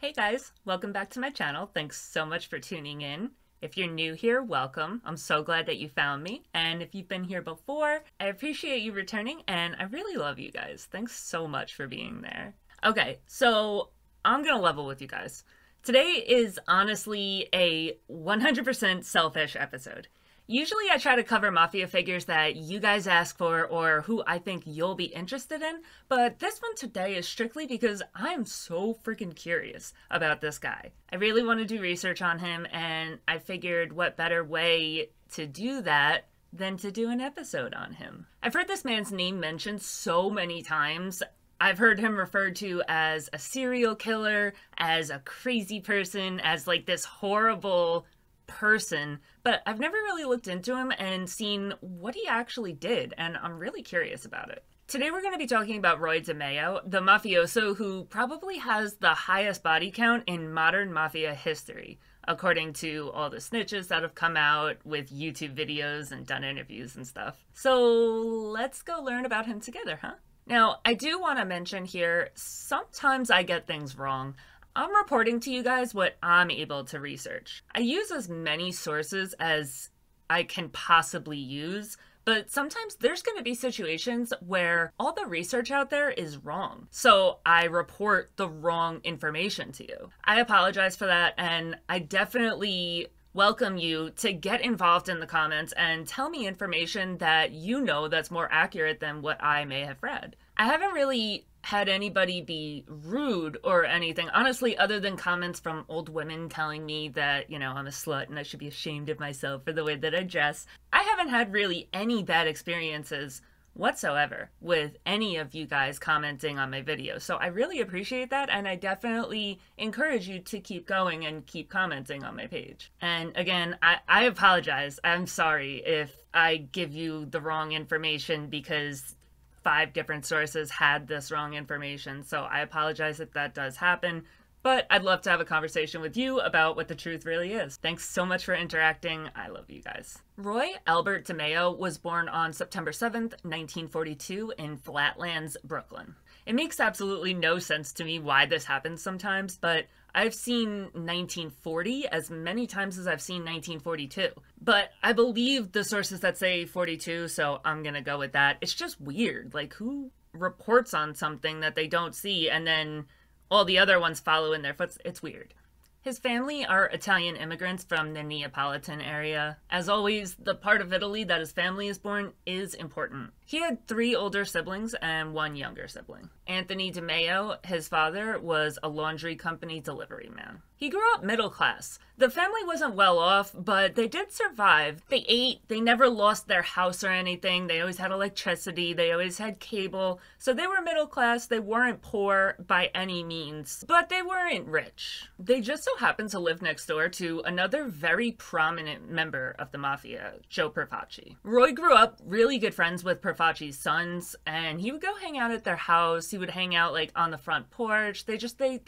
Hey guys, welcome back to my channel. Thanks so much for tuning in. If you're new here, welcome. I'm so glad that you found me. And if you've been here before, I appreciate you returning and I really love you guys. Thanks so much for being there. Okay, so I'm gonna level with you guys. Today is honestly a 100% selfish episode. Usually I try to cover Mafia figures that you guys ask for or who I think you'll be interested in, but this one today is strictly because I'm so freaking curious about this guy. I really want to do research on him, and I figured what better way to do that than to do an episode on him. I've heard this man's name mentioned so many times. I've heard him referred to as a serial killer, as a crazy person, as like this horrible person, but I've never really looked into him and seen what he actually did, and I'm really curious about it. Today we're going to be talking about Roy DeMeo, the mafioso who probably has the highest body count in modern mafia history, according to all the snitches that have come out with YouTube videos and done interviews and stuff. So let's go learn about him together, huh? Now, I do want to mention here, sometimes I get things wrong. I'm reporting to you guys what I'm able to research. I use as many sources as I can possibly use, but sometimes there's going to be situations where all the research out there is wrong. So I report the wrong information to you. I apologize for that, and I definitely welcome you to get involved in the comments and tell me information that you know that's more accurate than what I may have read. I haven't really had anybody be rude or anything, honestly, other than comments from old women telling me that, you know, I'm a slut and I should be ashamed of myself for the way that I dress. I haven't had really any bad experiences whatsoever with any of you guys commenting on my videos, so I really appreciate that, and I definitely encourage you to keep going and keep commenting on my page. And again, I apologize. I'm sorry if I give you the wrong information because 5 different sources had this wrong information, so I apologize if that does happen, but I'd love to have a conversation with you about what the truth really is. Thanks so much for interacting. I love you guys. Roy Albert DeMeo was born on September 7th, 1942 in Flatlands, Brooklyn. It makes absolutely no sense to me why this happens sometimes, but I've seen 1940 as many times as I've seen 1942. But I believe the sources that say 42, so I'm gonna go with that. It's just weird. Like, who reports on something that they don't see and then all the other ones follow in their footsteps? It's weird. His family are Italian immigrants from the Neapolitan area. As always, the part of Italy that his family is born is important. He had 3 older siblings and 1 younger sibling. Anthony DeMeo, his father, was a laundry company delivery man. He grew up middle class. The family wasn't well off, but they did survive. They ate, they never lost their house or anything. They always had electricity, they always had cable. So they were middle class, they weren't poor by any means, but they weren't rich. They just so happened to live next door to another very prominent member of the Mafia, Joe Profaci. Roy grew up really good friends with Profaci's sons, and he would go hang out at their house. He would hang out like on the front porch. They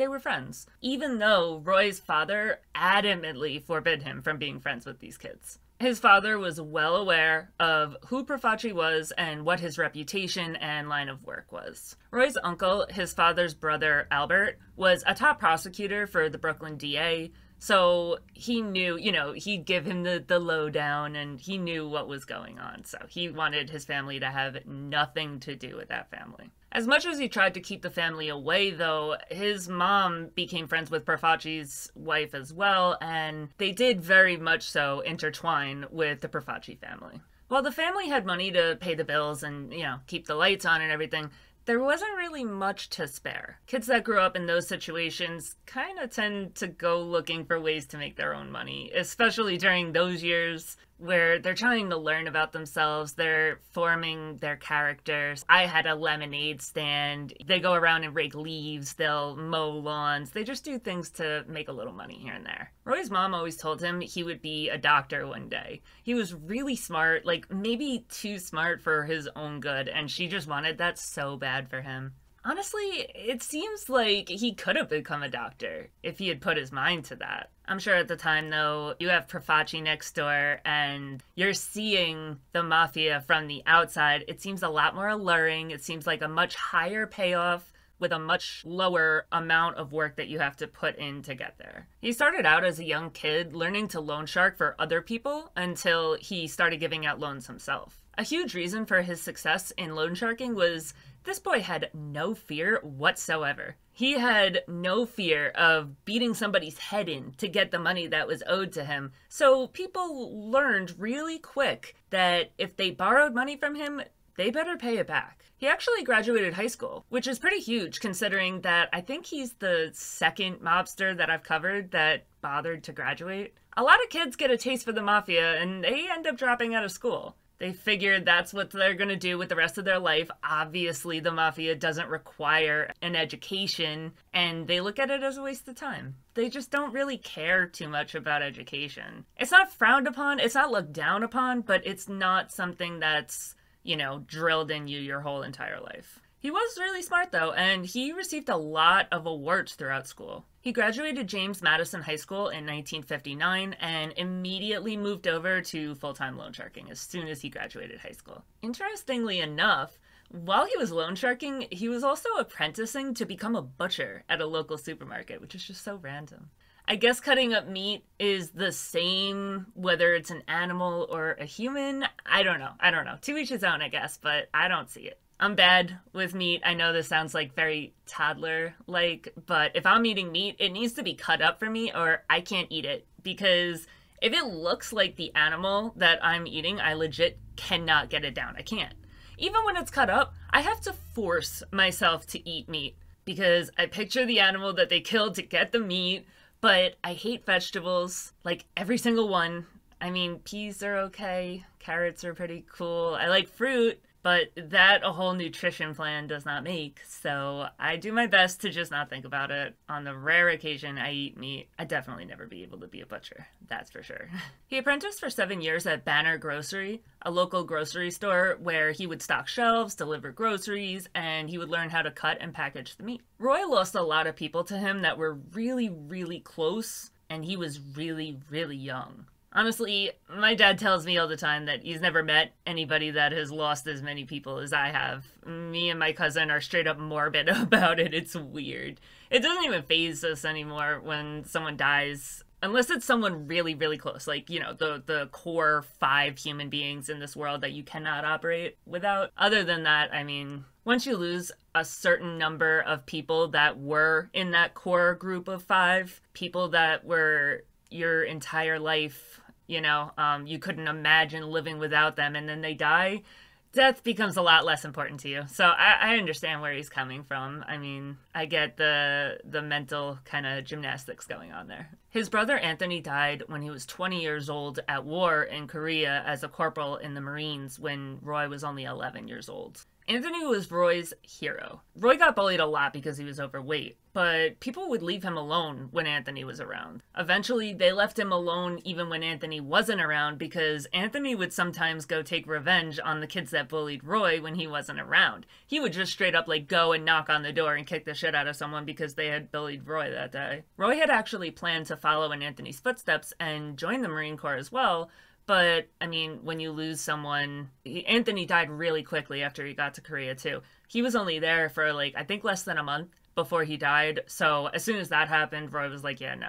were friends. Even though Roy's father adamantly forbid him from being friends with these kids. His father was well aware of who Profaci was and what his reputation and line of work was. Roy's uncle, his father's brother Albert, was a top prosecutor for the Brooklyn DA, so he knew, you know, he'd give him the lowdown and he knew what was going on. So he wanted his family to have nothing to do with that family. As much as he tried to keep the family away, though, his mom became friends with Profaci's wife as well, and they did very much so intertwine with the Profaci family. While the family had money to pay the bills and, you know, keep the lights on and everything, there wasn't really much to spare. Kids that grew up in those situations kind of tend to go looking for ways to make their own money, especially during those years where they're trying to learn about themselves, they're forming their characters. I had a lemonade stand. They go around and rake leaves, they'll mow lawns, they just do things to make a little money here and there. Roy's mom always told him he would be a doctor one day. He was really smart, like maybe too smart for his own good, and she just wanted that so bad for him. Honestly, it seems like he could have become a doctor if he had put his mind to that. I'm sure at the time, though, you have Profaci next door and you're seeing the Mafia from the outside. It seems a lot more alluring. It seems like a much higher payoff with a much lower amount of work that you have to put in to get there. He started out as a young kid learning to loan shark for other people until he started giving out loans himself. A huge reason for his success in loan sharking was this boy had no fear whatsoever. He had no fear of beating somebody's head in to get the money that was owed to him. So people learned really quick that if they borrowed money from him, they better pay it back. He actually graduated high school, which is pretty huge considering that I think he's the second mobster that I've covered that bothered to graduate. A lot of kids get a taste for the Mafia and they end up dropping out of school. They figured that's what they're going to do with the rest of their life. Obviously, the Mafia doesn't require an education, and they look at it as a waste of time. They just don't really care too much about education. It's not frowned upon, it's not looked down upon, but it's not something that's, you know, drilled in you your whole entire life. He was really smart though, and he received a lot of awards throughout school. He graduated James Madison High School in 1959 and immediately moved over to full-time loan sharking as soon as he graduated high school. Interestingly enough, while he was loan sharking, he was also apprenticing to become a butcher at a local supermarket, which is just so random. I guess cutting up meat is the same whether it's an animal or a human. I don't know. To each his own, I guess, but I don't see it. I'm bad with meat. I know this sounds like very toddler-like, but if I'm eating meat, it needs to be cut up for me or I can't eat it. Because if it looks like the animal that I'm eating, I legit cannot get it down. I can't. Even when it's cut up, I have to force myself to eat meat. Because I picture the animal that they killed to get the meat, but I hate vegetables, like every single one. I mean, peas are okay, carrots are pretty cool. I like fruit, but that a whole nutrition plan does not make, so I do my best to just not think about it. On the rare occasion I eat meat, I'd definitely never be able to be a butcher, that's for sure. He apprenticed for 7 years at Banner Grocery, a local grocery store where he would stock shelves, deliver groceries, and he would learn how to cut and package the meat. Roy lost a lot of people to him that were really, really close, and he was really, really young. Honestly, my dad tells me all the time that he's never met anybody that has lost as many people as I have. Me and my cousin are straight up morbid about it. It's weird. It doesn't even faze us anymore when someone dies, unless it's someone really, really close. Like, you know, the core 5 human beings in this world that you cannot operate without. Other than that, I mean, once you lose a certain number of people that were in that core group of 5, people that were your entire life, you know, you couldn't imagine living without them, and then they die, death becomes a lot less important to you. So I understand where he's coming from. I mean, I get the mental kind of gymnastics going on there. His brother Anthony died when he was 20 years old at war in Korea as a corporal in the Marines when Roy was only 11 years old. Anthony was Roy's hero. Roy got bullied a lot because he was overweight, but people would leave him alone when Anthony was around. Eventually, they left him alone even when Anthony wasn't around because Anthony would sometimes go take revenge on the kids that bullied Roy when he wasn't around. He would just straight up like go and knock on the door and kick the shit out of someone because they had bullied Roy that day. Roy had actually planned to follow in Anthony's footsteps and join the Marine Corps as well. But, I mean, when you lose someone, Anthony died really quickly after he got to Korea, too. He was only there for, like, I think less than a month before he died. So as soon as that happened, Roy was like, yeah, no,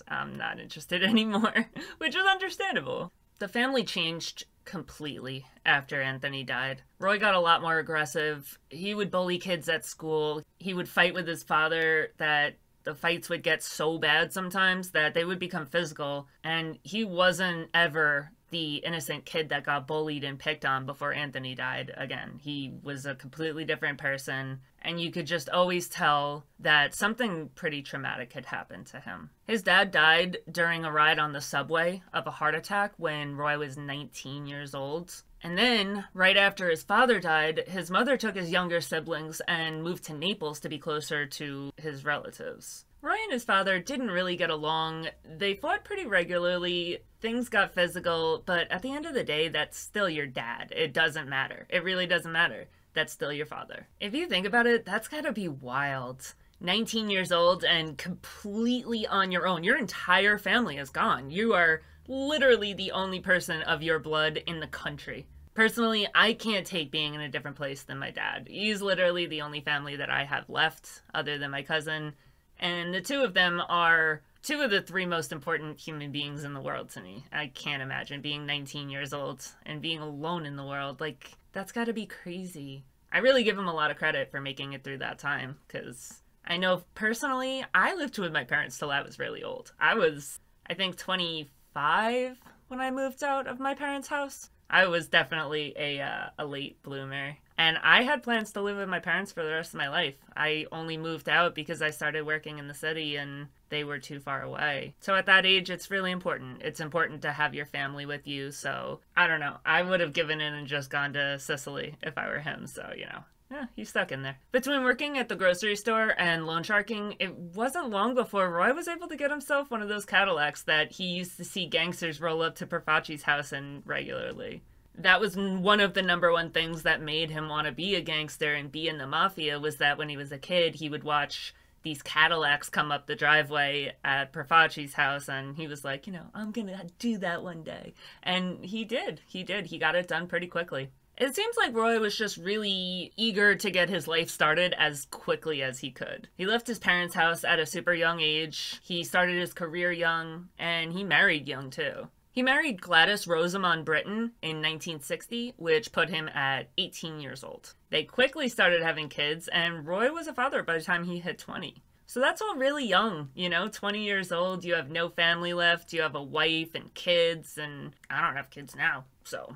I'm not interested anymore, which was understandable. The family changed completely after Anthony died. Roy got a lot more aggressive. He would bully kids at school. He would fight with his father that the fights would get so bad sometimes that they would become physical, and he wasn't ever the innocent kid that got bullied and picked on before Anthony died again. He was a completely different person, and you could just always tell that something pretty traumatic had happened to him. His dad died during a ride on the subway of a heart attack when Roy was 19 years old. And then, right after his father died, his mother took his younger siblings and moved to Naples to be closer to his relatives. Roy and his father didn't really get along. They fought pretty regularly. Things got physical, but at the end of the day, that's still your dad. It doesn't matter. It really doesn't matter. That's still your father. If you think about it, that's gotta be wild. 19 years old and completely on your own. Your entire family is gone. You are literally the only person of your blood in the country. Personally, I can't take being in a different place than my dad. He's literally the only family that I have left other than my cousin. And the two of them are two of the three most important human beings in the world to me. I can't imagine being 19 years old and being alone in the world. Like, that's gotta be crazy. I really give them a lot of credit for making it through that time, because I know personally, I lived with my parents till I was really old. I was, I think, 25 when I moved out of my parents' house. I was definitely a late bloomer. And I had plans to live with my parents for the rest of my life. I only moved out because I started working in the city and they were too far away. So at that age, it's really important. It's important to have your family with you. So I don't know. I would have given in and just gone to Sicily if I were him. So, you know. Yeah, he's stuck in there. Between working at the grocery store and loan sharking, it wasn't long before Roy was able to get himself one of those Cadillacs that he used to see gangsters roll up to Profaci's house in regularly. That was one of the number one things that made him want to be a gangster and be in the Mafia, was that when he was a kid, he would watch these Cadillacs come up the driveway at Profaci's house, and he was like, you know, I'm gonna do that one day. And he did. He got it done pretty quickly. It seems like Roy was just really eager to get his life started as quickly as he could. He left his parents' house at a super young age, he started his career young, and he married young too. He married Gladys Rosamond Britton in 1960, which put him at 18 years old. They quickly started having kids, and Roy was a father by the time he hit 20. So that's all really young, you know, 20 years old, you have no family left, you have a wife and kids, and I don't have kids now, so...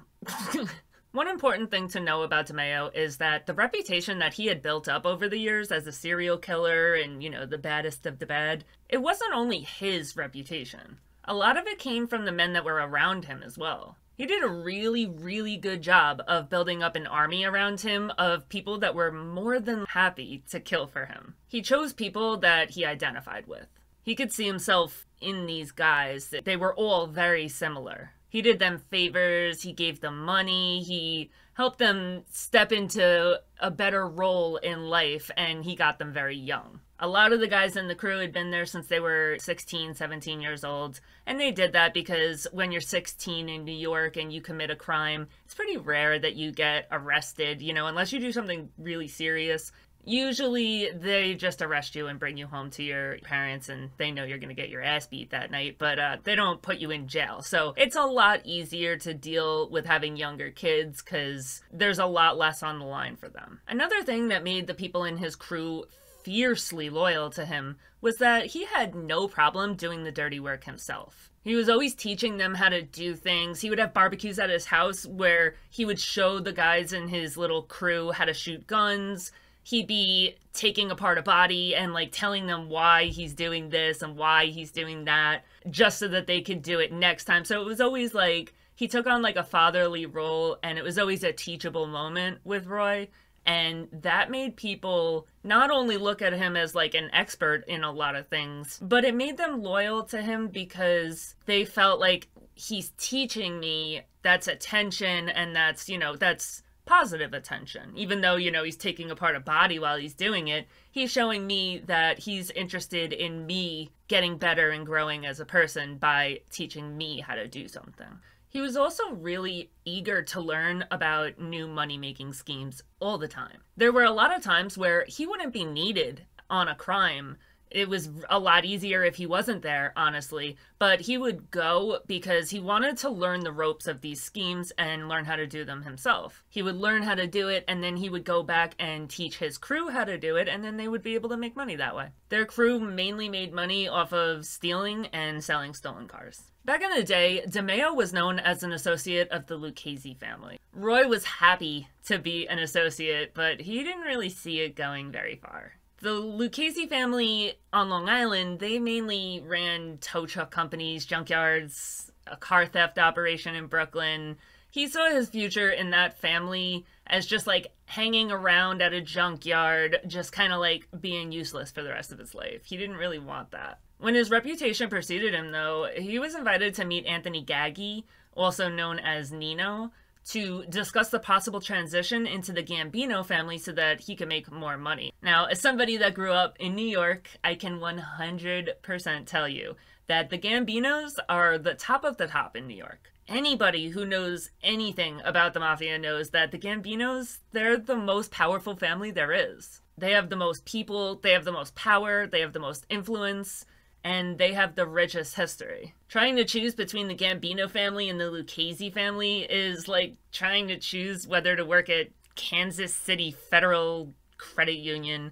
One important thing to know about DeMeo is that the reputation that he had built up over the years as a serial killer and, you know, the baddest of the bad, it wasn't only his reputation. A lot of it came from the men that were around him as well. He did a really, really good job of building up an army around him of people that were more than happy to kill for him. He chose people that he identified with. He could see himself in these guys. They were all very similar. He did them favors, he gave them money, he helped them step into a better role in life, and he got them very young. A lot of the guys in the crew had been there since they were 16, 17 years old, and they did that because when you're 16 in New York and you commit a crime, it's pretty rare that you get arrested, you know, unless you do something really serious. Usually they just arrest you and bring you home to your parents, and they know you're going to get your ass beat that night, but they don't put you in jail. So it's a lot easier to deal with having younger kids because there's a lot less on the line for them. Another thing that made the people in his crew fiercely loyal to him was that he had no problem doing the dirty work himself. He was always teaching them how to do things. He would have barbecues at his house where he would show the guys in his little crew how to shoot guns. He'd be taking apart a body and like telling them why he's doing this and why he's doing that just so that they could do it next time. So it was always like he took on like a fatherly role, and it was always a teachable moment with Roy. And that made people not only look at him as like an expert in a lot of things, but it made them loyal to him because they felt like he's teaching me, that's attention, and that's, you know, that's positive attention. Even though, you know, he's taking apart a body while he's doing it, he's showing me that he's interested in me getting better and growing as a person by teaching me how to do something. He was also really eager to learn about new money-making schemes all the time. There were a lot of times where he wouldn't be needed on a crime. It was a lot easier if he wasn't there, honestly, but he would go because he wanted to learn the ropes of these schemes and learn how to do them himself. He would learn how to do it, and then he would go back and teach his crew how to do it, and then they would be able to make money that way. Their crew mainly made money off of stealing and selling stolen cars. Back in the day, DeMeo was known as an associate of the Lucchese family. Roy was happy to be an associate, but he didn't really see it going very far. The Lucchese family on Long Island, they mainly ran tow truck companies, junkyards, a car theft operation in Brooklyn. He saw his future in that family as just like hanging around at a junkyard, just kind of like being useless for the rest of his life. He didn't really want that. When his reputation preceded him, though, he was invited to meet Anthony Gaggi, also known as Nino, to discuss the possible transition into the Gambino family so that he could make more money. Now, as somebody that grew up in New York, I can 100% tell you that the Gambinos are the top of the top in New York. Anybody who knows anything about the Mafia knows that the Gambinos, they're the most powerful family there is. They have the most people, they have the most power, they have the most influence, and they have the richest history. Trying to choose between the Gambino family and the Lucchese family is like trying to choose whether to work at Kansas City Federal Credit Union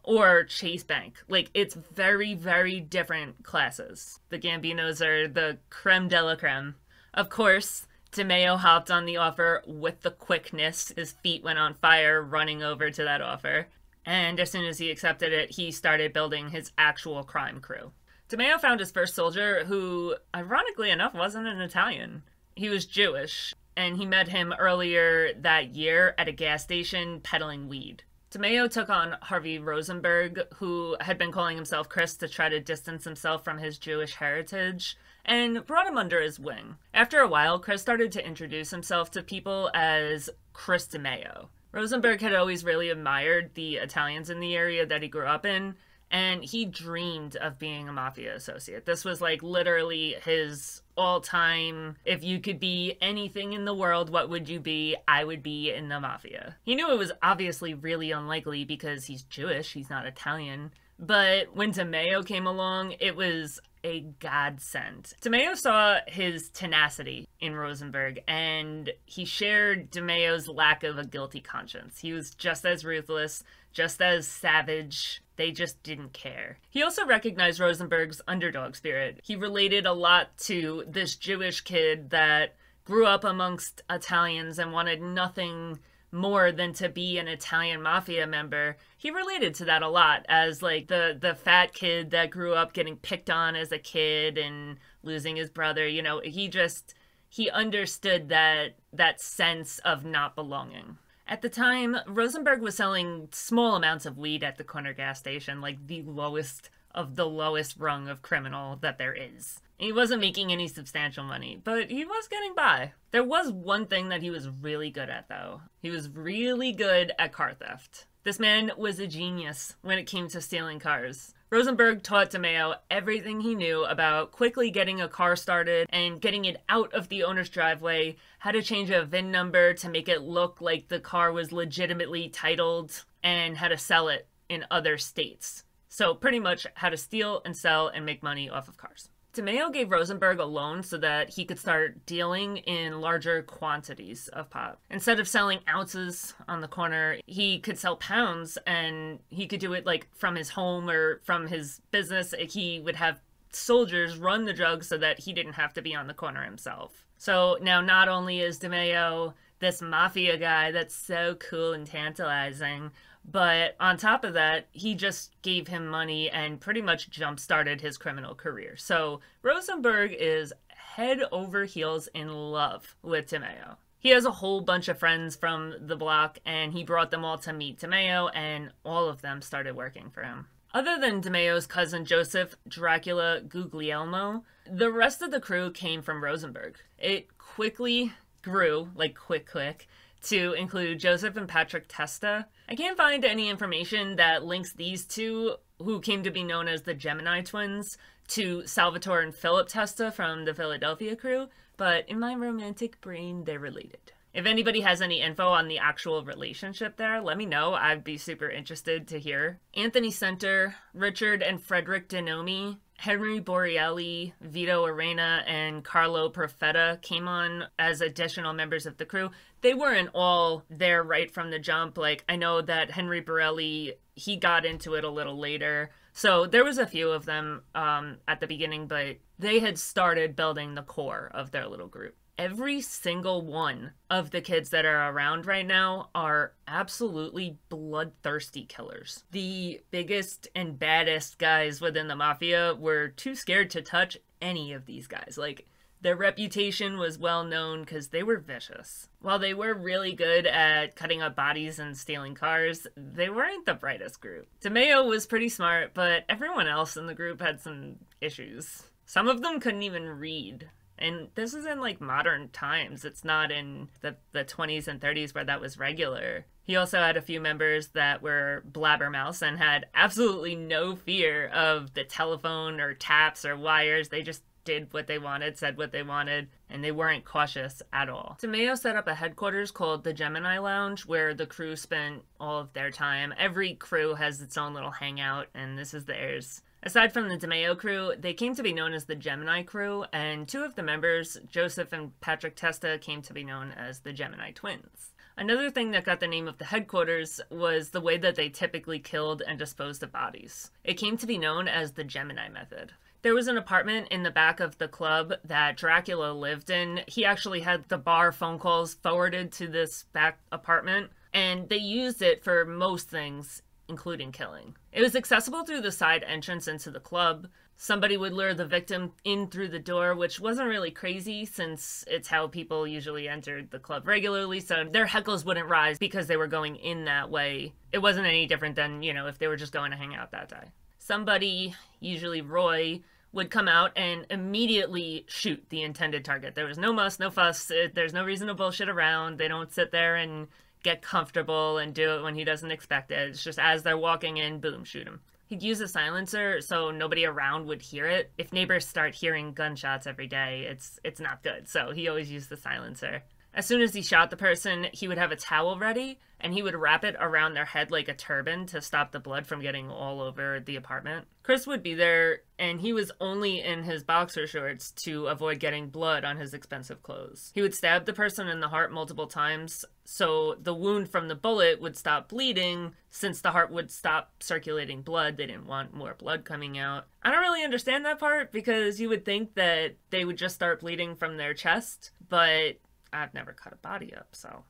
or Chase Bank. Like, it's very, very different classes. The Gambinos are the creme de la creme. Of course, DeMeo hopped on the offer with the quickness. His feet went on fire running over to that offer. And as soon as he accepted it, he started building his actual crime crew. DeMeo found his first soldier who, ironically enough, wasn't an Italian. He was Jewish, and he met him earlier that year at a gas station peddling weed. DeMeo took on Harvey Rosenberg, who had been calling himself Chris to try to distance himself from his Jewish heritage, and brought him under his wing. After a while, Chris started to introduce himself to people as Chris DeMeo. Rosenberg had always really admired the Italians in the area that he grew up in, and he dreamed of being a Mafia associate. This was like literally his all-time, if you could be anything in the world, what would you be? I would be in the Mafia. He knew it was obviously really unlikely because he's Jewish, he's not Italian. But when DeMeo came along, it was a godsend. DeMeo saw his tenacity in Rosenberg, and he shared DeMeo's lack of a guilty conscience. He was just as ruthless, just as savage. They just didn't care. He also recognized Rosenberg's underdog spirit. He related a lot to this Jewish kid that grew up amongst Italians and wanted nothing more than to be an Italian Mafia member. He related to that a lot as like the fat kid that grew up getting picked on as a kid and losing his brother. You know, he understood that sense of not belonging. At the time, Rosenberg was selling small amounts of weed at the corner gas station, like the lowest of the lowest rung of criminal that there is. He wasn't making any substantial money, but he was getting by. There was one thing that he was really good at, though. He was really good at car theft. This man was a genius when it came to stealing cars. Rosenberg taught DeMeo everything he knew about quickly getting a car started and getting it out of the owner's driveway, how to change a VIN number to make it look like the car was legitimately titled, and how to sell it in other states. So pretty much how to steal and sell and make money off of cars. DeMeo gave Rosenberg a loan so that he could start dealing in larger quantities of pot. Instead of selling ounces on the corner, he could sell pounds, and he could do it like from his home or from his business. He would have soldiers run the drugs so that he didn't have to be on the corner himself. So now not only is DeMeo this Mafia guy that's so cool and tantalizing, but on top of that, he just gave him money and pretty much jump-started his criminal career. So Rosenberg is head over heels in love with DeMeo. He has a whole bunch of friends from the block, and he brought them all to meet DeMeo, and all of them started working for him. Other than DeMeo's cousin Joseph Dracula Guglielmo, the rest of the crew came from Rosenberg. It quickly grew, like quick, to include Joseph and Patrick Testa. I can't find any information that links these two, who came to be known as the Gemini twins, to Salvatore and Philip Testa from the Philadelphia crew, but in my romantic brain, they're related. If anybody has any info on the actual relationship there, let me know. I'd be super interested to hear. Anthony Center, Richard and Frederick Denomi, Henry Borelli, Vito Arena, and Carlo Profeta came on as additional members of the crew. They weren't all there right from the jump. Like, I know that Henry Borelli, he got into it a little later. So there was a few of them at the beginning, but they had started building the core of their little group. Every single one of the kids that are around right now are absolutely bloodthirsty killers. The biggest and baddest guys within the Mafia were too scared to touch any of these guys. Like, their reputation was well known because they were vicious. While they were really good at cutting up bodies and stealing cars, they weren't the brightest group. DeMeo was pretty smart, but everyone else in the group had some issues. Some of them couldn't even read. And this is in like modern times. It's not in the 20s and 30s where that was regular. He also had a few members that were blabbermouths and had absolutely no fear of the telephone or taps or wires. They just did what they wanted, said what they wanted, and they weren't cautious at all. DeMeo set up a headquarters called the Gemini Lounge where the crew spent all of their time. Every crew has its own little hangout, and this is theirs. Aside from the DeMeo crew, they came to be known as the Gemini crew, and two of the members, Joseph and Patrick Testa, came to be known as the Gemini twins. Another thing that got the name of the headquarters was the way that they typically killed and disposed of bodies. It came to be known as the Gemini Method. There was an apartment in the back of the club that Dracula lived in. He actually had the bar phone calls forwarded to this back apartment, and they used it for most things, including killing. It was accessible through the side entrance into the club. Somebody would lure the victim in through the door, which wasn't really crazy since it's how people usually entered the club regularly, so their heckles wouldn't rise because they were going in that way. It wasn't any different than, if they were just going to hang out that day. Somebody, usually Roy, would come out and immediately shoot the intended target. There was no muss, no fuss. There's no reason to bullshit around. They don't sit there and get comfortable and do it when he doesn't expect it. It's just as they're walking in, boom, shoot him. He'd use a silencer so nobody around would hear it. If neighbors start hearing gunshots every day, it's not good. So he always used the silencer. As soon as he shot the person, he would have a towel ready, and he would wrap it around their head like a turban to stop the blood from getting all over the apartment. Chris would be there, and he was only in his boxer shorts to avoid getting blood on his expensive clothes. He would stab the person in the heart multiple times, so the wound from the bullet would stop bleeding. Since the heart would stop circulating blood, they didn't want more blood coming out. I don't really understand that part, because you would think that they would just start bleeding from their chest, but I've never cut a body up, so.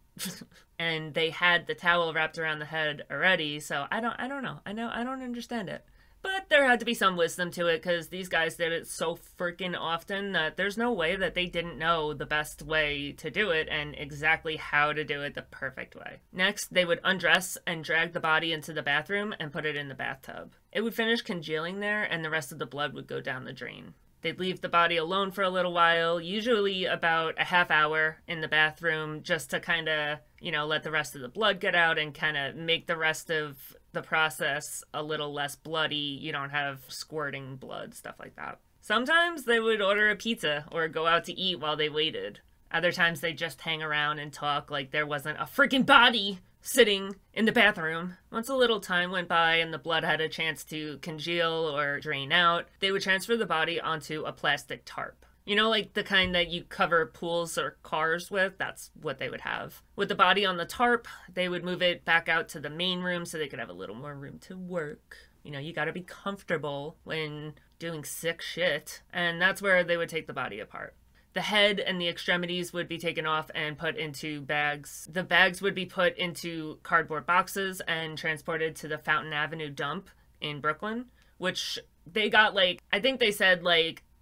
And they had the towel wrapped around the head already, so I don't know. I don't understand it. But there had to be some wisdom to it, because these guys did it so freaking often that there's no way that they didn't know the best way to do it and exactly how to do it the perfect way. Next, they would undress and drag the body into the bathroom and put it in the bathtub. It would finish congealing there, and the rest of the blood would go down the drain. They'd leave the body alone for a little while, usually about a half hour in the bathroom, just to kind of, let the rest of the blood get out and kind of make the rest of the process a little less bloody. You don't have squirting blood, stuff like that. Sometimes they would order a pizza or go out to eat while they waited. Other times they'd just hang around and talk like there wasn't a freaking body sitting in the bathroom. Once a little time went by and the blood had a chance to congeal or drain out, they would transfer the body onto a plastic tarp. Like the kind that you cover pools or cars with? That's what they would have. With the body on the tarp, they would move it back out to the main room so they could have a little more room to work. You gotta be comfortable when doing sick shit. And that's where they would take the body apart. The head and the extremities would be taken off and put into bags. The bags would be put into cardboard boxes and transported to the Fountain Avenue dump in Brooklyn, which they got I think they said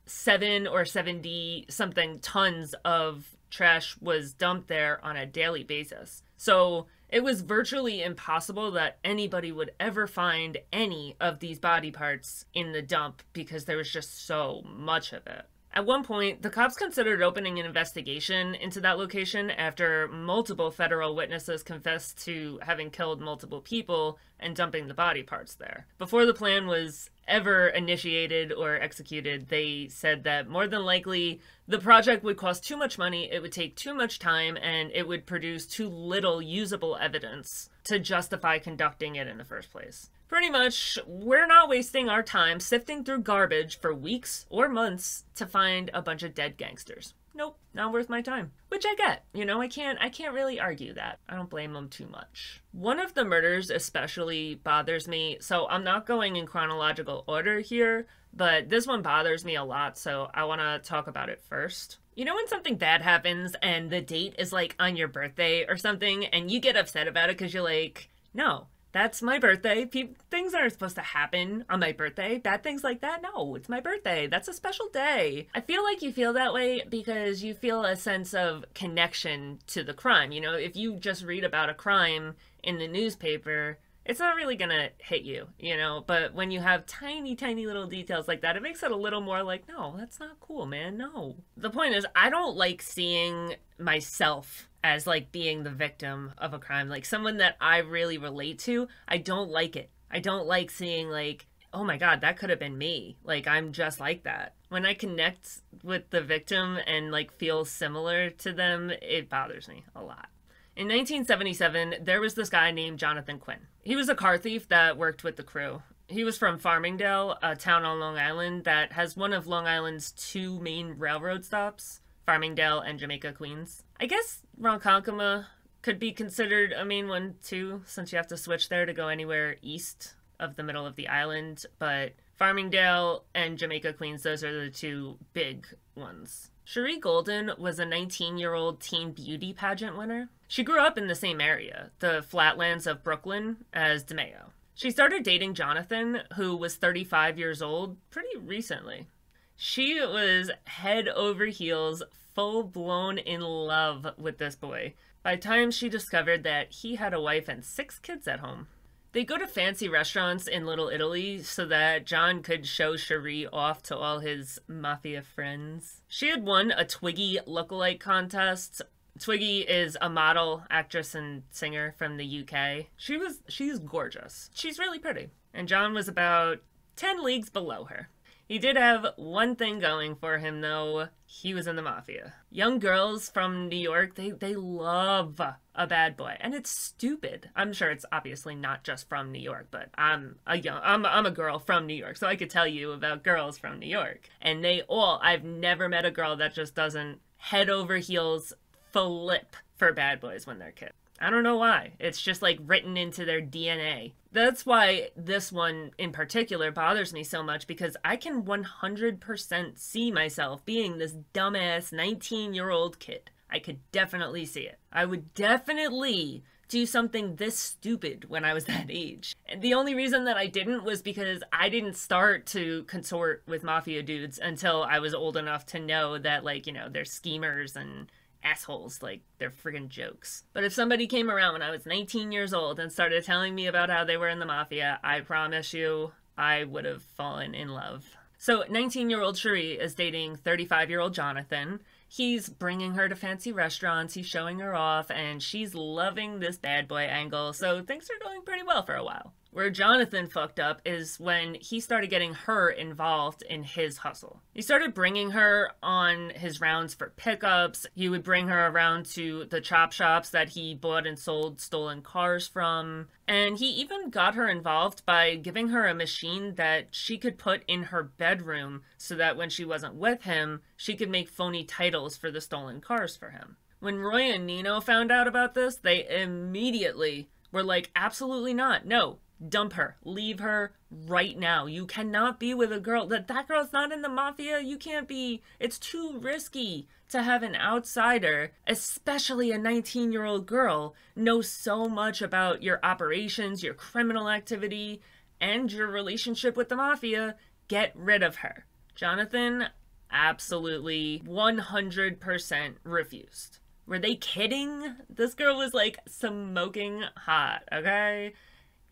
7 or 70 something tons of trash was dumped there on a daily basis. So it was virtually impossible that anybody would ever find any of these body parts in the dump because there was just so much of it. At one point, the cops considered opening an investigation into that location after multiple federal witnesses confessed to having killed multiple people and dumping the body parts there. Before the plan was ever initiated or executed, they said that more than likely the project would cost too much money, it would take too much time, and it would produce too little usable evidence to justify conducting it in the first place. Pretty much, we're not wasting our time sifting through garbage for weeks or months to find a bunch of dead gangsters. Nope, not worth my time. Which I get, I can't really argue that. I don't blame them too much. One of the murders especially bothers me, so I'm not going in chronological order here, but this one bothers me a lot, so I want to talk about it first. When something bad happens and the date is on your birthday or something, and you get upset about it because you're like, no, that's my birthday. Things aren't supposed to happen on my birthday. Bad things like that? No, it's my birthday. That's a special day. I feel like you feel that way because you feel a sense of connection to the crime. If you just read about a crime in the newspaper, it's not really gonna hit you, you know? But when you have tiny, tiny little details like that, it makes it a little more like, no, that's not cool, man, no. The point is, I don't like seeing myself as like being the victim of a crime. Like someone that I really relate to, I don't like it. I don't like seeing like, oh my God, that could have been me. Like, I'm just like that. When I connect with the victim and like feel similar to them, it bothers me a lot. In 1977, there was this guy named Jonathan Quinn. He was a car thief that worked with the crew. He was from Farmingdale, a town on Long Island that has one of Long Island's two main railroad stops, Farmingdale and Jamaica, Queens. I guess Ronkonkoma could be considered a main one too, since you have to switch there to go anywhere east of the middle of the island, but Farmingdale and Jamaica, Queens, those are the two big ones. Cherie Golden was a 19-year-old teen beauty pageant winner. She grew up in the same area, the flatlands of Brooklyn, as DeMeo. She started dating Jonathan, who was 35 years old, pretty recently. She was head over heels, full-blown in love with this boy by the time she discovered that he had a wife and 6 kids at home. They go to fancy restaurants in Little Italy so that John could show Cherie off to all his Mafia friends. She had won a Twiggy lookalike contest. Twiggy is a model, actress, and singer from the UK. She's gorgeous. She's really pretty. And John was about 10 leagues below her. He did have one thing going for him, though. He was in the Mafia. Young girls from New York, they love a bad boy. And it's stupid. I'm sure it's obviously not just from New York, but I'm a girl from New York, so I could tell you about girls from New York. And I've never met a girl that just doesn't head over heels flip for bad boys when they're kids. I don't know why. It's just like written into their DNA. That's why this one in particular bothers me so much, because I can 100% see myself being this dumbass 19-year-old kid. I could definitely see it. I would definitely do something this stupid when I was that age. And the only reason that I didn't was because I didn't start to consort with Mafia dudes until I was old enough to know that, like, you know, they're schemers and assholes, like they're friggin' jokes. But if somebody came around when I was 19 years old and started telling me about how they were in the Mafia, I promise you I would have fallen in love. So 19-year-old Cherie is dating 35-year-old Jonathan. He's bringing her to fancy restaurants, he's showing her off, and she's loving this bad boy angle, so things are going pretty well for a while. Where Jonathan fucked up is when he started getting her involved in his hustle. He started bringing her on his rounds for pickups. He would bring her around to the chop shops that he bought and sold stolen cars from. And he even got her involved by giving her a machine that she could put in her bedroom so that when she wasn't with him, she could make phony titles for the stolen cars for him. When Roy and Nino found out about this, they immediately were like, absolutely not. No. Dump her. Leave her right now. You cannot be with a girl. That girl's not in the Mafia. You can't be. It's too risky to have an outsider, especially a 19-year-old girl, know so much about your operations, your criminal activity, and your relationship with the Mafia. Get rid of her. Jonathan absolutely 100% refused. Were they kidding? This girl was like smoking hot, okay?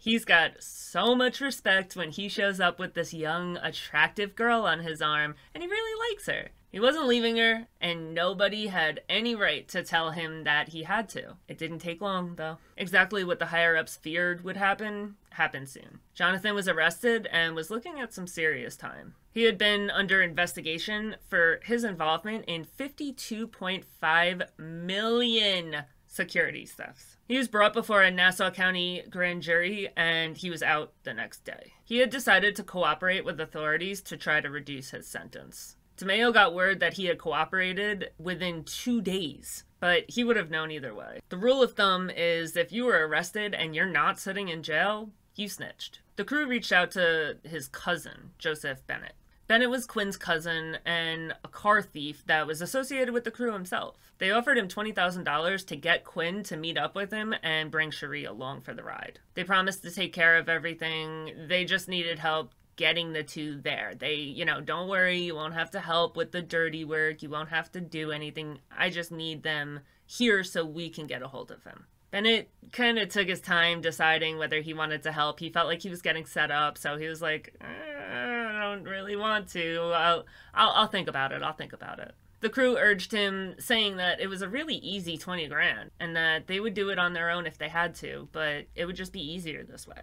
He's got so much respect when he shows up with this young, attractive girl on his arm, and he really likes her. He wasn't leaving her, and nobody had any right to tell him that he had to. It didn't take long, though. Exactly what the higher-ups feared would happen, happened soon. Jonathan was arrested and was looking at some serious time. He had been under investigation for his involvement in 52.5 million securities thefts. He was brought before a Nassau County grand jury, and he was out the next day. He had decided to cooperate with authorities to try to reduce his sentence. DeMeo got word that he had cooperated within 2 days, but he would have known either way. The rule of thumb is if you were arrested and you're not sitting in jail, you snitched. The crew reached out to his cousin, Joseph Bennett. Bennett was Quinn's cousin and a car thief that was associated with the crew himself. They offered him $20,000 to get Quinn to meet up with him and bring Cherie along for the ride. They promised to take care of everything. They just needed help getting the two there. They, don't worry, you won't have to help with the dirty work. You won't have to do anything. I just need them here so we can get a hold of him. Bennett kind of took his time deciding whether he wanted to help. He felt like he was getting set up, so he was like, I don't really want to. I'll think about it. I'll think about it. The crew urged him, saying that it was a really easy 20 grand and that they would do it on their own if they had to, but it would just be easier this way.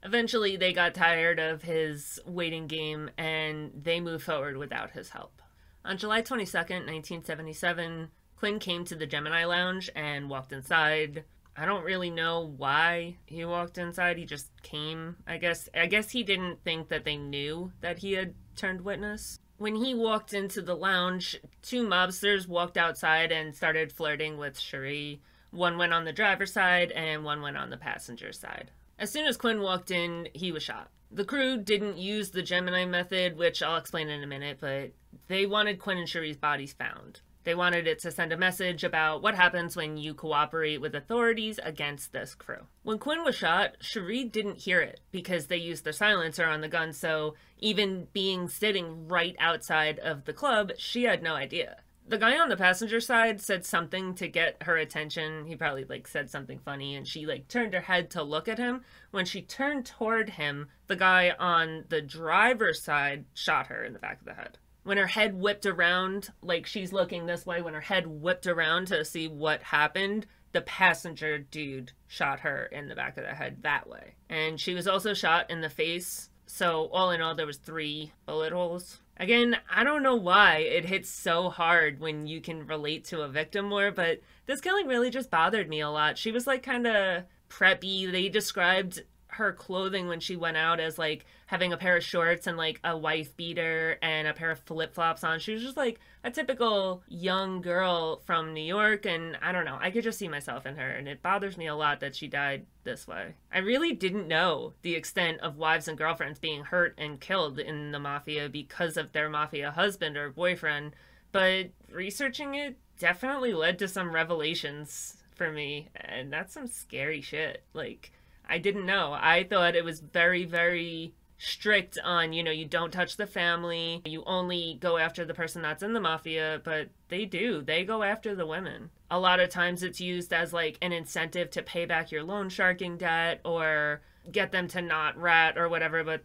Eventually, they got tired of his waiting game and they moved forward without his help. On July 22nd, 1977, Quinn came to the Gemini Lounge and walked inside. I don't really know why he walked inside. He just came, I guess. I guess he didn't think that they knew that he had turned witness. When he walked into the lounge, two mobsters walked outside and started flirting with Cherie. One went on the driver's side and one went on the passenger side. As soon as Quinn walked in, he was shot. The crew didn't use the Gemini method, which I'll explain in a minute, but they wanted Quinn and Cherie's bodies found. They wanted it to send a message about what happens when you cooperate with authorities against this crew. When Quinn was shot, Cherie didn't hear it because they used the silencer on the gun, so even being sitting right outside of the club, she had no idea. The guy on the passenger side said something to get her attention. He probably said something funny, and she turned her head to look at him. When she turned toward him, the guy on the driver's side shot her in the back of the head. When her head whipped around, she's looking this way, when her head whipped around to see what happened, the passenger dude shot her in the back of the head that way. And she was also shot in the face. So all in all, there was 3 bullet holes. Again, I don't know why it hits so hard when you can relate to a victim more, but this killing really just bothered me a lot. She was kind of preppy. They described her clothing when she went out as having a pair of shorts and a wife beater and a pair of flip-flops on. She was just a typical young girl from New York, and I don't know, I could just see myself in her, and it bothers me a lot that she died this way. I really didn't know the extent of wives and girlfriends being hurt and killed in the Mafia because of their Mafia husband or boyfriend, but researching it definitely led to some revelations for me, and that's some scary shit. I didn't know. I thought it was very, very strict on, you don't touch the family. You only go after the person that's in the Mafia, but they do. They go after the women. A lot of times it's used as an incentive to pay back your loan sharking debt or get them to not rat or whatever, but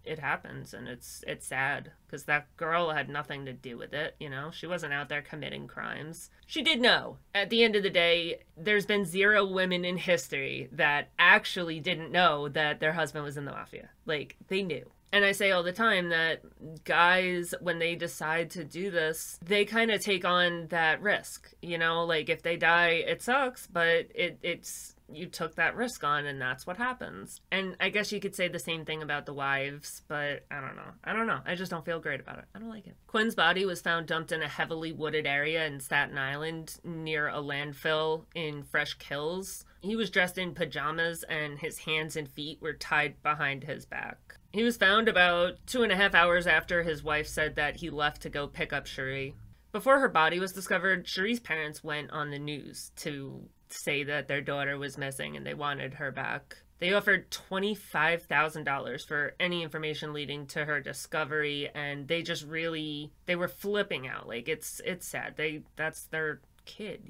it happens, and it's sad because that girl had nothing to do with it. She wasn't out there committing crimes. She did know. At the end of the day, there's been 0 women in history that actually didn't know that their husband was in the Mafia. They knew. And I say all the time that guys, when they decide to do this, they kind of take on that risk. If they die, it sucks, but it's you took that risk on, and that's what happens. And I guess you could say the same thing about the wives, but I don't know. I just don't feel great about it. I don't like it. Quinn's body was found dumped in a heavily wooded area in Staten Island near a landfill in Fresh Kills. He was dressed in pajamas, and his hands and feet were tied behind his back. He was found about 2.5 hours after his wife said that he left to go pick up Cherie. Before her body was discovered, Cherie's parents went on the news to say that their daughter was missing and they wanted her back. They offered $25,000 for any information leading to her discovery, and they were flipping out. It's sad. That's their kid,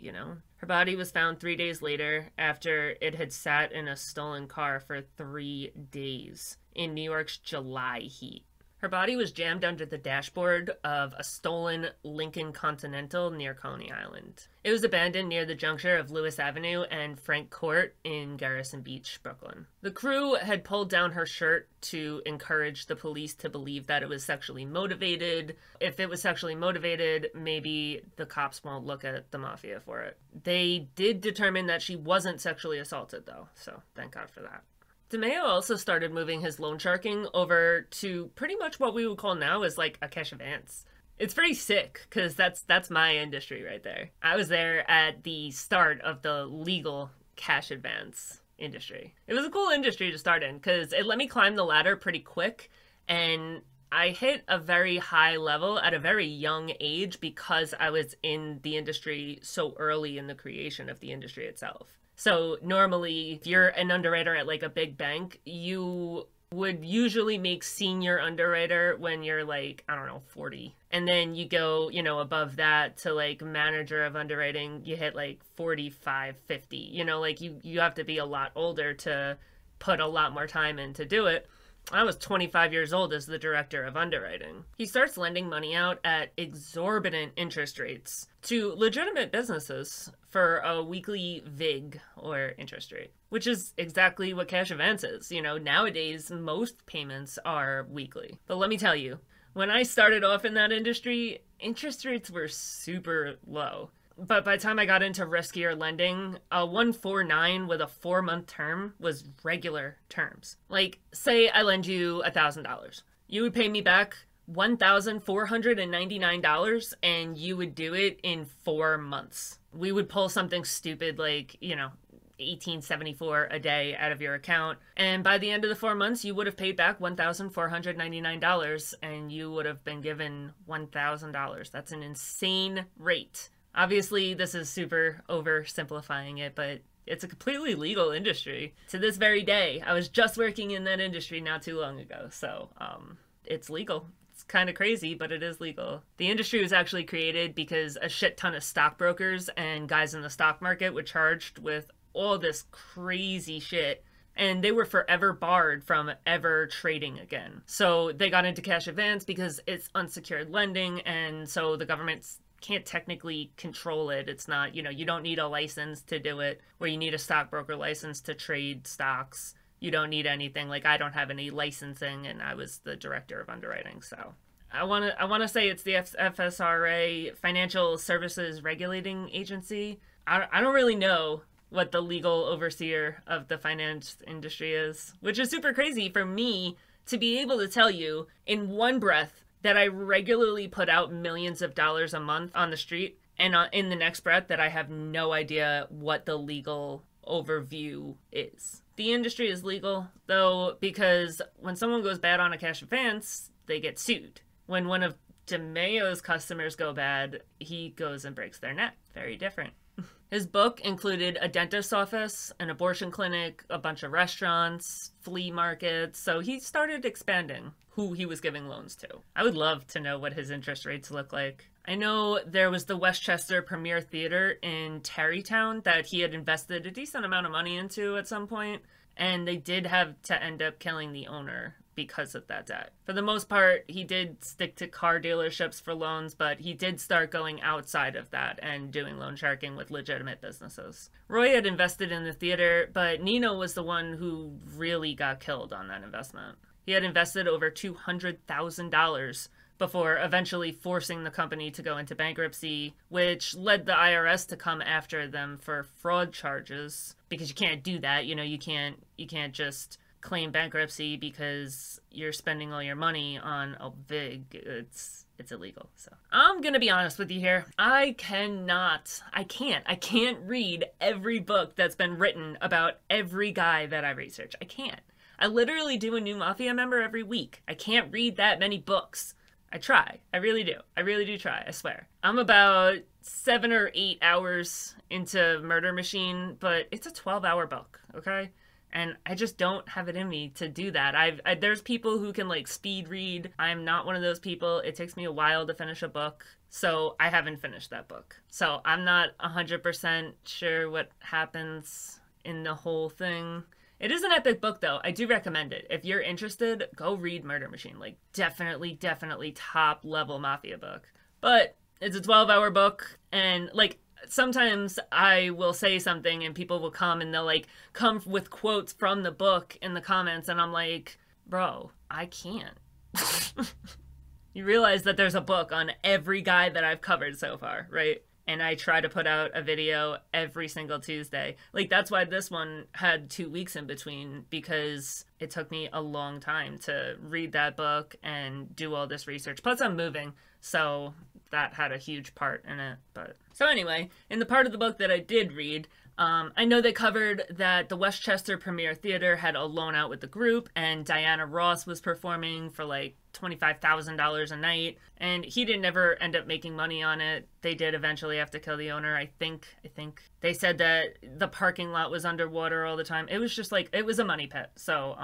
Her body was found 3 days later after it had sat in a stolen car for 3 days in New York's July heat. Her body was jammed under the dashboard of a stolen Lincoln Continental near Coney Island. It was abandoned near the juncture of Lewis Avenue and Frank Court in Garrison Beach, Brooklyn. The crew had pulled down her shirt to encourage the police to believe that it was sexually motivated. If it was sexually motivated, maybe the cops won't look at the Mafia for it. They did determine that she wasn't sexually assaulted, though, so thank God for that. DeMeo also started moving his loan sharking over to pretty much what we would call now as a cash advance. It's pretty sick because that's my industry right there. I was there at the start of the legal cash advance industry. It was a cool industry to start in because it let me climb the ladder pretty quick, and I hit a very high level at a very young age because I was in the industry so early in the creation of the industry itself. So normally, if you're an underwriter at a big bank, you would usually make senior underwriter when you're like, I don't know, 40. And then you go, you know, above that to like manager of underwriting, you hit like 45, 50. You know, like you have to be a lot older to put a lot more time in to do it. I was 25 years old as the director of underwriting. He starts lending money out at exorbitant interest rates to legitimate businesses for a weekly VIG, or interest rate, which is exactly what cash advance is. You know, nowadays, most payments are weekly. But let me tell you, when I started off in that industry, interest rates were super low. But by the time I got into riskier lending, a 149 with a 4-month term was regular terms. Like, say I lend you $1,000. You would pay me back $1,499 and you would do it in 4 months. We would pull something stupid like, you know, $18.74 a day out of your account. And by the end of the 4 months, you would have paid back $1,499 and you would have been given $1,000. That's an insane rate. Obviously, this is super oversimplifying it, but it's a completely legal industry. To this very day, I was just working in that industry not too long ago, so it's legal. It's kind of crazy, but it is legal. The industry was actually created because a shit ton of stockbrokers and guys in the stock market were charged with all this crazy shit, and they were forever barred from ever trading again. So they got into cash advance because it's unsecured lending, and so the government's can't technically control it. It's not, you know, you don't need a license to do it, where you need a stockbroker license to trade stocks. You don't need anything. Like, I don't have any licensing, and I was the director of underwriting. So I want to say it's the FSRA, Financial Services Regulating Agency. I don't really know what the legal overseer of the finance industry is, which is super crazy for me to be able to tell you in one breath that I regularly put out millions of dollars a month on the street, and in the next breath that I have no idea what the legal overview is. The industry is legal, though, because when someone goes bad on a cash advance, they get sued. When one of DeMeo's customers go bad, he goes and breaks their neck. Very different. His book included a dentist's office, an abortion clinic, a bunch of restaurants, flea markets, so he started expanding who he was giving loans to. I would love to know what his interest rates look like. I know there was the Westchester Premier Theater in Tarrytown that he had invested a decent amount of money into at some point, and they did have to end up killing the owner because of that debt. For the most part, he did stick to car dealerships for loans, but he did start going outside of that and doing loan sharking with legitimate businesses. Roy had invested in the theater, but Nino was the one who really got killed on that investment. He had invested over $200,000 before eventually forcing the company to go into bankruptcy, which led the IRS to come after them for fraud charges, because you can't do that. You know, you can't just claim bankruptcy because you're spending all your money on a VIG. It's illegal. So I'm gonna be honest with you here. I can't read every book that's been written about every guy that I research. I can't. I literally do a new Mafia member every week. I can't read that many books. I try. I really do. I really do try. I swear. I'm about 7 or 8 hours into Murder Machine, but it's a 12-hour book, okay? And I just don't have it in me to do that. There's people who can like speed read. I'm not one of those people. It takes me a while to finish a book. So I haven't finished that book. So I'm not 100% sure what happens in the whole thing. It is an epic book, though. I do recommend it. If you're interested, go read Murder Machine. Like, definitely top-level Mafia book. But it's a 12-hour book, and, like, sometimes I will say something, and people will come, and they'll, like, come with quotes from the book in the comments, and I'm like, bro, I can't. You realize that there's a book on every guy that I've covered so far, right? And I try to put out a video every single Tuesday. Like, that's why this one had 2 weeks in between, because it took me a long time to read that book and do all this research. Plus, I'm moving, so that had a huge part in it. But so anyway, in the part of the book that I did read, I know they covered that the Westchester Premier Theater had a loan out with the group, and Diana Ross was performing for like $25,000 a night, and he didn't ever end up making money on it. They did eventually have to kill the owner, I think. They said that the parking lot was underwater all the time. It was just like, it was a money pit. So,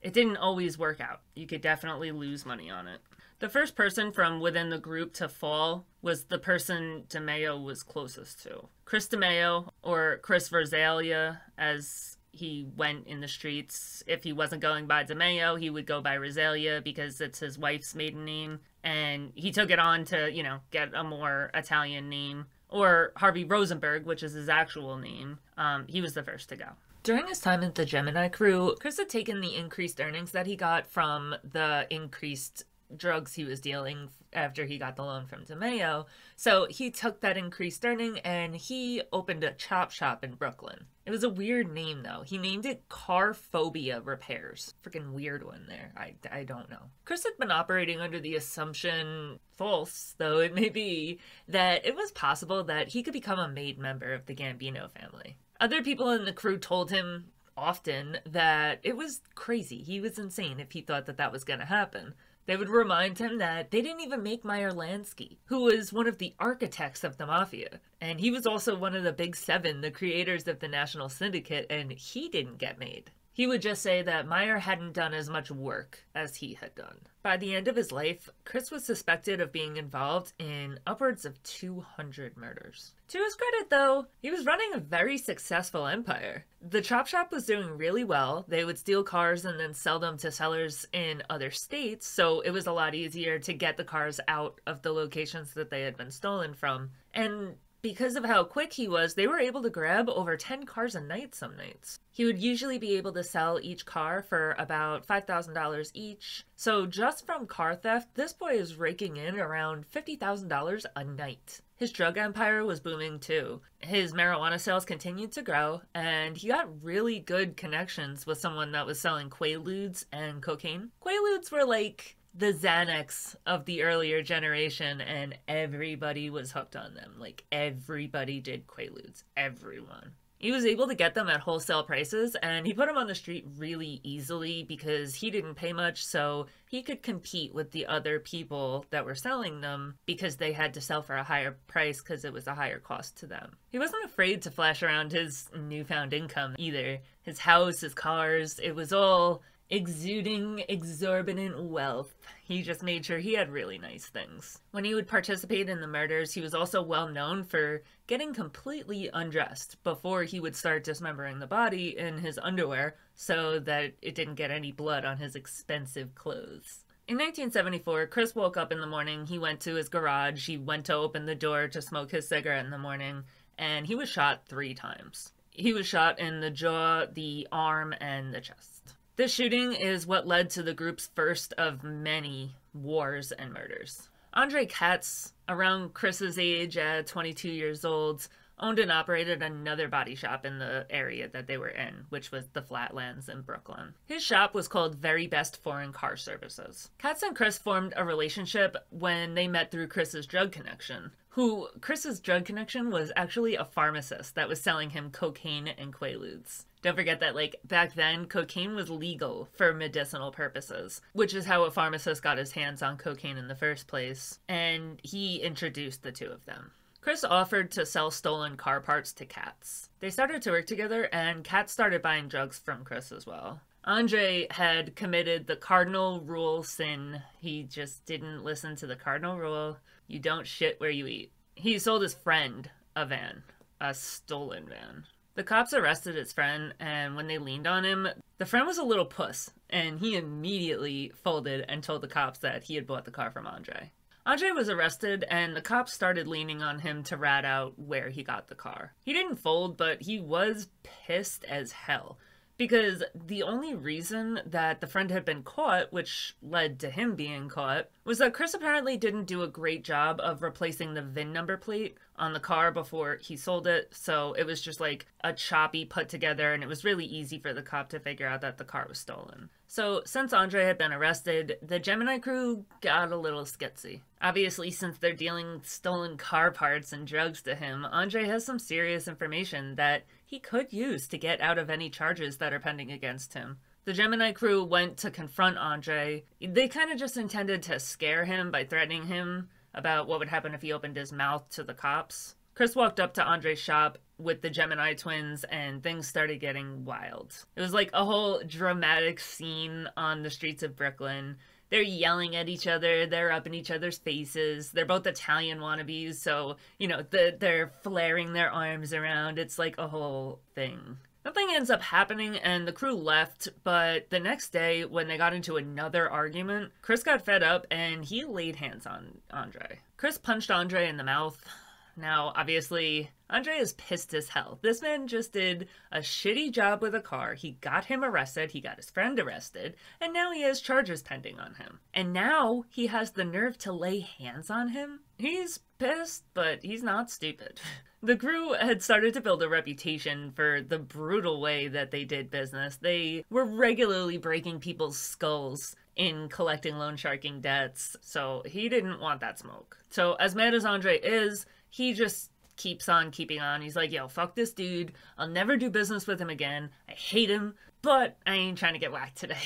it didn't always work out. You could definitely lose money on it. The first person from within the group to fall was the person DeMeo was closest to. Chris DeMeo, or Chris Rosalia, as he went in the streets. If he wasn't going by DeMeo, he would go by Rosalia because it's his wife's maiden name. And he took it on to, you know, get a more Italian name. Or Harvey Rosenberg, which is his actual name. He was the first to go. During his time at the Gemini crew, Chris had taken the increased earnings that he got from the increased drugs he was dealing after he got the loan from DeMeo. So he took that increased earning and he opened a chop shop in Brooklyn. It was a weird name though. He named it Car Phobia Repairs. Freaking weird one there. I don't know. Chris had been operating under the assumption, false though it may be, that it was possible that he could become a made member of the Gambino family. Other people in the crew told him often that it was crazy. He was insane if he thought that that was going to happen. They would remind him that they didn't even make Meyer Lansky, who was one of the architects of the Mafia. And he was also one of the Big Seven, the creators of the National Syndicate, and he didn't get made. He would just say that Meyer hadn't done as much work as he had done. By the end of his life, Chris was suspected of being involved in upwards of 200 murders. To his credit, though, he was running a very successful empire. The chop shop was doing really well. They would steal cars and then sell them to sellers in other states, so it was a lot easier to get the cars out of the locations that they had been stolen from. And because of how quick he was, they were able to grab over 10 cars a night some nights. He would usually be able to sell each car for about $5,000 each. So just from car theft, this boy is raking in around $50,000 a night. His drug empire was booming too. His marijuana sales continued to grow, and he got really good connections with someone that was selling Quaaludes and cocaine. Quaaludes were like the Xanax of the earlier generation, and everybody was hooked on them. Like, everybody did Quaaludes. Everyone. He was able to get them at wholesale prices, and he put them on the street really easily because he didn't pay much, so he could compete with the other people that were selling them because they had to sell for a higher price because it was a higher cost to them. He wasn't afraid to flash around his newfound income either. His house, his cars, it was all exuding exorbitant wealth. He just made sure he had really nice things. When he would participate in the murders, he was also well known for getting completely undressed before he would start dismembering the body in his underwear so that it didn't get any blood on his expensive clothes. In 1974, Chris woke up in the morning, he went to his garage, he went to open the door to smoke his cigarette in the morning, and he was shot 3 times. He was shot in the jaw, the arm, and the chest. This shooting is what led to the group's first of many wars and murders. Andre Katz, around Chris's age at 22 years old, owned and operated another body shop in the area that they were in, which was the Flatlands in Brooklyn. His shop was called Very Best Foreign Car Services. Katz and Chris formed a relationship when they met through Chris's drug connection, Chris's drug connection was actually a pharmacist that was selling him cocaine and Quaaludes. Don't forget that, like, back then, cocaine was legal for medicinal purposes, which is how a pharmacist got his hands on cocaine in the first place, and he introduced the two of them. Chris offered to sell stolen car parts to Katz. They started to work together, and Katz started buying drugs from Chris as well. Andre had committed the cardinal rule sin. He just didn't listen to the cardinal rule. You don't shit where you eat. He sold his friend a van, a stolen van. The cops arrested his friend, and when they leaned on him, the friend was a little puss, and he immediately folded and told the cops that he had bought the car from Andre. Andre was arrested, and the cops started leaning on him to rat out where he got the car. He didn't fold, but he was pissed as hell, because the only reason that the friend had been caught, which led to him being caught, was that Chris apparently didn't do a great job of replacing the VIN number plate on the car before he sold it, so it was just like a choppy put together, and it was really easy for the cop to figure out that the car was stolen. So since Andre had been arrested, the Gemini crew got a little skitsy. Obviously, since they're dealing stolen car parts and drugs to him, Andre has some serious information that he could use to get out of any charges that are pending against him. The Gemini crew went to confront Andre. They kind of just intended to scare him by threatening him about what would happen if he opened his mouth to the cops. Chris walked up to Andre's shop with the Gemini twins, and things started getting wild. It was like a whole dramatic scene on the streets of Brooklyn. They're yelling at each other. They're up in each other's faces. They're both Italian wannabes, so, you know, they're flaring their arms around. It's like a whole thing. Nothing ends up happening and the crew left, but the next day when they got into another argument, Chris got fed up and he laid hands on Andre. Chris punched Andre in the mouth. Now, obviously, Andre is pissed as hell. This man just did a shitty job with a car. He got him arrested, he got his friend arrested, and now he has charges pending on him. And now he has the nerve to lay hands on him? He's pissed, but he's not stupid. The crew had started to build a reputation for the brutal way that they did business. They were regularly breaking people's skulls in collecting loan sharking debts, so he didn't want that smoke. So as mad as Andre is, he just keeps on keeping on. He's like, yo, fuck this dude. I'll never do business with him again. I hate him, but I ain't trying to get whacked today.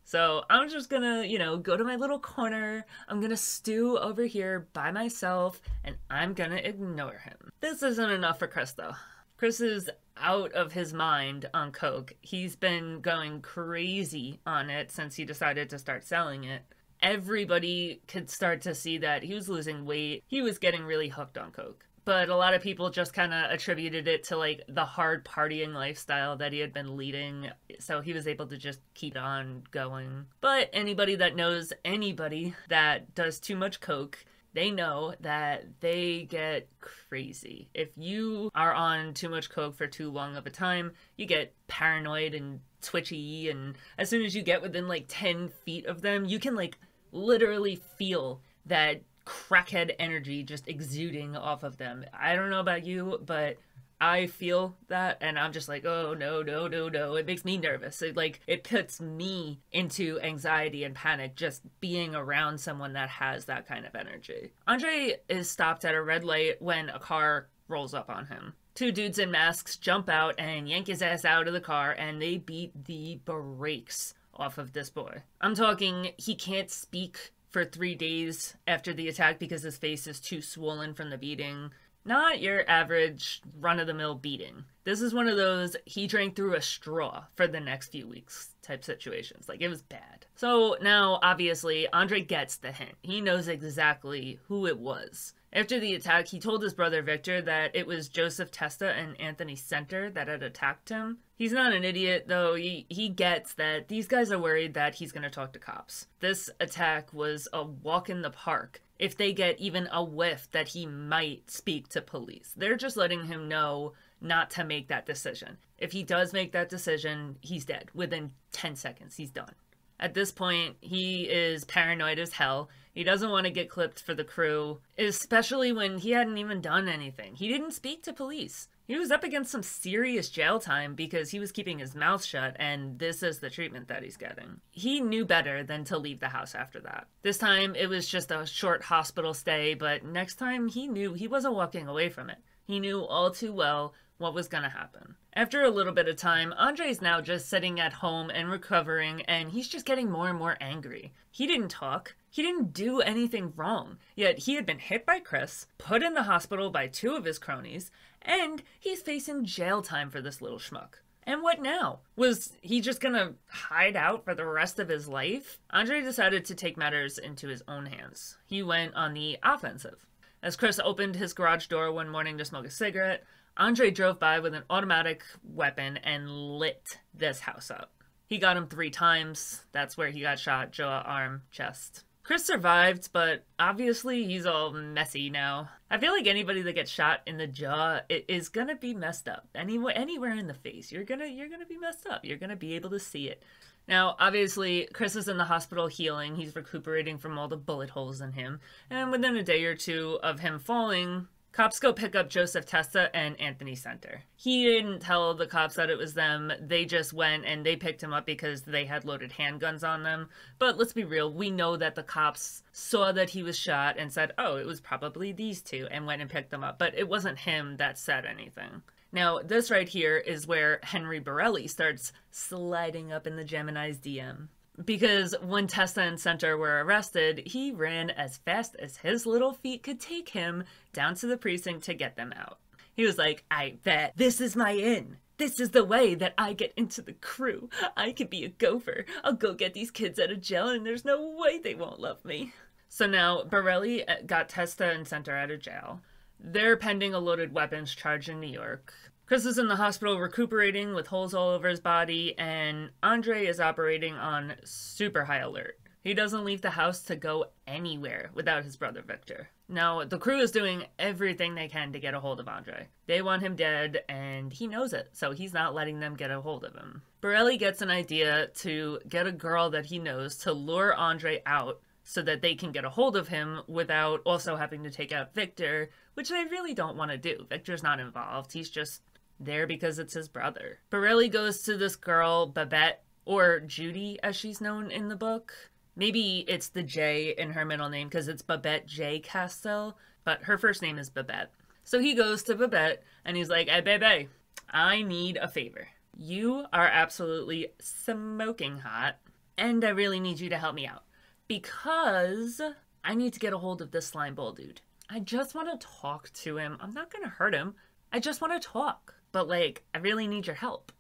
So I'm just gonna, you know, go to my little corner. I'm gonna stew over here by myself, and I'm gonna ignore him. This isn't enough for Chris, though. Chris is out of his mind on coke. He's been going crazy on it since he decided to start selling it. Everybody could start to see that he was losing weight. He was getting really hooked on coke. But a lot of people just kind of attributed it to like the hard partying lifestyle that he had been leading, so he was able to just keep on going. But anybody that knows anybody that does too much coke, they know that they get crazy. If you are on too much coke for too long of a time, you get paranoid and twitchy, and as soon as you get within like 10 feet of them, you can like literally feel that crackhead energy just exuding off of them. I don't know about you, but I feel that, and I'm just like, oh no, no, no, no. It makes me nervous. It puts me into anxiety and panic just being around someone that has that kind of energy. Andre is stopped at a red light when a car rolls up on him. Two dudes in masks jump out and yank his ass out of the car, and they beat the brakes off of this boy. I'm talking, he can't speak for 3 days after the attack because his face is too swollen from the beating. Not your average run-of-the-mill beating. This is one of those he drank through a straw for the next few weeks type situations. Like, it was bad. So now, obviously, Andre gets the hint. He knows exactly who it was. After the attack, he told his brother Victor that it was Joseph Testa and Anthony Center that had attacked him. He's not an idiot, though. He gets that these guys are worried that he's going to talk to cops. This attack was a walk in the park. If they get even a whiff that he might speak to police, they're just letting him know not to make that decision. If he does make that decision, he's dead. Within 10 seconds, he's done. At this point, he is paranoid as hell. He doesn't want to get clipped for the crew, especially when he hadn't even done anything. He didn't speak to police. He was up against some serious jail time because he was keeping his mouth shut, and this is the treatment that he's getting. He knew better than to leave the house after that. This time, it was just a short hospital stay, but next time he knew he wasn't walking away from it. He knew all too well what was gonna happen. After a little bit of time, Andre's now just sitting at home and recovering, and he's just getting more and more angry. He didn't talk. He didn't do anything wrong. Yet he had been hit by Chris, put in the hospital by 2 of his cronies, and he's facing jail time for this little schmuck. And what now? Was he just gonna hide out for the rest of his life? Andre decided to take matters into his own hands. He went on the offensive. As Chris opened his garage door one morning to smoke a cigarette, Andre drove by with an automatic weapon and lit this house up. He got him 3 times. That's where he got shot: jaw, arm, chest. Chris survived, but obviously he's all messy now. I feel like anybody that gets shot in the jaw is gonna be messed up. Anywhere in the face, you're gonna be messed up. You're gonna be able to see it. Now, obviously, Chris is in the hospital healing. He's recuperating from all the bullet holes in him. And within a day or 2 of him falling, cops go pick up Joseph Testa and Anthony Center. He didn't tell the cops that it was them. They just went and they picked him up because they had loaded handguns on them. But let's be real, we know that the cops saw that he was shot and said, oh, it was probably these 2, and went and picked them up. But it wasn't him that said anything. Now, this right here is where Henry Borelli starts sliding up in the Gemini's DM. Because when Testa and Center were arrested, he ran as fast as his little feet could take him down to the precinct to get them out. He was like, I bet this is my in. This is the way that I get into the crew. I could be a gopher. I'll go get these kids out of jail and there's no way they won't love me. So now Borelli got Testa and sent her out of jail. They're pending a loaded weapons charge in New York. Chris is in the hospital recuperating with holes all over his body, and Andre is operating on super high alert. He doesn't leave the house to go anywhere without his brother Victor. Now, the crew is doing everything they can to get a hold of Andre. They want him dead, and he knows it, so he's not letting them get a hold of him. Borelli gets an idea to get a girl that he knows to lure Andre out so that they can get a hold of him without also having to take out Victor, which they really don't want to do. Victor's not involved. He's just there because it's his brother. Borelli goes to this girl, Babette, or Judy as she's known in the book. Maybe it's the J in her middle name because it's Babette J. Castell, but her first name is Babette. So he goes to Babette and he's like, hey, baby, I need a favor. You are absolutely smoking hot and I really need you to help me out because I need to get a hold of this slime bowl dude. I just want to talk to him. I'm not going to hurt him. I just want to talk. But like, I really need your help.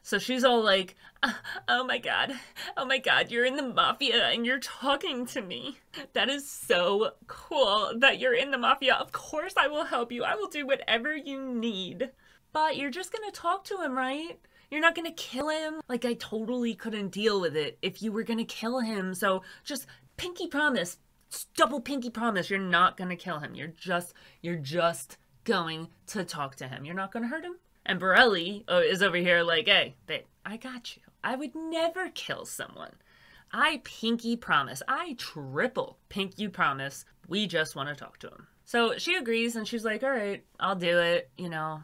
So she's all like, oh my God, you're in the Mafia and you're talking to me. That is so cool that you're in the Mafia. Of course I will help you. I will do whatever you need. But you're just gonna talk to him, right? You're not gonna kill him? Like, I totally couldn't deal with it if you were gonna kill him. So just pinky promise, double pinky promise, you're not gonna kill him. You're just going to talk to him. You're not gonna hurt him? And Borelli is over here like, hey, babe, I got you. I would never kill someone. I pinky promise. I triple pinky promise. We just want to talk to him. So she agrees and she's like, all right, I'll do it. You know,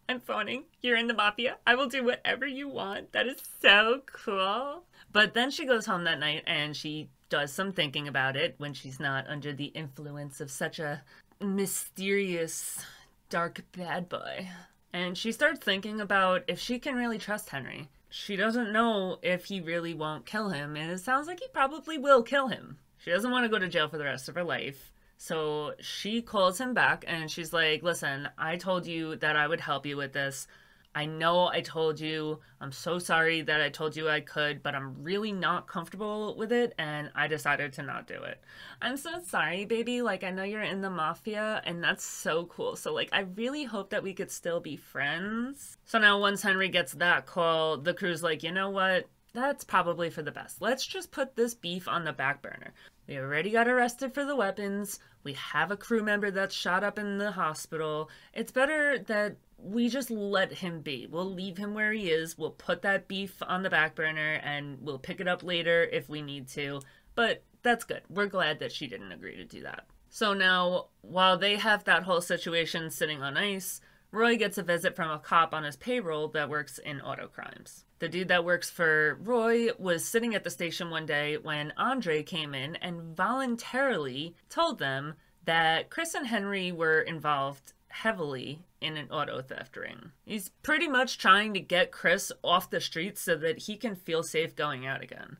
I'm phoning. You're in the Mafia. I will do whatever you want. That is so cool. But then she goes home that night and she does some thinking about it when she's not under the influence of such a mysterious, dark bad boy. And she starts thinking about if she can really trust Henry. She doesn't know if he really won't kill him, and it sounds like he probably will kill him. She doesn't want to go to jail for the rest of her life. So she calls him back and she's like, listen, I told you that I would help you with this. I know I told you. I'm so sorry that I told you I could, but I'm really not comfortable with it, and I decided to not do it. I'm so sorry, baby. Like, I know you're in the Mafia, and that's so cool. So, like, I really hope that we could still be friends. So now once Henry gets that call, the crew's like, you know what? That's probably for the best. Let's just put this beef on the back burner. We already got arrested for the weapons. We have a crew member that's shot up in the hospital. It's better that we just let him be. We'll leave him where he is. We'll put that beef on the back burner and we'll pick it up later if we need to. But that's good. We're glad that she didn't agree to do that. So now, while they have that whole situation sitting on ice, Roy gets a visit from a cop on his payroll that works in auto crimes. The dude that works for Roy was sitting at the station one day when Andre came in and voluntarily told them that Chris and Henry were involved heavily in an auto theft ring. He's pretty much trying to get Chris off the streets so that he can feel safe going out again.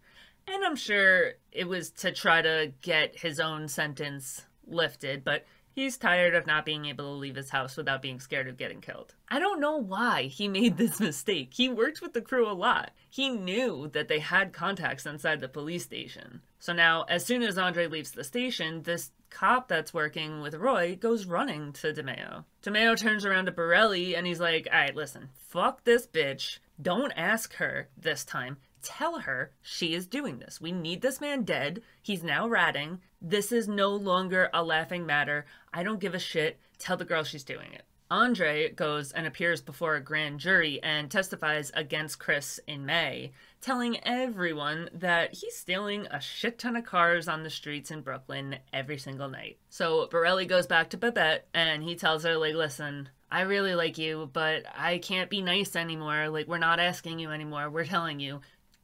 And I'm sure it was to try to get his own sentence lifted, but he's tired of not being able to leave his house without being scared of getting killed. I don't know why he made this mistake. He worked with the crew a lot. He knew that they had contacts inside the police station. So now, as soon as Andre leaves the station, this cop that's working with Roy goes running to DeMeo. DeMeo turns around to Borelli and he's like, all right, listen, fuck this bitch. Don't ask her this time. Tell her she is doing this. We need this man dead. He's now ratting. This is no longer a laughing matter. I don't give a shit. Tell the girl she's doing it. Andre goes and appears before a grand jury and testifies against Chris in May, telling everyone that he's stealing a shit ton of cars on the streets in Brooklyn every single night. So Borelli goes back to Babette and he tells her, like, listen, I really like you, but I can't be nice anymore. Like, we're not asking you anymore. We're telling you,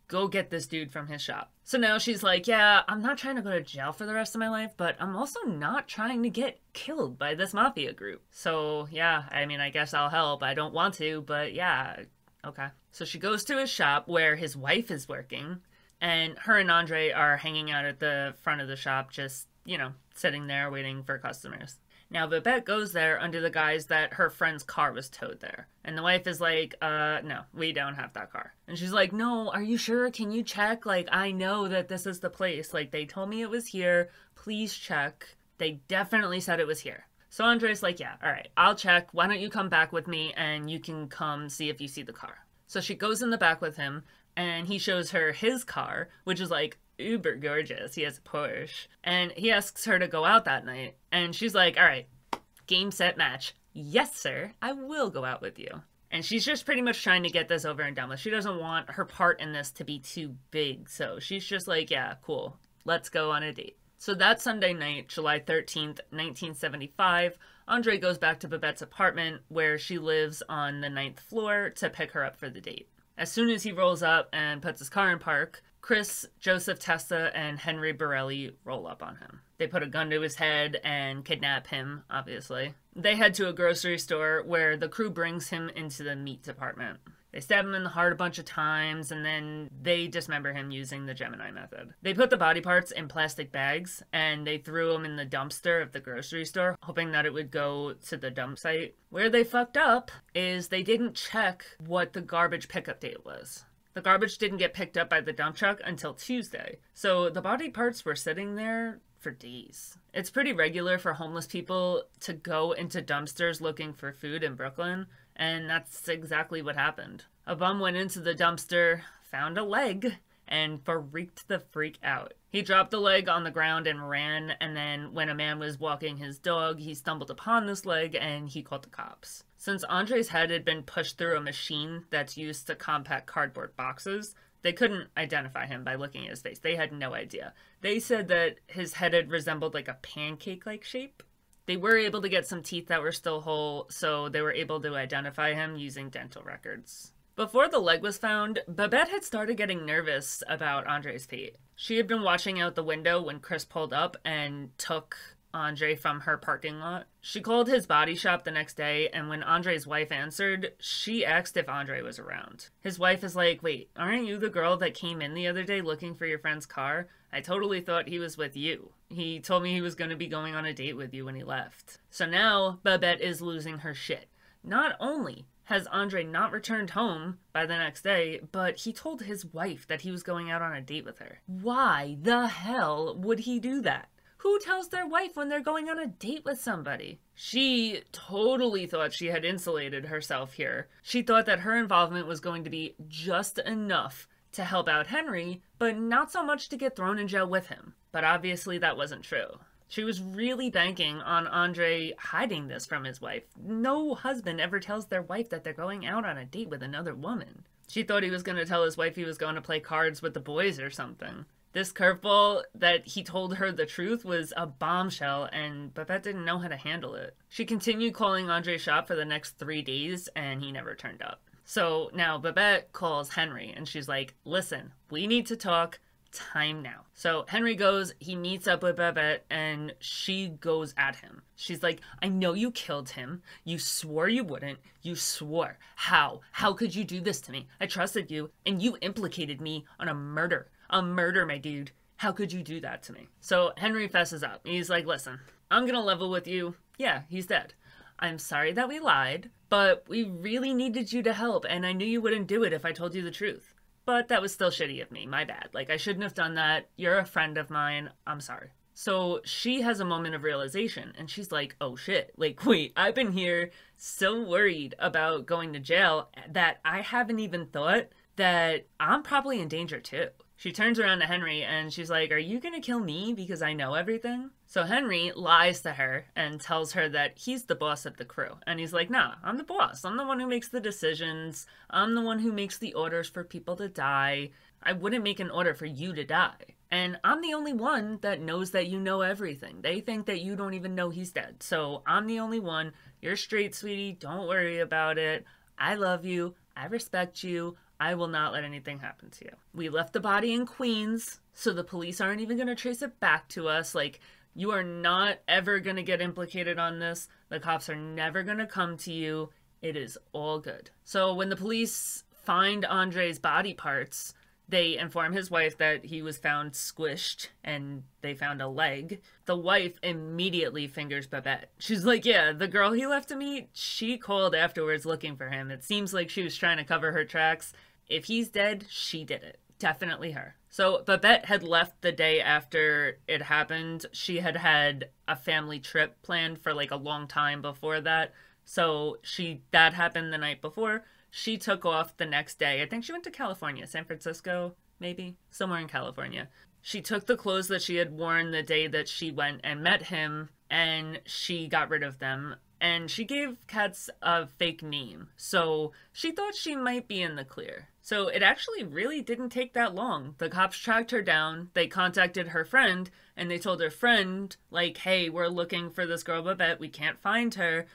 go get this dude from his shop. So now she's like, yeah, I'm not trying to go to jail for the rest of my life, but I'm also not trying to get killed by this mafia group. So yeah, I mean, I guess I'll help. I don't want to, but yeah, okay. So she goes to his shop where his wife is working, and her and Andre are hanging out at the front of the shop just you know, sitting there waiting for customers. Now, Babette goes there under the guise that her friend's car was towed there. And the wife is like, no, we don't have that car. And she's like, no, are you sure? Can you check? Like, I know that this is the place. Like, they told me it was here. Please check. They definitely said it was here. So Andre's like, yeah, all right, I'll check. Why don't you come back with me and you can come see if you see the car. So she goes in the back with him and he shows her his car, which is like uber gorgeous. He has a Porsche. And he asks her to go out that night. And she's like, all right, game, set, match. Yes, sir, I will go out with you. And she's just pretty much trying to get this over and done with. She doesn't want her part in this to be too big. So she's just like, yeah, cool. Let's go on a date. So that Sunday night, July 13th, 1975, Andre goes back to Babette's apartment where she lives on the 9th floor to pick her up for the date. As soon as he rolls up and puts his car in park, Chris, Joseph Testa, and Henry Borelli roll up on him. They put a gun to his head and kidnap him, obviously. They head to a grocery store where the crew brings him into the meat department. They stab him in the heart a bunch of times, and then they dismember him using the Gemini method. They put the body parts in plastic bags, and they threw them in the dumpster of the grocery store, hoping that it would go to the dump site. Where they fucked up is they didn't check what the garbage pickup date was. The garbage didn't get picked up by the dump truck until Tuesday, so the body parts were sitting there for days. It's pretty regular for homeless people to go into dumpsters looking for food in Brooklyn, and that's exactly what happened. A bum went into the dumpster, found a leg, and freaked the freak out. He dropped the leg on the ground and ran, and then when a man was walking his dog, he stumbled upon this leg and he called the cops. Since Andre's head had been pushed through a machine that's used to compact cardboard boxes, they couldn't identify him by looking at his face. They had no idea. They said that his head had resembled like a pancake-like shape. They were able to get some teeth that were still whole, so they were able to identify him using dental records. Before the leg was found, Babette had started getting nervous about Andre's fate. She had been watching out the window when Chris pulled up and took Andre from her parking lot. She called his body shop the next day, and when Andre's wife answered, she asked if Andre was around. His wife is like, wait, aren't you the girl that came in the other day looking for your friend's car? I totally thought he was with you. He told me he was going to be going on a date with you when he left. So now Babette is losing her shit. Not only has Andre not returned home by the next day, but he told his wife that he was going out on a date with her. Why the hell would he do that? Who tells their wife when they're going on a date with somebody? She totally thought she had insulated herself here. She thought that her involvement was going to be just enough to help out Henry, but not so much to get thrown in jail with him. But obviously that wasn't true. She was really banking on Andre hiding this from his wife. No husband ever tells their wife that they're going out on a date with another woman. She thought he was going to tell his wife he was going to play cards with the boys or something. This curveball that he told her the truth was a bombshell, and Babette didn't know how to handle it. She continued calling Andre's shop for the next 3 days, and he never turned up. So now Babette calls Henry, and she's like, listen, we need to talk. Time now. So Henry goes, he meets up with Babette, and she goes at him. She's like, I know you killed him. You swore you wouldn't. You swore. How? How could you do this to me? I trusted you, and you implicated me on a murder. A murder, my dude. How could you do that to me? So Henry fesses up. He's like, listen, I'm gonna level with you. Yeah, he's dead. I'm sorry that we lied, but we really needed you to help, and I knew you wouldn't do it if I told you the truth. But that was still shitty of me. My bad. Like, I shouldn't have done that. You're a friend of mine. I'm sorry. So she has a moment of realization, and she's like, oh shit. Like, wait, I've been here so worried about going to jail that I haven't even thought that I'm probably in danger too. She turns around to Henry and she's like, are you gonna kill me because I know everything? So Henry lies to her and tells her that he's the boss of the crew. And he's like, nah, I'm the boss. I'm the one who makes the decisions. I'm the one who makes the orders for people to die. I wouldn't make an order for you to die. And I'm the only one that knows that you know everything. They think that you don't even know he's dead. So I'm the only one. You're straight, sweetie. Don't worry about it. I love you. I respect you. I will not let anything happen to you. We left the body in Queens, so the police aren't even going to trace it back to us. Like, you are not ever going to get implicated on this. The cops are never going to come to you. It is all good. So when the police find Andre's body parts, They inform his wife that he was found squished and they found a leg. The wife immediately fingers Babette. She's like, yeah, the girl he left to meet, she called afterwards looking for him. It seems like she was trying to cover her tracks. If he's dead, she did it. Definitely her. So Babette had left the day after it happened. She had had a family trip planned for like a long time before that. So that happened the night before. She took off the next day. I think she went to California, San Francisco, maybe, somewhere in California. She took the clothes that she had worn the day that she went and met him, and she got rid of them. And she gave Katz a fake name, so she thought she might be in the clear. So it actually really didn't take that long. The cops tracked her down, they contacted her friend, and they told her friend, like, hey, we're looking for this girl Babette, we can't find her,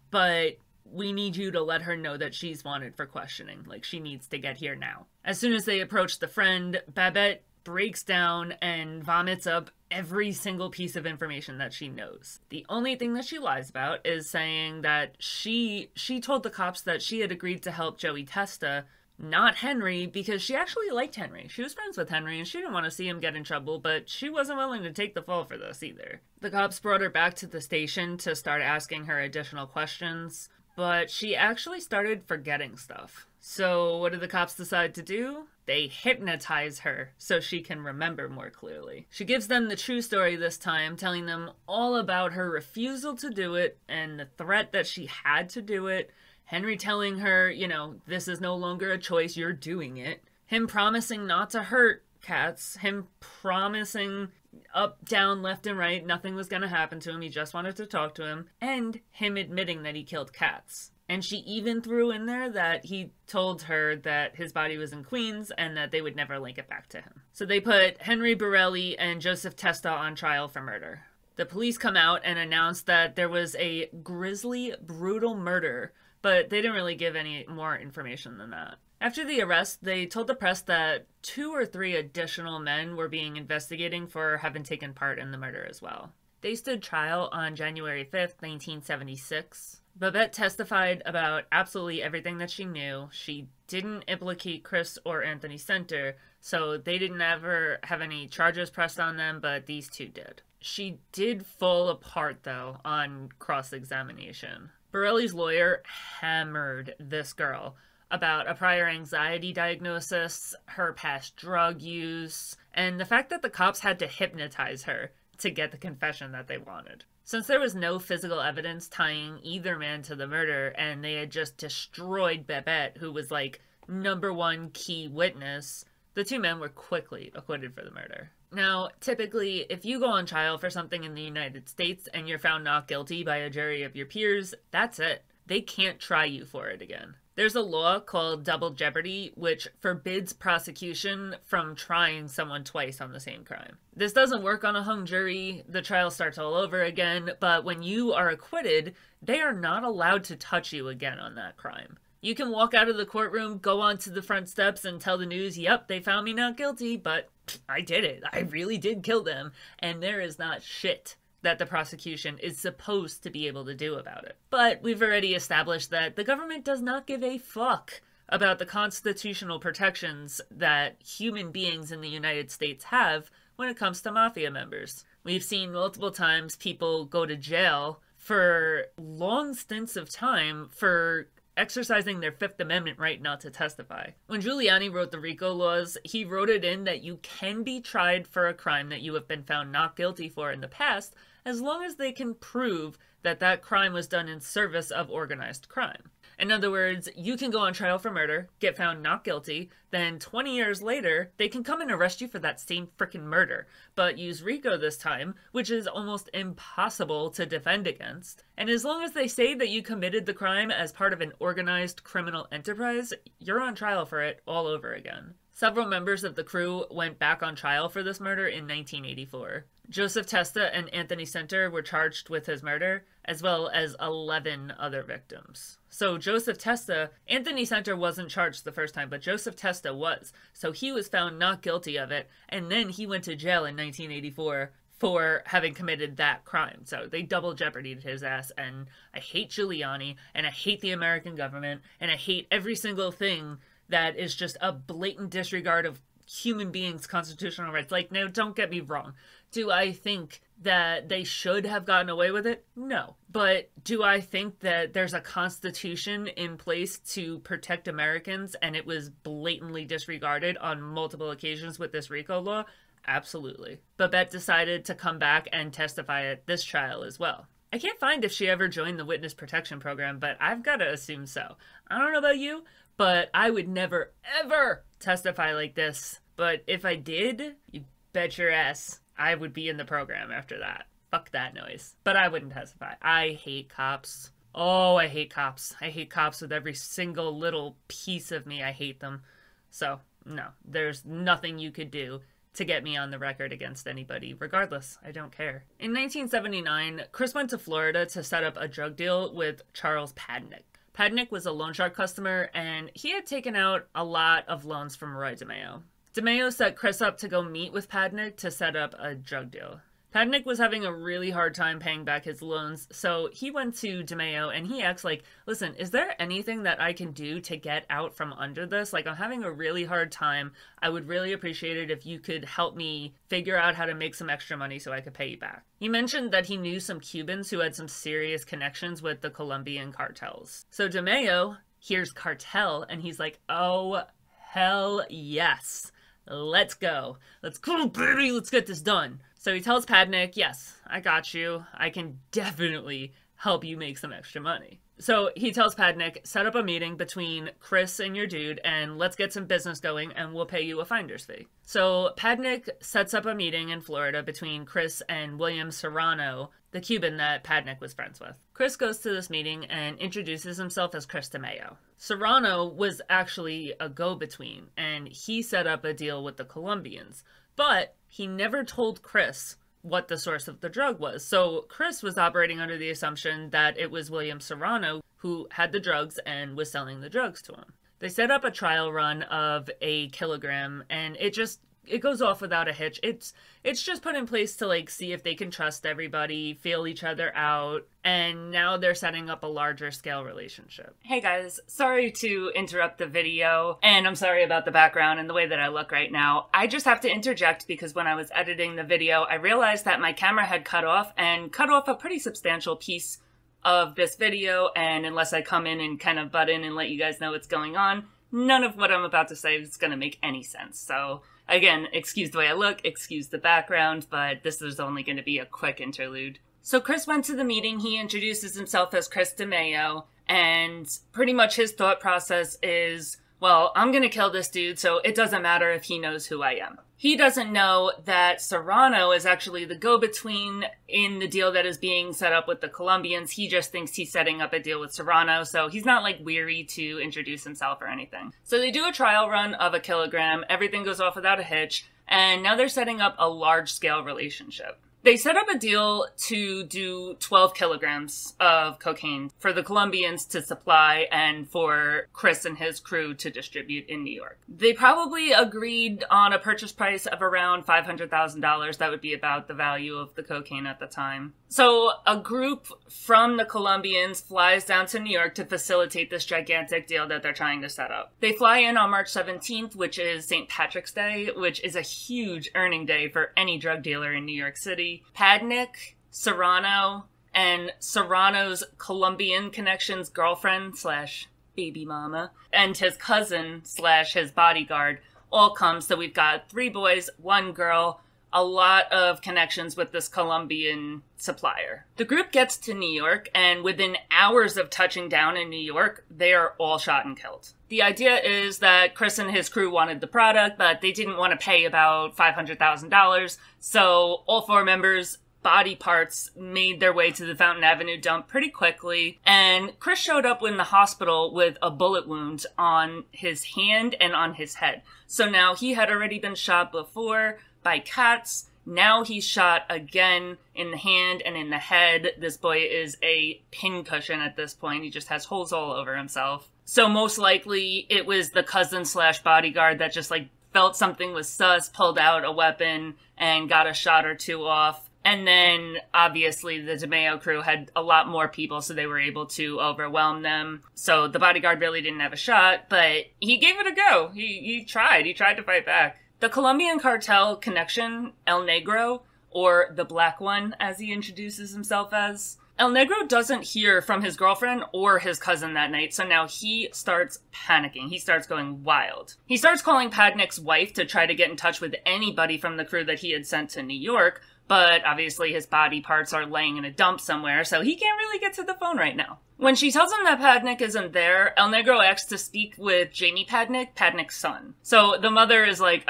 but we need you to let her know that she's wanted for questioning. Like, she needs to get here now. As soon as they approach the friend, Babette breaks down and vomits up every single piece of information that she knows. The only thing that she lies about is saying that she told the cops that she had agreed to help Joey Testa, not Henry, because she actually liked Henry. She was friends with Henry and she didn't want to see him get in trouble, but she wasn't willing to take the fall for this either. The cops brought her back to the station to start asking her additional questions, but she actually started forgetting stuff. So what do the cops decide to do? They hypnotize her so she can remember more clearly. She gives them the true story this time, telling them all about her refusal to do it and the threat that she had to do it. Henry telling her, you know, this is no longer a choice, you're doing it. Him promising not to hurt Katz. Him promising up, down, left, and right, nothing was going to happen to him. He just wanted to talk to him. And him admitting that he killed Katz. And she even threw in there that he told her that his body was in Queens and that they would never link it back to him. So they put Henry Borelli and Joseph Testa on trial for murder. The police come out and announce that there was a grisly, brutal murder, but they didn't really give any more information than that. After the arrest, they told the press that 2 or 3 additional men were being investigated for having taken part in the murder as well. They stood trial on January 5th, 1976. Babette testified about absolutely everything that she knew. She didn't implicate Chris or Anthony Center, so they didn't ever have any charges pressed on them, but these two did. She did fall apart, though, on cross-examination. Borelli's lawyer hammered this girl about a prior anxiety diagnosis, her past drug use, and the fact that the cops had to hypnotize her to get the confession that they wanted. Since there was no physical evidence tying either man to the murder, and they had just destroyed Babette, who was like #1 key witness, the 2 men were quickly acquitted for the murder. Now, typically, if you go on trial for something in the United States and you're found not guilty by a jury of your peers, that's it. They can't try you for it again. There's a law called double jeopardy, which forbids prosecution from trying someone twice on the same crime. This doesn't work on a hung jury. The trial starts all over again, but when you are acquitted, they are not allowed to touch you again on that crime. You can walk out of the courtroom, go onto the front steps and tell the news, yep, they found me not guilty, but I did it. I really did kill them. And there is not shit that the prosecution is supposed to be able to do about it. But we've already established that the government does not give a fuck about the constitutional protections that human beings in the United States have when it comes to mafia members. We've seen multiple times people go to jail for long stints of time for exercising their Fifth Amendment right not to testify. When Giuliani wrote the RICO laws, he wrote it in that you can be tried for a crime that you have been found not guilty for in the past, as long as they can prove that that crime was done in service of organized crime. In other words, you can go on trial for murder, get found not guilty, then 20 years later, they can come and arrest you for that same frickin' murder, but use RICO this time, which is almost impossible to defend against. And as long as they say that you committed the crime as part of an organized criminal enterprise, you're on trial for it all over again. Several members of the crew went back on trial for this murder in 1984. Joseph Testa and Anthony Center were charged with his murder, as well as 11 other victims. So Joseph Testa, Anthony Center wasn't charged the first time, but Joseph Testa was. So he was found not guilty of it, and then he went to jail in 1984 for having committed that crime. So they double jeopardied his ass, and I hate Giuliani, and I hate the American government, and I hate every single thing that is just a blatant disregard of human beings' constitutional rights. Like, no, don't get me wrong. Do I think that they should have gotten away with it? No. But do I think that there's a constitution in place to protect Americans and it was blatantly disregarded on multiple occasions with this RICO law? Absolutely. Babette decided to come back and testify at this trial as well. I can't find if she ever joined the witness protection program, but I've got to assume so. I don't know about you, but I would never, ever testify like this. But if I did, you bet your ass I would be in the program after that. Fuck that noise. But I wouldn't testify. I hate cops. Oh, I hate cops. I hate cops with every single little piece of me. I hate them. So, no, there's nothing you could do to get me on the record against anybody. Regardless, I don't care. In 1979, Chris went to Florida to set up a drug deal with Charles Padnick. Padnick was a loan shark customer, and he had taken out a lot of loans from Roy DeMeo. DeMeo set Chris up to go meet with Padnick to set up a drug deal. Padnick was having a really hard time paying back his loans, so he went to DeMeo and he asked, like, listen, is there anything that I can do to get out from under this? Like, I'm having a really hard time. I would really appreciate it if you could help me figure out how to make some extra money so I could pay you back. He mentioned that he knew some Cubans who had some serious connections with the Colombian cartels. So DeMeo hears cartel and he's like, oh, hell yes. Let's go. Let's go, baby. Let's get this done. So he tells Padnick, yes, I got you. I can definitely help you make some extra money. So he tells Padnick, set up a meeting between Chris and your dude and let's get some business going and we'll pay you a finder's fee. So Padnick sets up a meeting in Florida between Chris and William Serrano, the Cuban that Padnick was friends with. Chris goes to this meeting and introduces himself as Chris DeMeo. Serrano was actually a go-between and he set up a deal with the Colombians, but he never told Chris what the source of the drug was. So Chris was operating under the assumption that it was William Serrano who had the drugs and was selling the drugs to him. They set up a trial run of a kilogram and it goes off without a hitch. It's just put in place to like see if they can trust everybody, feel each other out, and now they're setting up a larger scale relationship. Hey guys, sorry to interrupt the video, and I'm sorry about the background and the way that I look right now. I just have to interject because when I was editing the video, I realized that my camera had cut off a pretty substantial piece of this video, and unless I come in and kind of butt in and let you guys know what's going on, none of what I'm about to say is going to make any sense. So again, excuse the way I look, excuse the background, but this is only going to be a quick interlude. So Chris went to the meeting, he introduces himself as Chris DeMeo, and pretty much his thought process is, well, I'm going to kill this dude, so it doesn't matter if he knows who I am. He doesn't know that Serrano is actually the go-between in the deal that is being set up with the Colombians. He just thinks he's setting up a deal with Serrano, so he's not like weary to introduce himself or anything. So they do a trial run of a kilogram, everything goes off without a hitch, and now they're setting up a large-scale relationship. They set up a deal to do 12 kilograms of cocaine for the Colombians to supply and for Chris and his crew to distribute in New York. They probably agreed on a purchase price of around $500,000. That would be about the value of the cocaine at the time. So a group from the Colombians flies down to New York to facilitate this gigantic deal that they're trying to set up. They fly in on March 17th, which is St. Patrick's Day, which is a huge earning day for any drug dealer in New York City. Padnick, Serrano, and Serrano's Colombian connections girlfriend / baby mama, and his cousin / his bodyguard all come. So we've got 3 boys, 1 girl, a lot of connections with this Colombian supplier. The group gets to New York, and within hours of touching down in New York, they are all shot and killed. The idea is that Chris and his crew wanted the product, but they didn't want to pay about $500,000, so all 4 members' body parts made their way to the Fountain Avenue dump pretty quickly, and Chris showed up in the hospital with a bullet wound on his hand and on his head. So now he had already been shot before by cats. Now he's shot again in the hand and in the head. This boy is a pincushion at this point. He just has holes all over himself. So most likely it was the cousin / bodyguard that just like felt something was sus, pulled out a weapon and got a shot or 2 off. And then obviously the DeMeo crew had a lot more people, so they were able to overwhelm them. So the bodyguard really didn't have a shot, but he gave it a go. He tried to fight back. The Colombian cartel connection, El Negro, or the Black One, as he introduces himself as. El Negro doesn't hear from his girlfriend or his cousin that night, so now he starts panicking. He starts going wild. He starts calling Padnick's wife to try to get in touch with anybody from the crew that he had sent to New York, but obviously his body parts are laying in a dump somewhere, so he can't really get to the phone right now. When she tells him that Padnick isn't there, El Negro asks to speak with Jamie Padnick, Padnick's son. So the mother is like,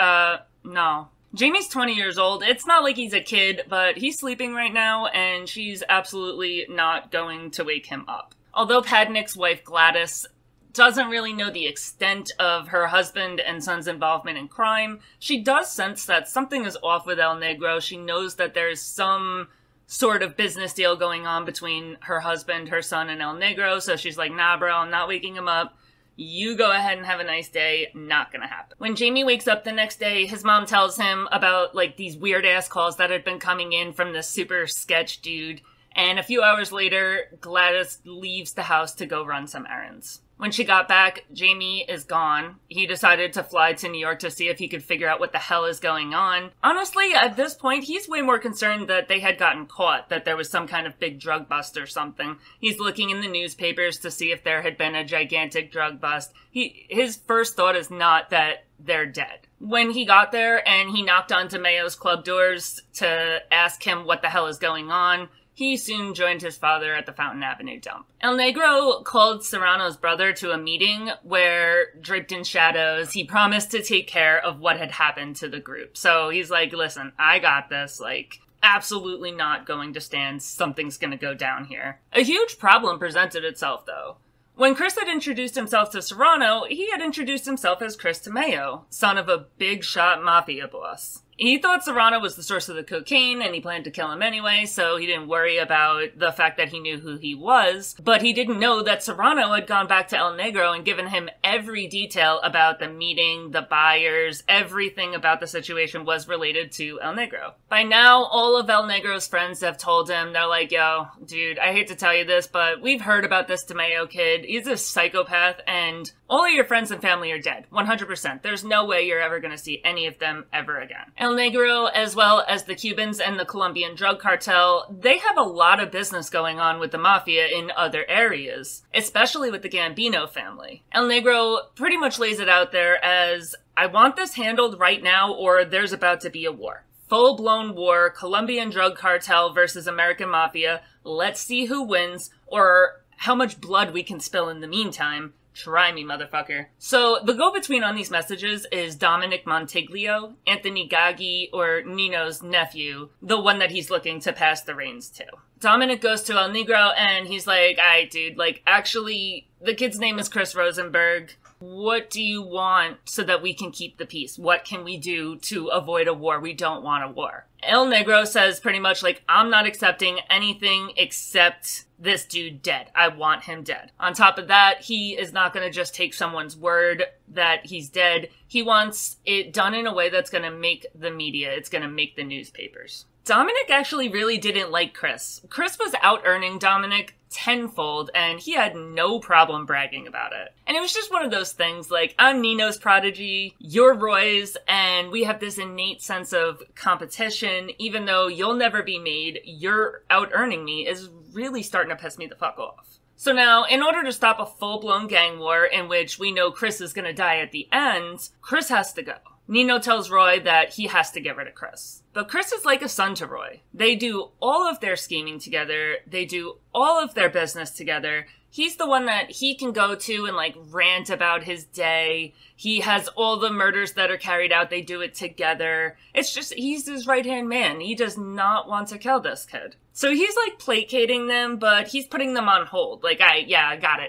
no. Jamie's 20 years old. It's not like he's a kid, but he's sleeping right now, and she's absolutely not going to wake him up. Although Padnick's wife, Gladys, doesn't really know the extent of her husband and son's involvement in crime, she does sense that something is off with El Negro. She knows that there's some sort of business deal going on between her husband, her son, and El Negro, so she's like, nah, bro, I'm not waking him up. You go ahead and have a nice day. Not gonna happen. When Jamie wakes up the next day, his mom tells him about, like, these weird-ass calls that had been coming in from this super sketch dude. And a few hours later, Gladys leaves the house to go run some errands. When she got back, Jamie is gone. He decided to fly to New York to see if he could figure out what the hell is going on. Honestly, at this point, he's way more concerned that they had gotten caught, that there was some kind of big drug bust or something. He's looking in the newspapers to see if there had been a gigantic drug bust. His first thought is not that they're dead. When he got there and he knocked on DeMeo's club doors to ask him what the hell is going on, he soon joined his father at the Fountain Avenue dump. El Negro called Serrano's brother to a meeting where, draped in shadows, he promised to take care of what had happened to the group. So he's like, listen, I got this, like, absolutely not going to stand. Something's gonna go down here. A huge problem presented itself, though. When Chris had introduced himself to Serrano, he had introduced himself as Chris DeMeo, son of a big-shot mafia boss. He thought Serrano was the source of the cocaine, and he planned to kill him anyway, so he didn't worry about the fact that he knew who he was. But he didn't know that Serrano had gone back to El Negro and given him every detail about the meeting, the buyers, everything about the situation was related to El Negro. By now, all of El Negro's friends have told him, they're like, yo, dude, I hate to tell you this, but we've heard about this DeMeo kid. He's a psychopath, and all of your friends and family are dead. 100%. There's no way you're ever gonna see any of them ever again. El Negro, as well as the Cubans and the Colombian drug cartel, they have a lot of business going on with the Mafia in other areas, especially with the Gambino family. El Negro pretty much lays it out there as, I want this handled right now or there's about to be a war. Full-blown war, Colombian drug cartel versus American Mafia. Let's see who wins, or how much blood we can spill in the meantime. Try me, motherfucker. So, the go-between on these messages is Dominic Montiglio, Anthony Gaggi, or Nino's nephew, the one that he's looking to pass the reins to. Dominic goes to El Negro and he's like, alright dude, like, actually, the kid's name is Chris Rosenberg. What do you want so that we can keep the peace? What can we do to avoid a war? We don't want a war. El Negro says pretty much like, I'm not accepting anything except this dude dead. I want him dead. On top of that, he is not going to just take someone's word that he's dead. He wants it done in a way that's going to make the media. It's going to make the newspapers. Dominic actually really didn't like Chris. Chris was out-earning Dominic tenfold, and he had no problem bragging about it. And it was just one of those things, like, I'm Nino's prodigy, you're Roy's, and we have this innate sense of competition. Even though you'll never be made, you're out-earning me, is really starting to piss me the fuck off. So now, in order to stop a full-blown gang war in which we know Chris is gonna die at the end, Chris has to go. Nino tells Roy that he has to get rid of Chris. But Chris is like a son to Roy. They do all of their scheming together. They do all of their business together. He's the one that he can go to and, like, rant about his day. He has all the murders that are carried out. They do it together. It's just, he's his right-hand man. He does not want to kill this kid. So he's, like, placating them, but he's putting them on hold. Like, I got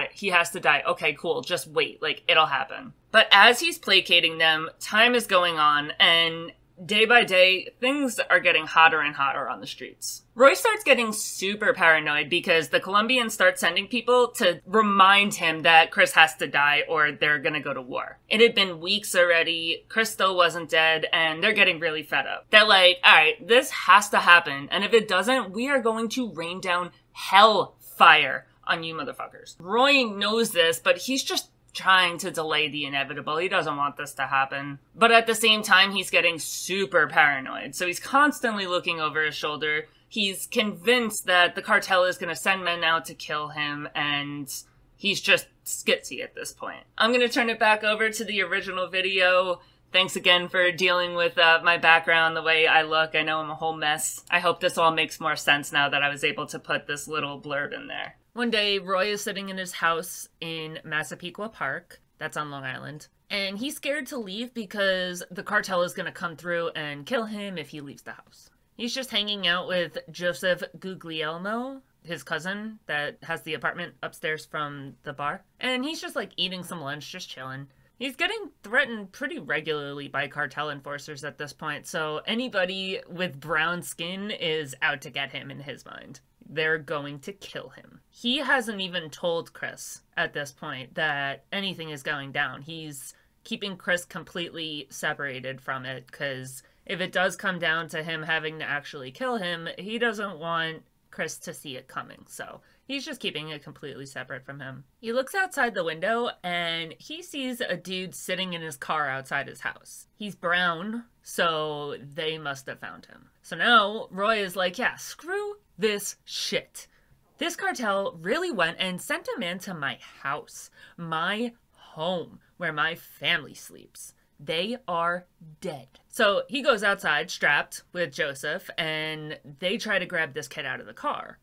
it. He has to die. Okay, cool. Just wait. Like, it'll happen. But as he's placating them, time is going on, and day by day, things are getting hotter and hotter on the streets. Roy starts getting super paranoid because the Colombians start sending people to remind him that Chris has to die or they're gonna go to war. It had been weeks already, Chris still wasn't dead, and they're getting really fed up. They're like, alright, this has to happen, and if it doesn't, we are going to rain down hellfire on you motherfuckers. Roy knows this, but he's just trying to delay the inevitable. He doesn't want this to happen. But at the same time, he's getting super paranoid. So he's constantly looking over his shoulder. He's convinced that the cartel is going to send men out to kill him, and he's just skitsy at this point. I'm going to turn it back over to the original video. Thanks again for dealing with my background, the way I look. I know I'm a whole mess. I hope this all makes more sense now that I was able to put this little blurb in there. One day, Roy is sitting in his house in Massapequa Park. That's on Long Island. And he's scared to leave because the cartel is going to come through and kill him if he leaves the house. He's just hanging out with Joseph Guglielmo, his cousin that has the apartment upstairs from the bar. And he's just like eating some lunch, just chilling. He's getting threatened pretty regularly by cartel enforcers at this point, so anybody with brown skin is out to get him in his mind. They're going to kill him. He hasn't even told Chris at this point that anything is going down. He's keeping Chris completely separated from it, because if it does come down to him having to actually kill him, he doesn't want Chris to see it coming, so he's just keeping it completely separate from him. He looks outside the window and he sees a dude sitting in his car outside his house. He's brown, so they must have found him. So now Roy is like, yeah, screw this shit. This cartel really went and sent a man to my house, my home, where my family sleeps. They are dead. So he goes outside strapped with Joseph and they try to grab this kid out of the car.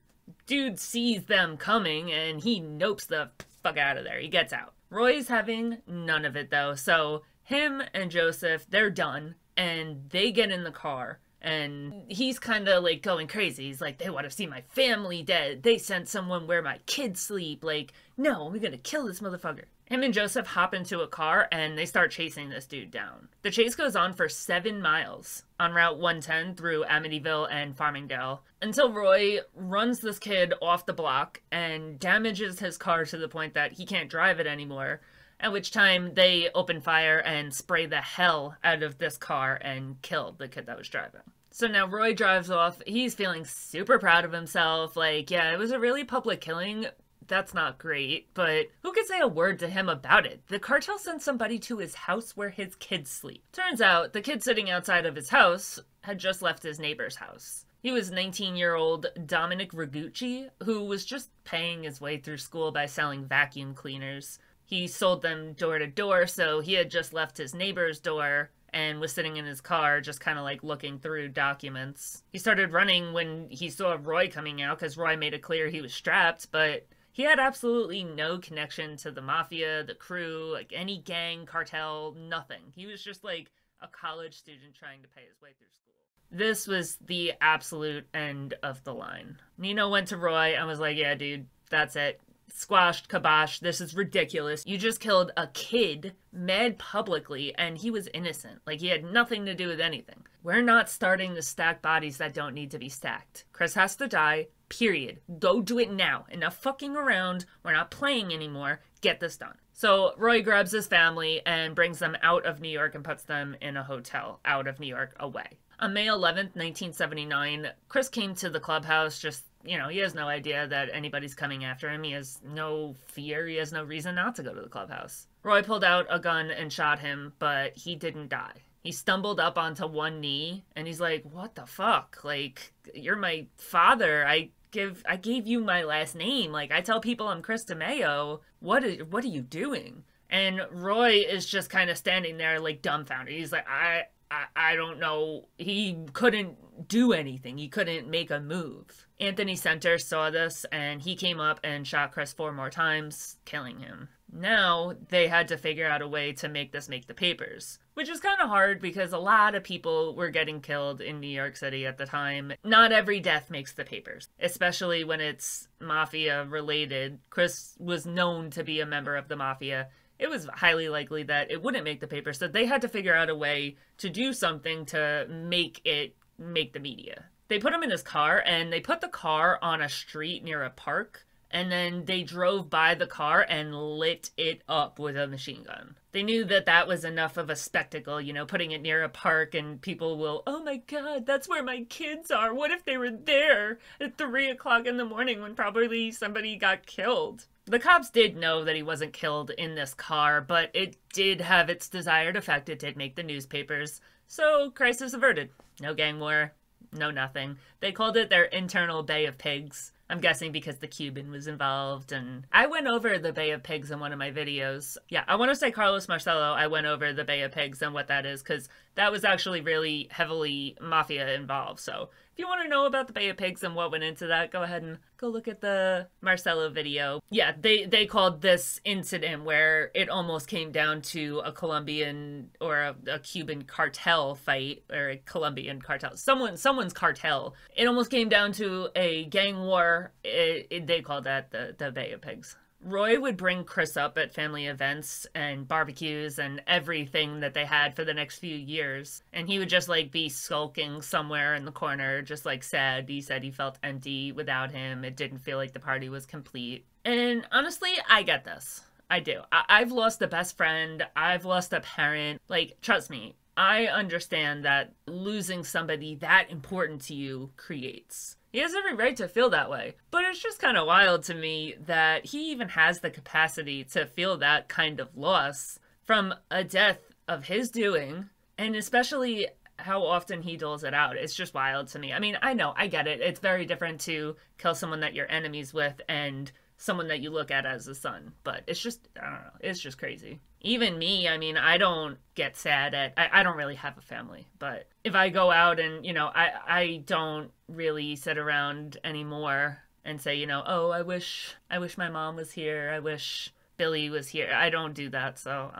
Dude sees them coming and he nopes the fuck out of there. He gets out. Roy's having none of it though. So him and Joseph, they're done and they get in the car and he's kind of like going crazy. He's like, they want to see my family dead. They sent someone where my kids sleep. Like, no, we're gonna kill this motherfucker. Him and Joseph hop into a car and they start chasing this dude down. The chase goes on for 7 miles on Route 110 through Amityville and Farmingdale until Roy runs this kid off the block and damages his car to the point that he can't drive it anymore, at which time they open fire and spray the hell out of this car and kill the kid that was driving. So now Roy drives off. He's feeling super proud of himself. Like, yeah, it was a really public killing. That's not great, but who could say a word to him about it? The cartel sent somebody to his house where his kids sleep. Turns out the kid sitting outside of his house had just left his neighbor's house. He was 19-year-old Dominic Rigucci, who was just paying his way through school by selling vacuum cleaners. He sold them door to door, so he had just left his neighbor's door and was sitting in his car just kind of like looking through documents. He started running when he saw Roy coming out because Roy made it clear he was strapped, but he had absolutely no connection to the Mafia, the crew, like any gang, cartel, nothing. He was just like a college student trying to pay his way through school. This was the absolute end of the line. Nino went to Roy and was like, yeah, dude, that's it. Squashed, kibosh, this is ridiculous. You just killed a kid, mad publicly, and he was innocent. Like, he had nothing to do with anything. We're not starting to stack bodies that don't need to be stacked. Chris has to die. Period. Go do it now. Enough fucking around. We're not playing anymore. Get this done. So Roy grabs his family and brings them out of New York and puts them in a hotel out of New York away. On May 11th, 1979, Chris came to the clubhouse just, you know, he has no idea that anybody's coming after him. He has no fear. He has no reason not to go to the clubhouse. Roy pulled out a gun and shot him, but he didn't die. He stumbled up onto one knee and he's like, what the fuck? Like, you're my father. I gave you my last name. Like, I tell people I'm Chris DeMeo. What are you doing? And Roy is just kind of standing there like dumbfounded. He's like, I don't know. He couldn't do anything. He couldn't make a move. Anthony Center saw this and he came up and shot Chris 4 more times, killing him. Now they had to figure out a way to make this make the papers, which is kind of hard because a lot of people were getting killed in New York City at the time. Not every death makes the papers, especially when it's Mafia related. Chris was known to be a member of the Mafia. It was highly likely that it wouldn't make the paper, so they had to figure out a way to do something to make it make the media. They put him in his car, and they put the car on a street near a park, and then they drove by the car and lit it up with a machine gun. They knew that that was enough of a spectacle, you know, putting it near a park and people will, oh my god, that's where my kids are. What if they were there at 3 o'clock in the morning when probably somebody got killed? The cops did know that he wasn't killed in this car, but it did have its desired effect. It did make the newspapers. So, crisis averted. No gang war, no nothing. They called it their internal Bay of Pigs. I'm guessing because the Cuban was involved, and I went over the Bay of Pigs in one of my videos. Yeah, I want to say Carlos Marcello, I went over the Bay of Pigs and what that is, because that was actually really heavily Mafia involved. So if you want to know about the Bay of Pigs and what went into that, go ahead and go look at the Marcello video. Yeah, they called this incident where it almost came down to a Colombian or a Cuban cartel fight, or a Colombian cartel, someone's cartel. It almost came down to a gang war. They called that the Bay of Pigs. Roy would bring Chris up at family events and barbecues and everything that they had for the next few years. And he would just like be sulking somewhere in the corner, just like sad. He said he felt empty without him. It didn't feel like the party was complete. And honestly, I get this. I do. I've lost a best friend. I've lost a parent. Like, trust me, I understand that losing somebody that important to you creates. He has every right to feel that way. But it's just kind of wild to me that he even has the capacity to feel that kind of loss from a death of his doing, and especially how often he doles it out. It's just wild to me. I mean, I know, I get it. It's very different to kill someone that you're enemies with and someone that you look at as a son. But it's just, I don't know, it's just crazy. Even me, I mean, I don't get sad at, I don't really have a family, but if I go out and, you know, I don't really sit around anymore and say, you know, oh, I wish my mom was here. I wish Billy was here. I don't do that. So,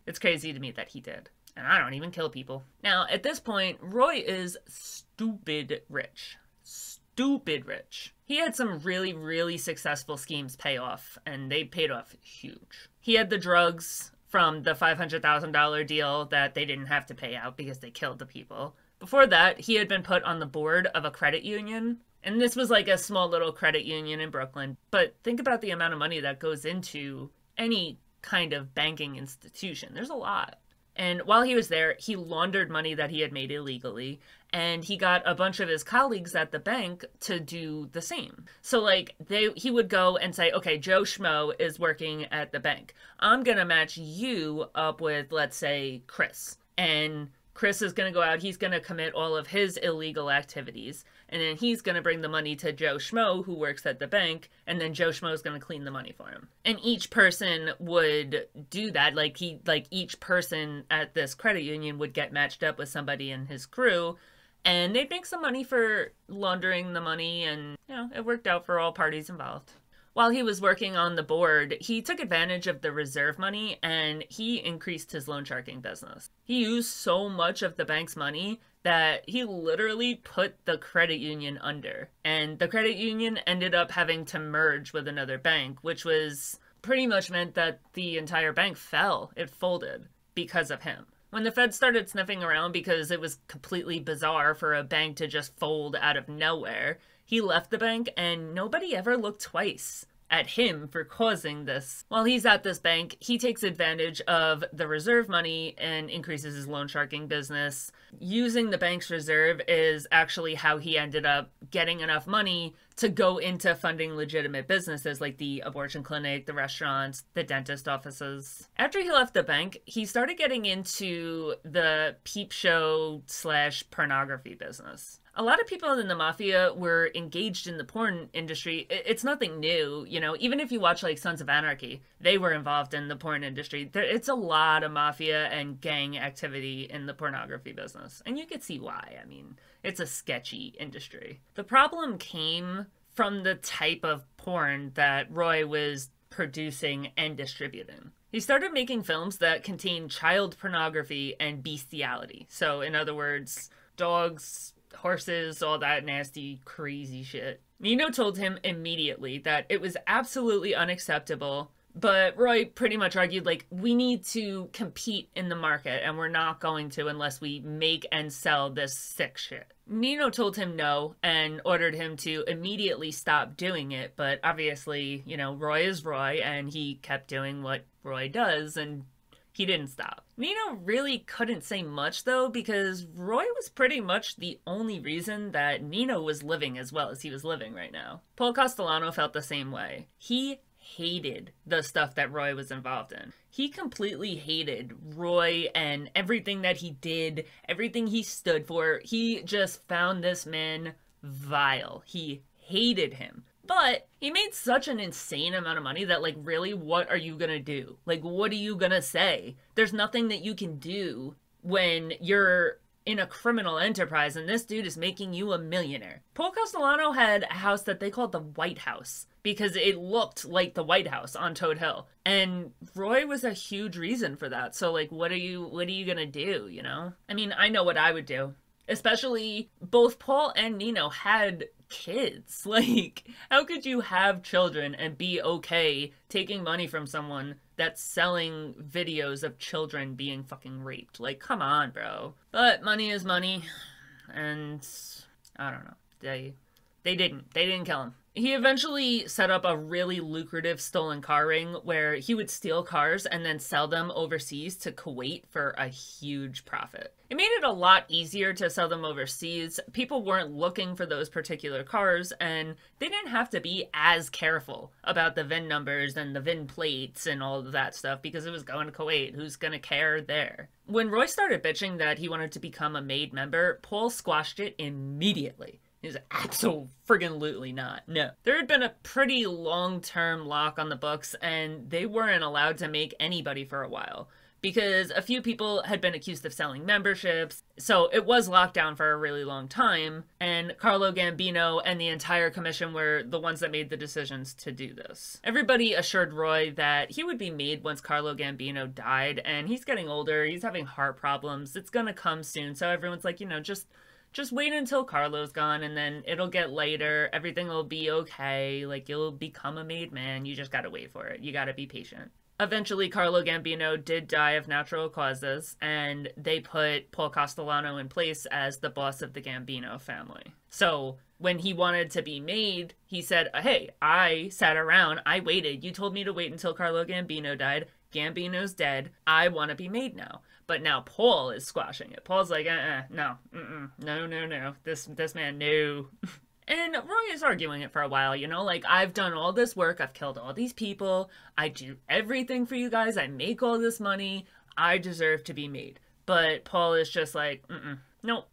it's crazy to me that he did. And I don't even kill people. Now, at this point, Roy is stupid rich. Stupid rich. He had some really, really successful schemes pay off, and they paid off huge. He had the drugs from the $500,000 deal that they didn't have to pay out because they killed the people. Before that, he had been put on the board of a credit union, and this was like a small little credit union in Brooklyn. But think about the amount of money that goes into any kind of banking institution. There's a lot. And while he was there, he laundered money that he had made illegally, and he got a bunch of his colleagues at the bank to do the same. So, like, he would go and say, okay, Joe Schmo is working at the bank. I'm going to match you up with, let's say, Chris. And Chris is going to go out, he's going to commit all of his illegal activities, and then he's going to bring the money to Joe Schmo, who works at the bank, and then Joe Schmo is going to clean the money for him. And each person would do that, like each person at this credit union would get matched up with somebody in his crew, and they'd make some money for laundering the money, and, you know, it worked out for all parties involved. While he was working on the board, he took advantage of the reserve money and he increased his loan sharking business. He used so much of the bank's money that he literally put the credit union under. And the credit union ended up having to merge with another bank, which was pretty much meant that the entire bank fell. It folded because of him. When the Fed started sniffing around because it was completely bizarre for a bank to just fold out of nowhere, he left the bank and nobody ever looked twice at him for causing this. While he's at this bank, he takes advantage of the reserve money and increases his loan sharking business. Using the bank's reserve is actually how he ended up getting enough money to go into funding legitimate businesses like the abortion clinic, the restaurants, the dentist offices. After he left the bank, he started getting into the peep show / pornography business. A lot of people in the Mafia were engaged in the porn industry. It's nothing new, you know, even if you watch like Sons of Anarchy, they were involved in the porn industry. It's a lot of Mafia and gang activity in the pornography business. And you could see why. I mean, it's a sketchy industry. The problem came from the type of porn that Roy was producing and distributing. He started making films that contained child pornography and bestiality. So in other words, dogs, horses, all that nasty, crazy shit. Nino told him immediately that it was absolutely unacceptable, but Roy pretty much argued, like, we need to compete in the market, and we're not going to unless we make and sell this sick shit. Nino told him no, and ordered him to immediately stop doing it, but obviously, you know, Roy is Roy, and he kept doing what Roy does, and he didn't stop. Nino really couldn't say much, though, because Roy was pretty much the only reason that Nino was living as well as he was living right now. Paul Castellano felt the same way. He hated the stuff that Roy was involved in. He completely hated Roy and everything that he did, everything he stood for. He just found this man vile. He hated him. But he made such an insane amount of money that, like, really, what are you gonna do? Like, what are you gonna say? There's nothing that you can do when you're in a criminal enterprise and this dude is making you a millionaire. Paul Castellano had a house that they called the White House because it looked like the White House on Toad Hill. And Roy was a huge reason for that. So, like, what are you gonna do, you know? I mean, I know what I would do. Especially, both Paul and Nino had kids. Like, how could you have children and be okay taking money from someone that's selling videos of children being fucking raped? Like, come on, bro. But money is money, and I don't know. They didn't kill him. He eventually set up a really lucrative stolen car ring where he would steal cars and then sell them overseas to Kuwait for a huge profit. It made it a lot easier to sell them overseas. People weren't looking for those particular cars, and they didn't have to be as careful about the VIN numbers and the VIN plates and all of that stuff because it was going to Kuwait. Who's gonna care there? When Roy started bitching that he wanted to become a MAID member, Paul squashed it immediately. Is absolutely not. No. There had been a pretty long-term lock on the books, and they weren't allowed to make anybody for a while because a few people had been accused of selling memberships. So it was locked down for a really long time, and Carlo Gambino and the entire commission were the ones that made the decisions to do this. Everybody assured Roy that he would be made once Carlo Gambino died, and he's getting older, he's having heart problems, it's gonna come soon. So everyone's like, you know, just wait until Carlo's gone and then it'll get later. Everything will be okay. Like, you'll become a made man. You just gotta wait for it. You gotta be patient. Eventually, Carlo Gambino did die of natural causes, and they put Paul Castellano in place as the boss of the Gambino family. So when he wanted to be made, he said, hey, I sat around, I waited. You told me to wait until Carlo Gambino died. Gambino's dead. I want to be made now. But now Paul is squashing it. Paul's like, no, no. This man, no. And Roy is arguing it for a while, you know, like, I've done all this work, I've killed all these people, I do everything for you guys, I make all this money, I deserve to be made. But Paul is just like, no.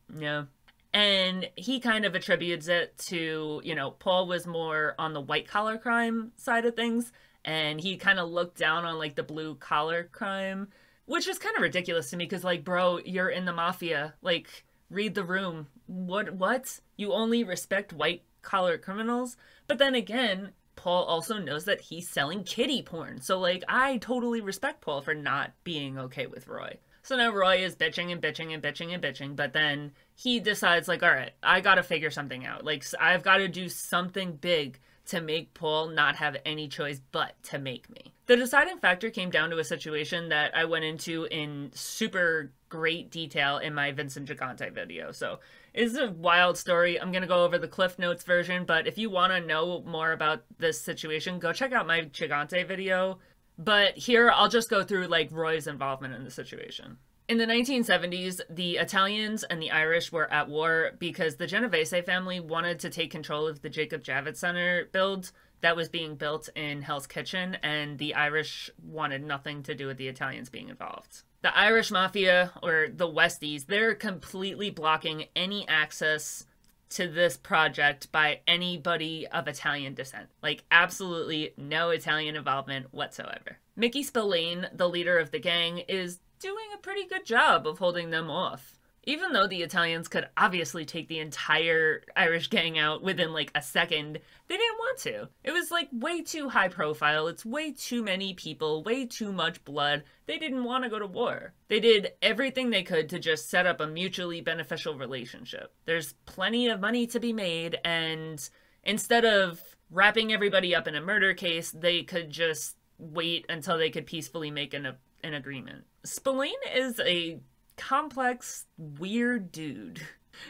And he kind of attributes it to, you know, Paul was more on the white-collar crime side of things, and he kind of looked down on, like, the blue-collar crime, which is kind of ridiculous to me, because, like, bro, you're in the Mafia, like, read the room. What? You only respect white-collar criminals? But then again, Paul also knows that he's selling kiddie porn, so, like, I totally respect Paul for not being okay with Roy. So now Roy is bitching, but then he decides, like, all right, I gotta figure something out. Like, I've gotta do something big to make Paul not have any choice but to make me. The deciding factor came down to a situation that I went into in super great detail in my Vincent Gigante video. So it's a wild story. I'm gonna go over the Cliff Notes version, but if you want to know more about this situation, go check out my Gigante video. But here, I'll just go through, like, Roy's involvement in the situation. In the 1970s, the Italians and the Irish were at war because the Genovese family wanted to take control of the Jacob Javits Center build that was being built in Hell's Kitchen, and the Irish wanted nothing to do with the Italians being involved. The Irish Mafia, or the Westies, they're completely blocking any access to this project by anybody of Italian descent. Like, absolutely no Italian involvement whatsoever. Mickey Spillane, the leader of the gang, is doing a pretty good job of holding them off. Even though the Italians could obviously take the entire Irish gang out within, like, a second, they didn't want to. It was, like, way too high profile, it's way too many people, way too much blood. They didn't want to go to war. They did everything they could to just set up a mutually beneficial relationship. There's plenty of money to be made, and instead of wrapping everybody up in a murder case, they could just wait until they could peacefully make an agreement. Spillane is a complex, weird dude.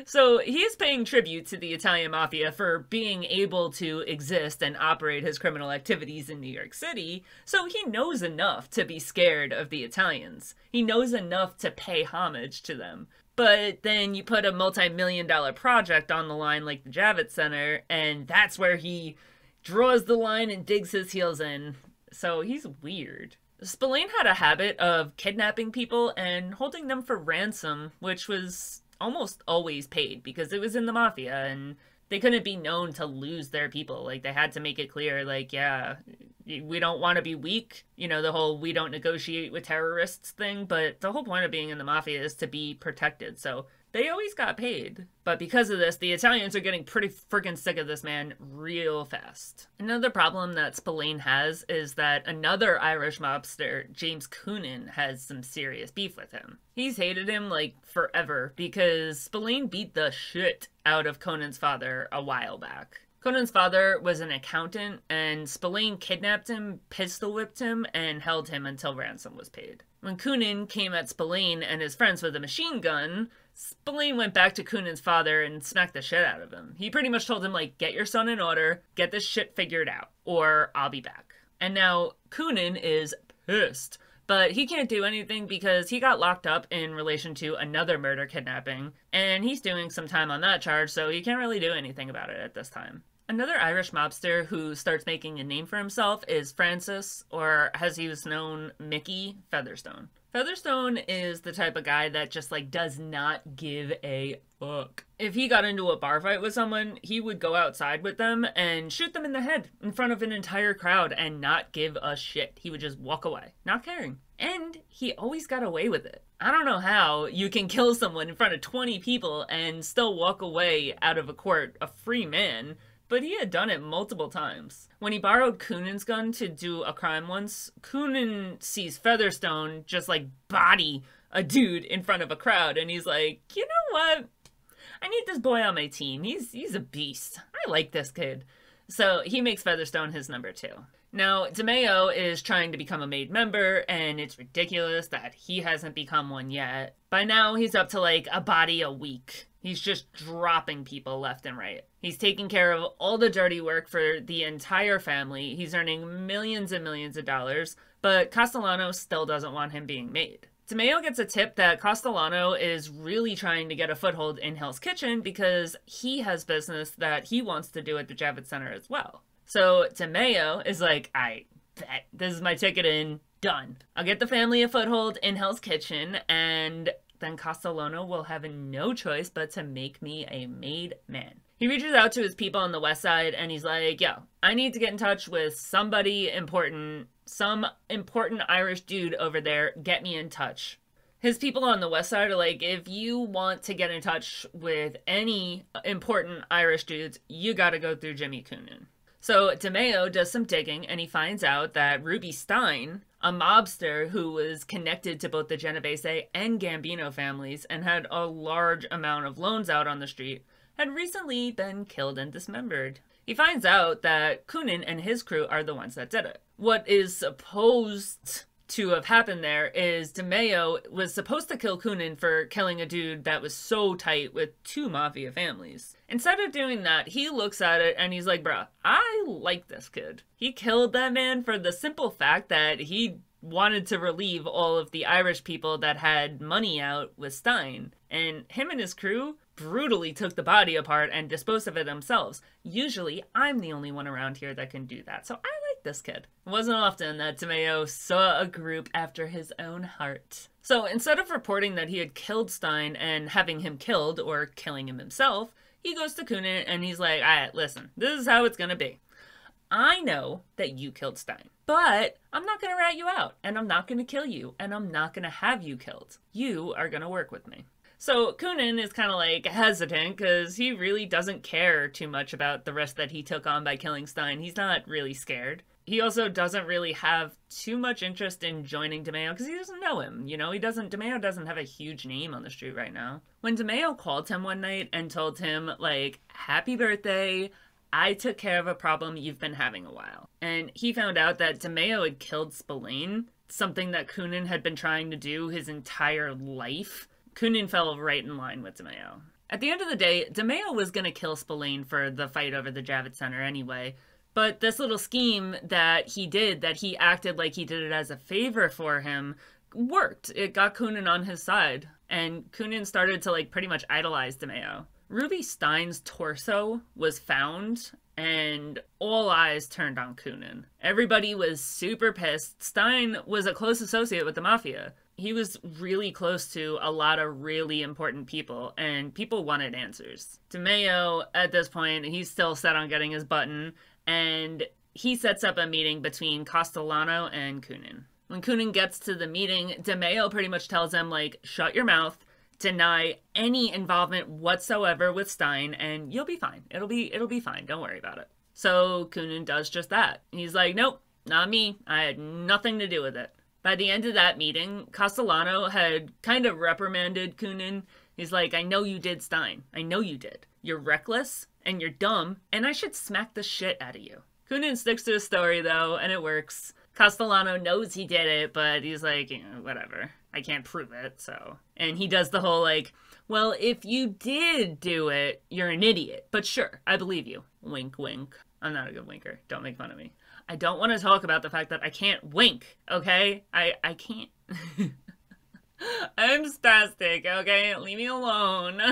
So he's paying tribute to the Italian Mafia for being able to exist and operate his criminal activities in New York City, so he knows enough to be scared of the Italians. He knows enough to pay homage to them. But then you put a multi-million-dollar project on the line like the Javits Center, and that's where he draws the line and digs his heels in. So he's weird. Spillane had a habit of kidnapping people and holding them for ransom, which was almost always paid because it was in the Mafia and they couldn't be known to lose their people. Like, they had to make it clear, like, yeah, we don't want to be weak. You know, the whole we don't negotiate with terrorists thing. But the whole point of being in the Mafia is to be protected. So they always got paid. But because of this, the Italians are getting pretty freaking sick of this man real fast. Another problem that Spillane has is that another Irish mobster, James Coonan, has some serious beef with him. He's hated him, like, forever because Spillane beat the shit out of Conan's father a while back. Conan's father was an accountant, and Spillane kidnapped him, pistol whipped him, and held him until ransom was paid. When Coonan came at Spillane and his friends with a machine gun, Spillane went back to Coonan's father and smacked the shit out of him. He pretty much told him, like, get your son in order, get this shit figured out, or I'll be back. And now Coonan is pissed. But he can't do anything because he got locked up in relation to another murder kidnapping, and he's doing some time on that charge, so he can't really do anything about it at this time. Another Irish mobster who starts making a name for himself is Francis, or as he was known, Mickey Featherstone. Featherstone is the type of guy that just, like, does not give a fuck. If he got into a bar fight with someone, he would go outside with them and shoot them in the head in front of an entire crowd and not give a shit. He would just walk away, not caring. And he always got away with it. I don't know how you can kill someone in front of 20 people and still walk away out of a court a free man, but he had done it multiple times. When he borrowed Coonan's gun to do a crime once, Coonan sees Featherstone just, like, body a dude in front of a crowd, and he's like, you know what? I need this boy on my team. He's a beast. I like this kid. So he makes Featherstone his number 2. Now, DeMeo is trying to become a made member, and it's ridiculous that he hasn't become one yet. By now, he's up to, like, a body a week. He's just dropping people left and right. He's taking care of all the dirty work for the entire family. He's earning millions and millions of dollars, but Castellano still doesn't want him being made. DeMeo gets a tip that Castellano is really trying to get a foothold in Hell's Kitchen because he has business that he wants to do at the Javits Center as well. So DeMeo is like, I bet this is my ticket in, done. I'll get the family a foothold in Hell's Kitchen, and then Castellano will have no choice but to make me a made man. He reaches out to his people on the west side and he's like, yo, I need to get in touch with somebody important, some important Irish dude over there, get me in touch. His people on the west side are like, if you want to get in touch with any important Irish dudes, you gotta go through Jimmy Coonan. So DeMeo does some digging and he finds out that Ruby Stein, a mobster who was connected to both the Genovese and Gambino families and had a large amount of loans out on the street, had recently been killed and dismembered. He finds out that Coonan and his crew are the ones that did it. What is supposed to have happened there is DeMeo was supposed to kill Coonan for killing a dude that was so tight with 2 Mafia families. Instead of doing that, he looks at it and he's like, bruh, I like this kid. He killed that man for the simple fact that he wanted to relieve all of the Irish people that had money out with Stein. And him and his crew brutally took the body apart and disposed of it themselves. Usually, I'm the only one around here that can do that, so I like this kid. It wasn't often that DeMeo saw a group after his own heart. So instead of reporting that he had killed Stein and having him killed, or killing him himself, he goes to Coonan and he's like, alright, listen, this is how it's gonna be. I know that you killed Stein, but I'm not gonna rat you out, and I'm not gonna kill you, and I'm not gonna have you killed. You are gonna work with me. So Coonan is kind of like hesitant because he really doesn't care too much about the risk that he took on by killing Stein. He's not really scared. He also doesn't really have too much interest in joining DeMeo because he doesn't know him. You know, DeMeo doesn't have a huge name on the street right now. When DeMeo called him one night and told him, like, happy birthday, I took care of a problem you've been having a while. And he found out that DeMeo had killed Spillane, something that Coonan had been trying to do his entire life. Coonan fell right in line with DeMeo. At the end of the day, DeMeo was going to kill Spillane for the fight over the Javits Center anyway, but this little scheme that he did, that he acted like he did it as a favor for him, worked. It got Coonan on his side, and Coonan started to, like, pretty much idolize DeMeo. Ruby Stein's torso was found and all eyes turned on Coonan. Everybody was super pissed. Stein was a close associate with the Mafia. He was really close to a lot of really important people, and people wanted answers. DeMeo, at this point, he's still set on getting his button, and he sets up a meeting between Castellano and Coonan. When Coonan gets to the meeting, DeMeo pretty much tells him, like, shut your mouth, deny any involvement whatsoever with Stein, and you'll be fine. It'll be fine. Don't worry about it. So Coonan does just that. He's like, nope, not me. I had nothing to do with it. By the end of that meeting, Castellano had kind of reprimanded Coonan. He's like, I know you did, Stein. I know you did. You're reckless, and you're dumb, and I should smack the shit out of you. Coonan sticks to his story, though, and it works. Castellano knows he did it, but he's like, whatever. I can't prove it, so. And he does the whole, like, well, if you did do it, you're an idiot. But sure, I believe you. Wink, wink. I'm not a good winker. Don't make fun of me. I don't want to talk about the fact that I can't wink, okay? I can't. I'm spastic, okay? Leave me alone.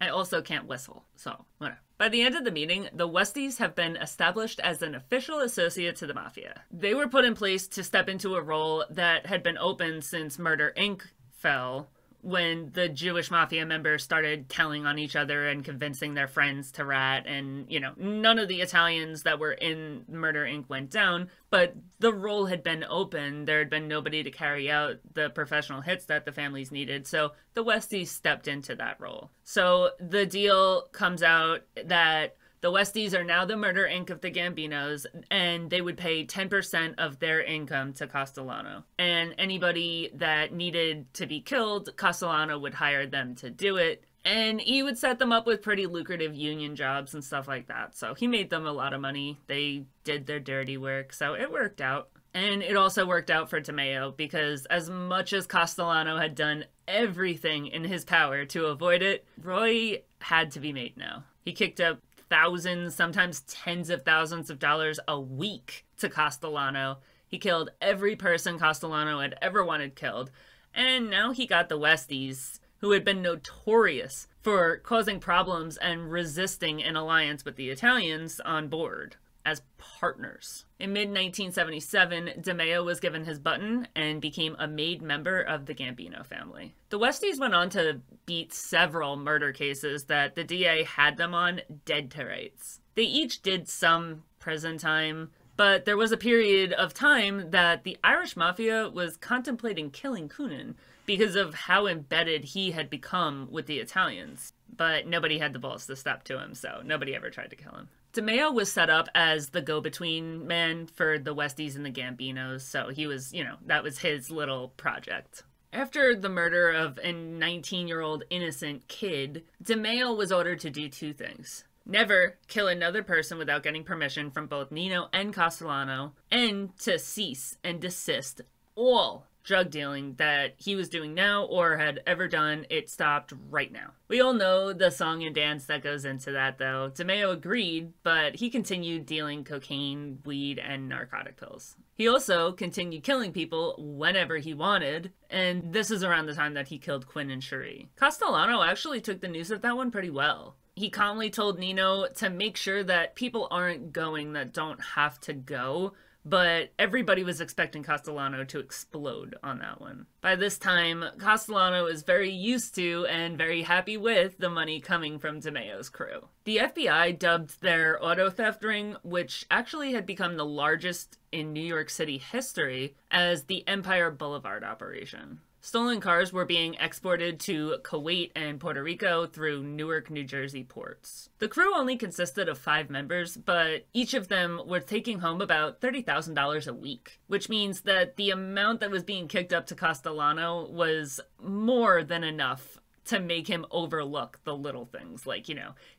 I also can't whistle, so whatever. By the end of the meeting, the Westies have been established as an official associate to the Mafia. They were put in place to step into a role that had been open since Murder, Inc. fell, when the Jewish Mafia members started telling on each other and convincing their friends to rat, and, none of the Italians that were in Murder, Inc. went down, but the role had been open. There had been nobody to carry out the professional hits that the families needed, so the Westies stepped into that role. So the deal comes out that the Westies are now the Murder, Inc. of the Gambinos, and they would pay 10% of their income to Castellano. And anybody that needed to be killed, Castellano would hire them to do it. And he would set them up with pretty lucrative union jobs and stuff like that. So he made them a lot of money. They did their dirty work, so it worked out. And it also worked out for DeMeo, because as much as Castellano had done everything in his power to avoid it, Roy had to be made now. He kicked up thousands, sometimes tens of thousands of dollars a week to Castellano. He killed every person Castellano had ever wanted killed. And now he got the Westies, who had been notorious for causing problems and resisting an alliance with the Italians, on board as partners. In mid-1977, DeMeo was given his button and became a made member of the Gambino family. The Westies went on to beat several murder cases that the DA had them on dead to rights. They each did some prison time, but there was a period of time that the Irish Mafia was contemplating killing Coonan because of how embedded he had become with the Italians. But nobody had the balls to step to him, so nobody ever tried to kill him. DeMeo was set up as the go-between man for the Westies and the Gambinos, so he was, that was his little project. After the murder of a 19-year-old innocent kid, DeMeo was ordered to do two things. Never kill another person without getting permission from both Nino and Castellano, and to cease and desist all drug dealing that he was doing now or had ever done. It stopped right now. We all know the song and dance that goes into that, though. DeMeo agreed, but he continued dealing cocaine, weed, and narcotic pills. He also continued killing people whenever he wanted, and this is around the time that he killed Quinn and Cherie. Castellano actually took the news of that one pretty well. He calmly told Nino to make sure that people aren't going that don't have to go, but everybody was expecting Castellano to explode on that one. By this time, Castellano is very used to and very happy with the money coming from DeMeo's crew. The FBI dubbed their auto theft ring, which actually had become the largest in New York City history, as the Empire Boulevard operation. Stolen cars were being exported to Kuwait and Puerto Rico through Newark, New Jersey ports. The crew only consisted of 5 members, but each of them were taking home about $30,000 a week, which means that the amount that was being kicked up to Castellano was more than enough to make him overlook the little things, like,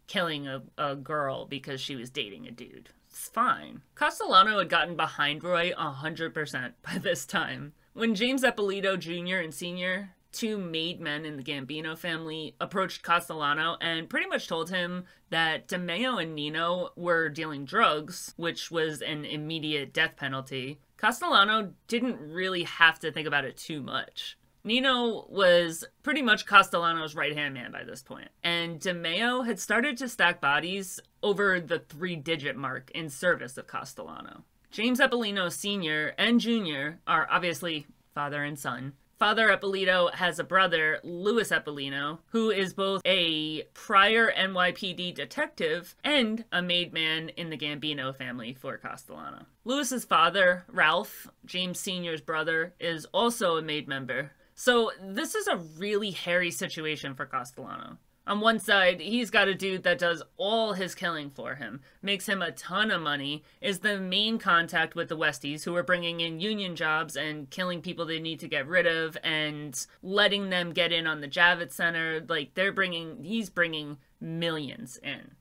killing a girl because she was dating a dude. It's fine. Castellano had gotten behind Roy 100% by this time. When James Eppolito Jr. and Sr., 2 made men in the Gambino family, approached Castellano and pretty much told him that DeMeo and Nino were dealing drugs, which was an immediate death penalty, Castellano didn't really have to think about it too much. Nino was pretty much Castellano's right-hand man by this point, and DeMeo had started to stack bodies over the 3-digit mark in service of Castellano. James Eppolito Sr. and Jr. are obviously father and son. Father Eppolito has a brother, Louis Eppolito, who is both a prior NYPD detective and a made man in the Gambino family for Castellano. Louis's father, Ralph, James Sr.'s brother, is also a made member. So this is a really hairy situation for Castellano. On one side, he's got a dude that does all his killing for him, makes him a ton of money, is the main contact with the Westies who are bringing in union jobs and killing people they need to get rid of and letting them get in on the Javits Center. Like, he's bringing millions in.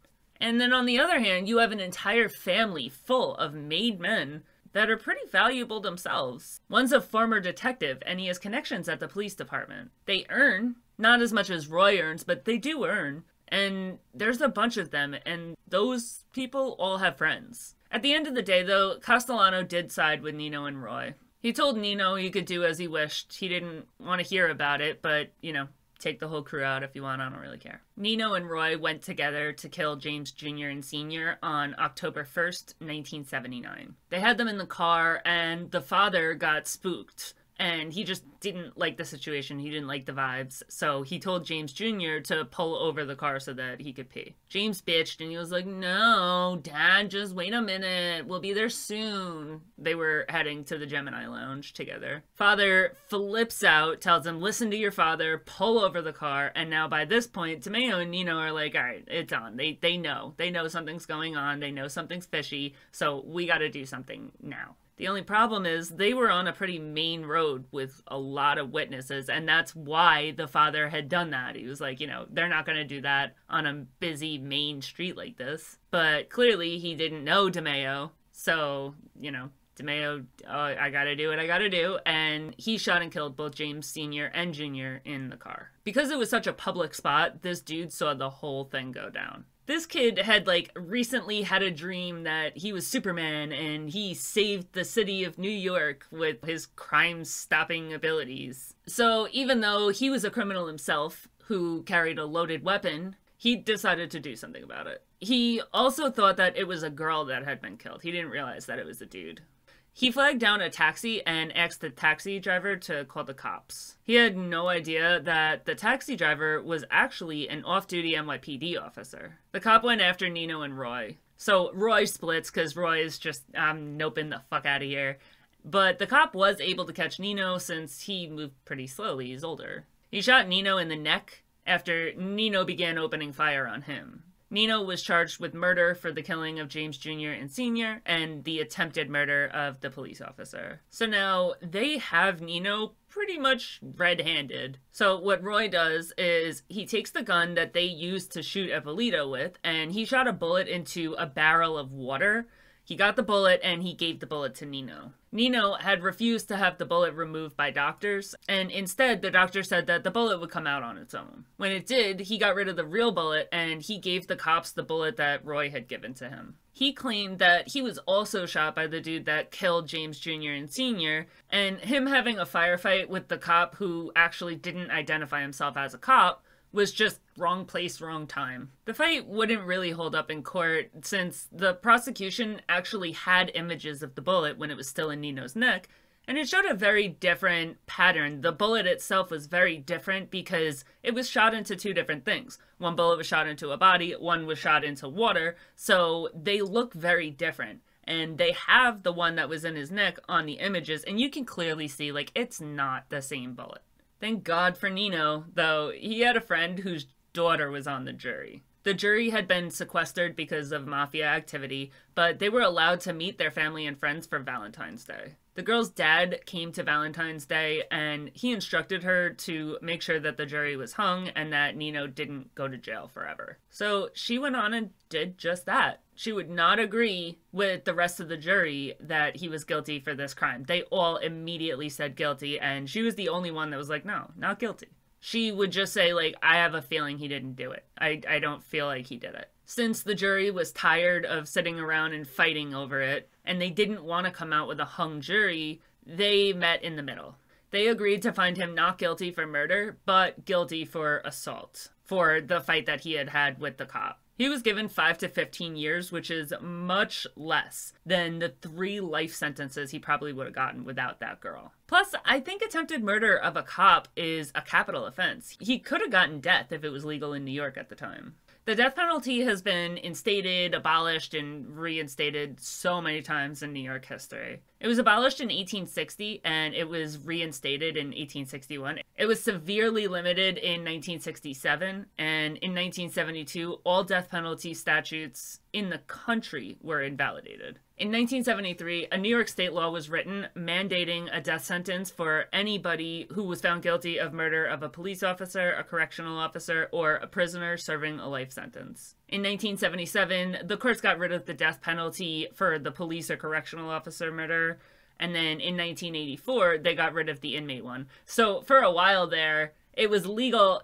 And then on the other hand, you have an entire family full of made men that are pretty valuable themselves. One's a former detective, and he has connections at the police department. They earn, not as much as Roy earns, but they do earn. And there's a bunch of them, and those people all have friends. At the end of the day, though, Castellano did side with Nino and Roy. He told Nino he could do as he wished. He didn't want to hear about it, but, you know, take the whole crew out if you want, I don't really care. Nino and Roy went together to kill James Jr. and Sr. on October 1st, 1979. They had them in the car, and the father got spooked. And he just didn't like the situation. He didn't like the vibes. So he told James Jr. to pull over the car so that he could pee. James bitched and he was like, "No, Dad, just wait a minute. We'll be there soon." They were heading to the Gemini Lounge together. Father flips out, tells him, "Listen to your father, pull over the car." And now by this point, DeMeo and Nino are like, all right, it's on. They know. They know something's going on. They know something's fishy. So we got to do something now. The only problem is they were on a pretty main road with a lot of witnesses, and that's why the father had done that. He was like, you know, they're not going to do that on a busy main street like this. But clearly he didn't know DeMeo, so, you know, DeMeo, I gotta do what I gotta do, and he shot and killed both James Sr. and Jr. in the car. Because it was such a public spot, this dude saw the whole thing go down. This kid had, like, recently had a dream that he was Superman and he saved the city of New York with his crime-stopping abilities. So even though he was a criminal himself who carried a loaded weapon, he decided to do something about it. He also thought that it was a girl that had been killed. He didn't realize that it was a dude. He flagged down a taxi and asked the taxi driver to call the cops. He had no idea that the taxi driver was actually an off-duty NYPD officer. The cop went after Nino and Roy. So Roy splits because Roy is just, I'm noping the fuck out of here. But the cop was able to catch Nino since he moved pretty slowly. He's older. He shot Nino in the neck after Nino began opening fire on him. Nino was charged with murder for the killing of James Jr. and Sr. and the attempted murder of the police officer. So now they have Nino pretty much red-handed. So what Roy does is he takes the gun that they used to shoot Eppolito with and he shot a bullet into a barrel of water. He got the bullet and he gave the bullet to Nino. Nino had refused to have the bullet removed by doctors, and instead the doctor said that the bullet would come out on its own. When it did, he got rid of the real bullet and he gave the cops the bullet that Roy had given to him. He claimed that he was also shot by the dude that killed James Jr. and Sr., and him having a firefight with the cop who actually didn't identify himself as a cop was just wrong place, wrong time. The fight wouldn't really hold up in court since the prosecution actually had images of the bullet when it was still in Nino's neck, and it showed a very different pattern. The bullet itself was very different because it was shot into two different things. One bullet was shot into a body, one was shot into water, so they look very different. And they have the one that was in his neck on the images, and you can clearly see, like, it's not the same bullet. Thank God for Nino, though he had a friend whose daughter was on the jury. The jury had been sequestered because of Mafia activity, but they were allowed to meet their family and friends for Valentine's Day. The girl's dad came to Valentine's Day and he instructed her to make sure that the jury was hung and that Nino didn't go to jail forever. So she went on and did just that. She would not agree with the rest of the jury that he was guilty for this crime. They all immediately said guilty, and she was the only one that was like, no, not guilty. She would just say, like, I have a feeling he didn't do it. I don't feel like he did it. Since the jury was tired of sitting around and fighting over it, and they didn't want to come out with a hung jury, they met in the middle. They agreed to find him not guilty for murder, but guilty for assault, for the fight that he had had with the cop. He was given 5 to 15 years, which is much less than the 3 life sentences he probably would have gotten without that girl. Plus, I think attempted murder of a cop is a capital offense. He could have gotten death if it was legal in New York at the time. The death penalty has been instated, abolished, and reinstated so many times in New York history. It was abolished in 1860, and it was reinstated in 1861. It was severely limited in 1967, and in 1972, all death penalty statutes in the country were invalidated. In 1973, a New York state law was written mandating a death sentence for anybody who was found guilty of murder of a police officer, a correctional officer, or a prisoner serving a life sentence. In 1977, the courts got rid of the death penalty for the police or correctional officer murder, and then in 1984, they got rid of the inmate one. So for a while there, it was legal.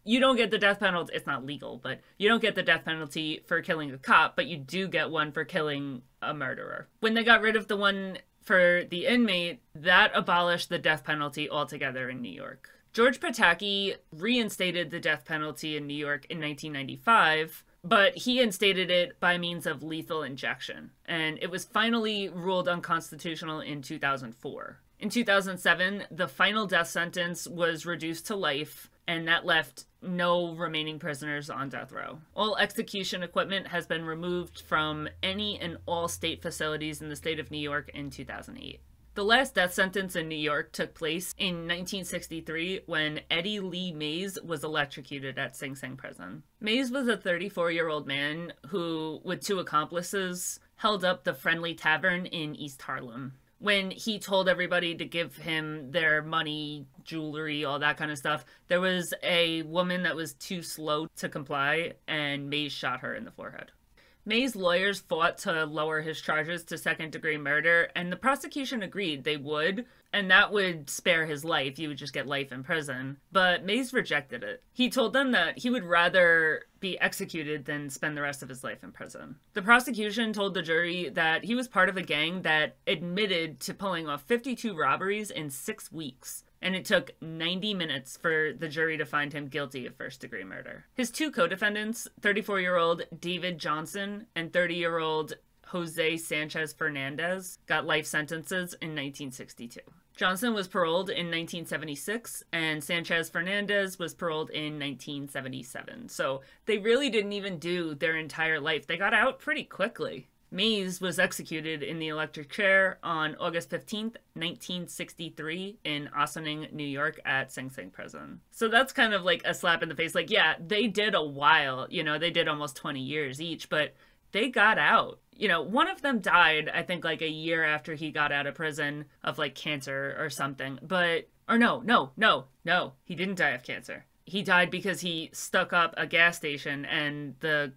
You don't get the death penalty. It's not legal, but you don't get the death penalty for killing a cop, but you do get one for killing a murderer. When they got rid of the one for the inmate, that abolished the death penalty altogether in New York. George Pataki reinstated the death penalty in New York in 1995, but he instated it by means of lethal injection, and it was finally ruled unconstitutional in 2004. In 2007, the final death sentence was reduced to life, and that left no remaining prisoners on death row. All execution equipment has been removed from any and all state facilities in the state of New York in 2008. The last death sentence in New York took place in 1963 when Eddie Lee Mays was electrocuted at Sing Sing prison. Mays was a 34-year-old man who, with 2 accomplices, held up the Friendly Tavern in East Harlem. When he told everybody to give him their money, jewelry, all that kind of stuff, there was a woman that was too slow to comply, and Mays shot her in the forehead. Mays' lawyers fought to lower his charges to second-degree murder, and the prosecution agreed they would, and that would spare his life. He would just get life in prison. But Mays rejected it. He told them that he would rather be executed than spend the rest of his life in prison. The prosecution told the jury that he was part of a gang that admitted to pulling off 52 robberies in 6 weeks. And it took 90 minutes for the jury to find him guilty of first-degree murder. His 2 co-defendants, 34-year-old David Johnson and 30-year-old Jose Sanchez Fernandez, got life sentences in 1962. Johnson was paroled in 1976, and Sanchez Fernandez was paroled in 1977. So they really didn't even do their entire life. They got out pretty quickly. Mays was executed in the electric chair on August 15th, 1963 in Ossining, New York at Sing Sing prison. So that's kind of like a slap in the face. Like, yeah, they did a while, they did almost 20 years each, but they got out. One of them died, I think, like a year after he got out of prison of like cancer or something. No, he didn't die of cancer. He died because he stuck up a gas station, and the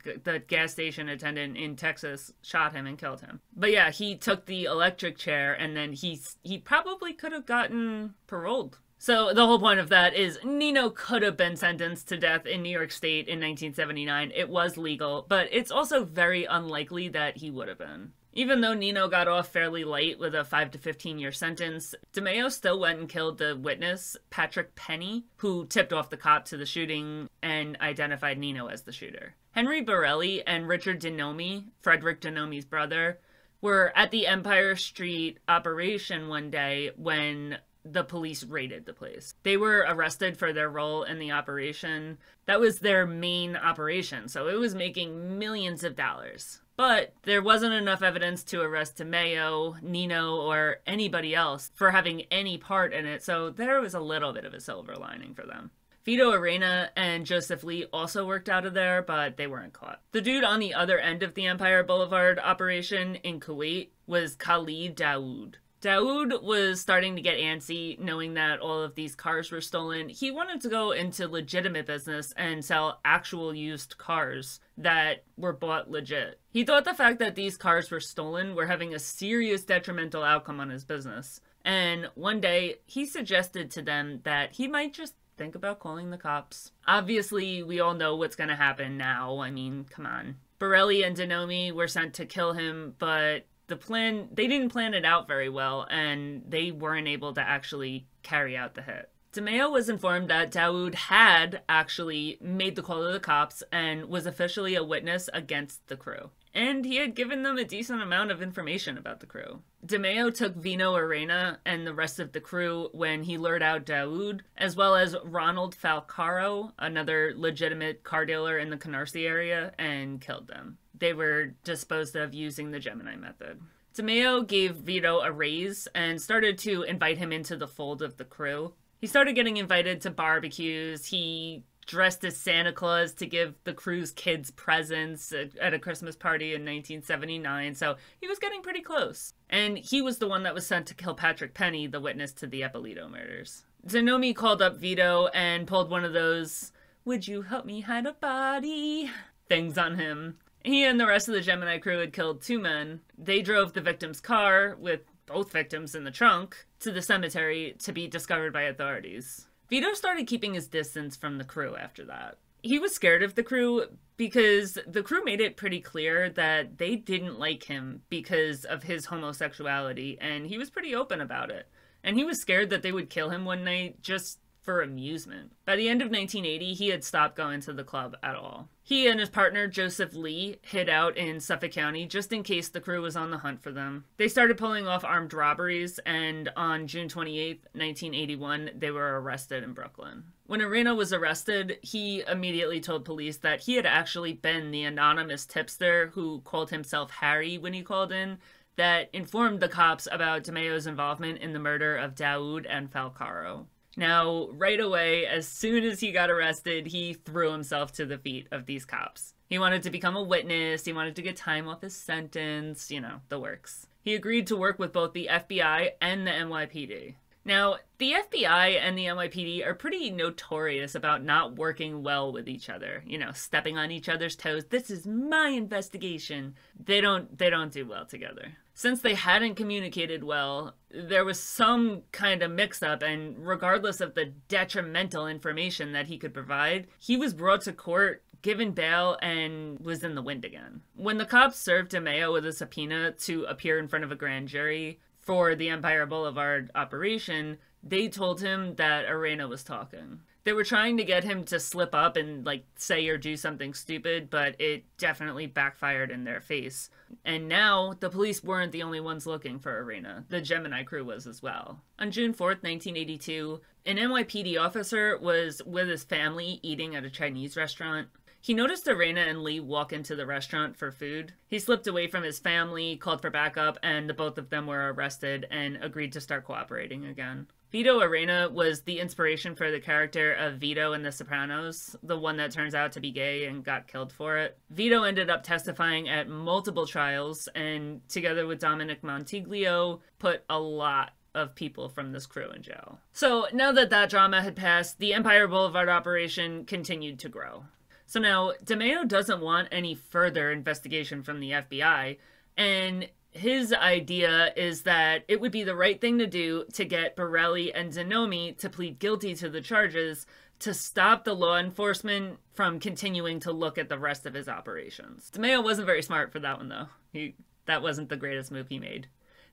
gas station attendant in Texas shot him and killed him. But yeah, he took the electric chair, and then he probably could have gotten paroled. So the whole point of that is Nino could have been sentenced to death in New York State in 1979. It was legal, but it's also very unlikely that he would have been. Even though Nino got off fairly light with a 5 to 15-year sentence, DeMeo still went and killed the witness, Patrick Penny, who tipped off the cop to the shooting and identified Nino as the shooter. Henry Borelli and Richard Denomey, Frederick Denomey's brother, were at the Empire Street operation one day when the police raided the place. They were arrested for their role in the operation. That was their main operation, so it was making millions of dollars. But there wasn't enough evidence to arrest DeMeo, Nino, or anybody else for having any part in it, so there was a little bit of a silver lining for them. Vito Arena and Joseph Lee also worked out of there, but they weren't caught. The dude on the other end of the Empire Boulevard operation in Kuwait was Khalid Daoud. Daoud was starting to get antsy, knowing that all of these cars were stolen. He wanted to go into legitimate business and sell actual used cars that were bought legit. He thought the fact that these cars were stolen were having a serious detrimental outcome on his business. And one day, he suggested to them that he might just think about calling the cops. Obviously, we all know what's going to happen now. I mean, come on. Borelli and Denomey were sent to kill him, but they didn't plan it out very well, and they weren't able to actually carry out the hit. DeMeo was informed that Daoud had actually made the call to the cops and was officially a witness against the crew. And he had given them a decent amount of information about the crew. DeMeo took Vino Arena and the rest of the crew when he lured out Daoud, as well as Ronald Falcaro, another legitimate car dealer in the Canarsie area, and killed them. They were disposed of using the Gemini method. DeMeo gave Vito a raise and started to invite him into the fold of the crew. He started getting invited to barbecues. He dressed as Santa Claus to give the crew's kids presents at a Christmas party in 1979, so he was getting pretty close. And he was the one that was sent to kill Patrick Penny, the witness to the Eppolito murders. Zanomi called up Vito and pulled one of those, "Would you help me hide a body?" things on him. He and the rest of the Gemini crew had killed 2 men. They drove the victim's car, with both victims in the trunk, to the cemetery to be discovered by authorities. Vito started keeping his distance from the crew after that. He was scared of the crew because the crew made it pretty clear that they didn't like him because of his homosexuality, and he was pretty open about it. And he was scared that they would kill him one night just for amusement. By the end of 1980, he had stopped going to the club at all. He and his partner, Joseph Lee, hid out in Suffolk County just in case the crew was on the hunt for them. They started pulling off armed robberies, and on June 28, 1981, they were arrested in Brooklyn. When Arena was arrested, he immediately told police that he had actually been the anonymous tipster who called himself Harry when he called in, that informed the cops about DeMeo's involvement in the murder of Daoud and Falcaro. Now, right away, as soon as he got arrested, he threw himself to the feet of these cops. He wanted to become a witness, he wanted to get time off his sentence, you know, the works. He agreed to work with both the FBI and the NYPD. Now, the FBI and the NYPD are pretty notorious about not working well with each other. You know, stepping on each other's toes. This is my investigation. They don't do well together. Since they hadn't communicated well, there was some kind of mix-up, and regardless of the detrimental information that he could provide, he was brought to court, given bail, and was in the wind again. When the cops served DeMeo with a subpoena to appear in front of a grand jury for the Empire Boulevard operation, they told him that Arena was talking. They were trying to get him to slip up and, like, say or do something stupid, but it definitely backfired in their face. And now, the police weren't the only ones looking for Arena. The Gemini crew was as well. On June 4th, 1982, an NYPD officer was with his family eating at a Chinese restaurant. He noticed Arena and Lee walk into the restaurant for food. He slipped away from his family, called for backup, and the both of them were arrested and agreed to start cooperating again. Vito Arena was the inspiration for the character of Vito in The Sopranos, the one that turns out to be gay and got killed for it. Vito ended up testifying at multiple trials, and together with Dominic Montiglio, put a lot of people from this crew in jail. So now that that drama had passed, the Empire Boulevard operation continued to grow. So now, DeMeo doesn't want any further investigation from the FBI, and his idea is that it would be the right thing to do to get Borelli and Zanomi to plead guilty to the charges to stop the law enforcement from continuing to look at the rest of his operations. DeMeo wasn't very smart for that one, though. That wasn't the greatest move he made.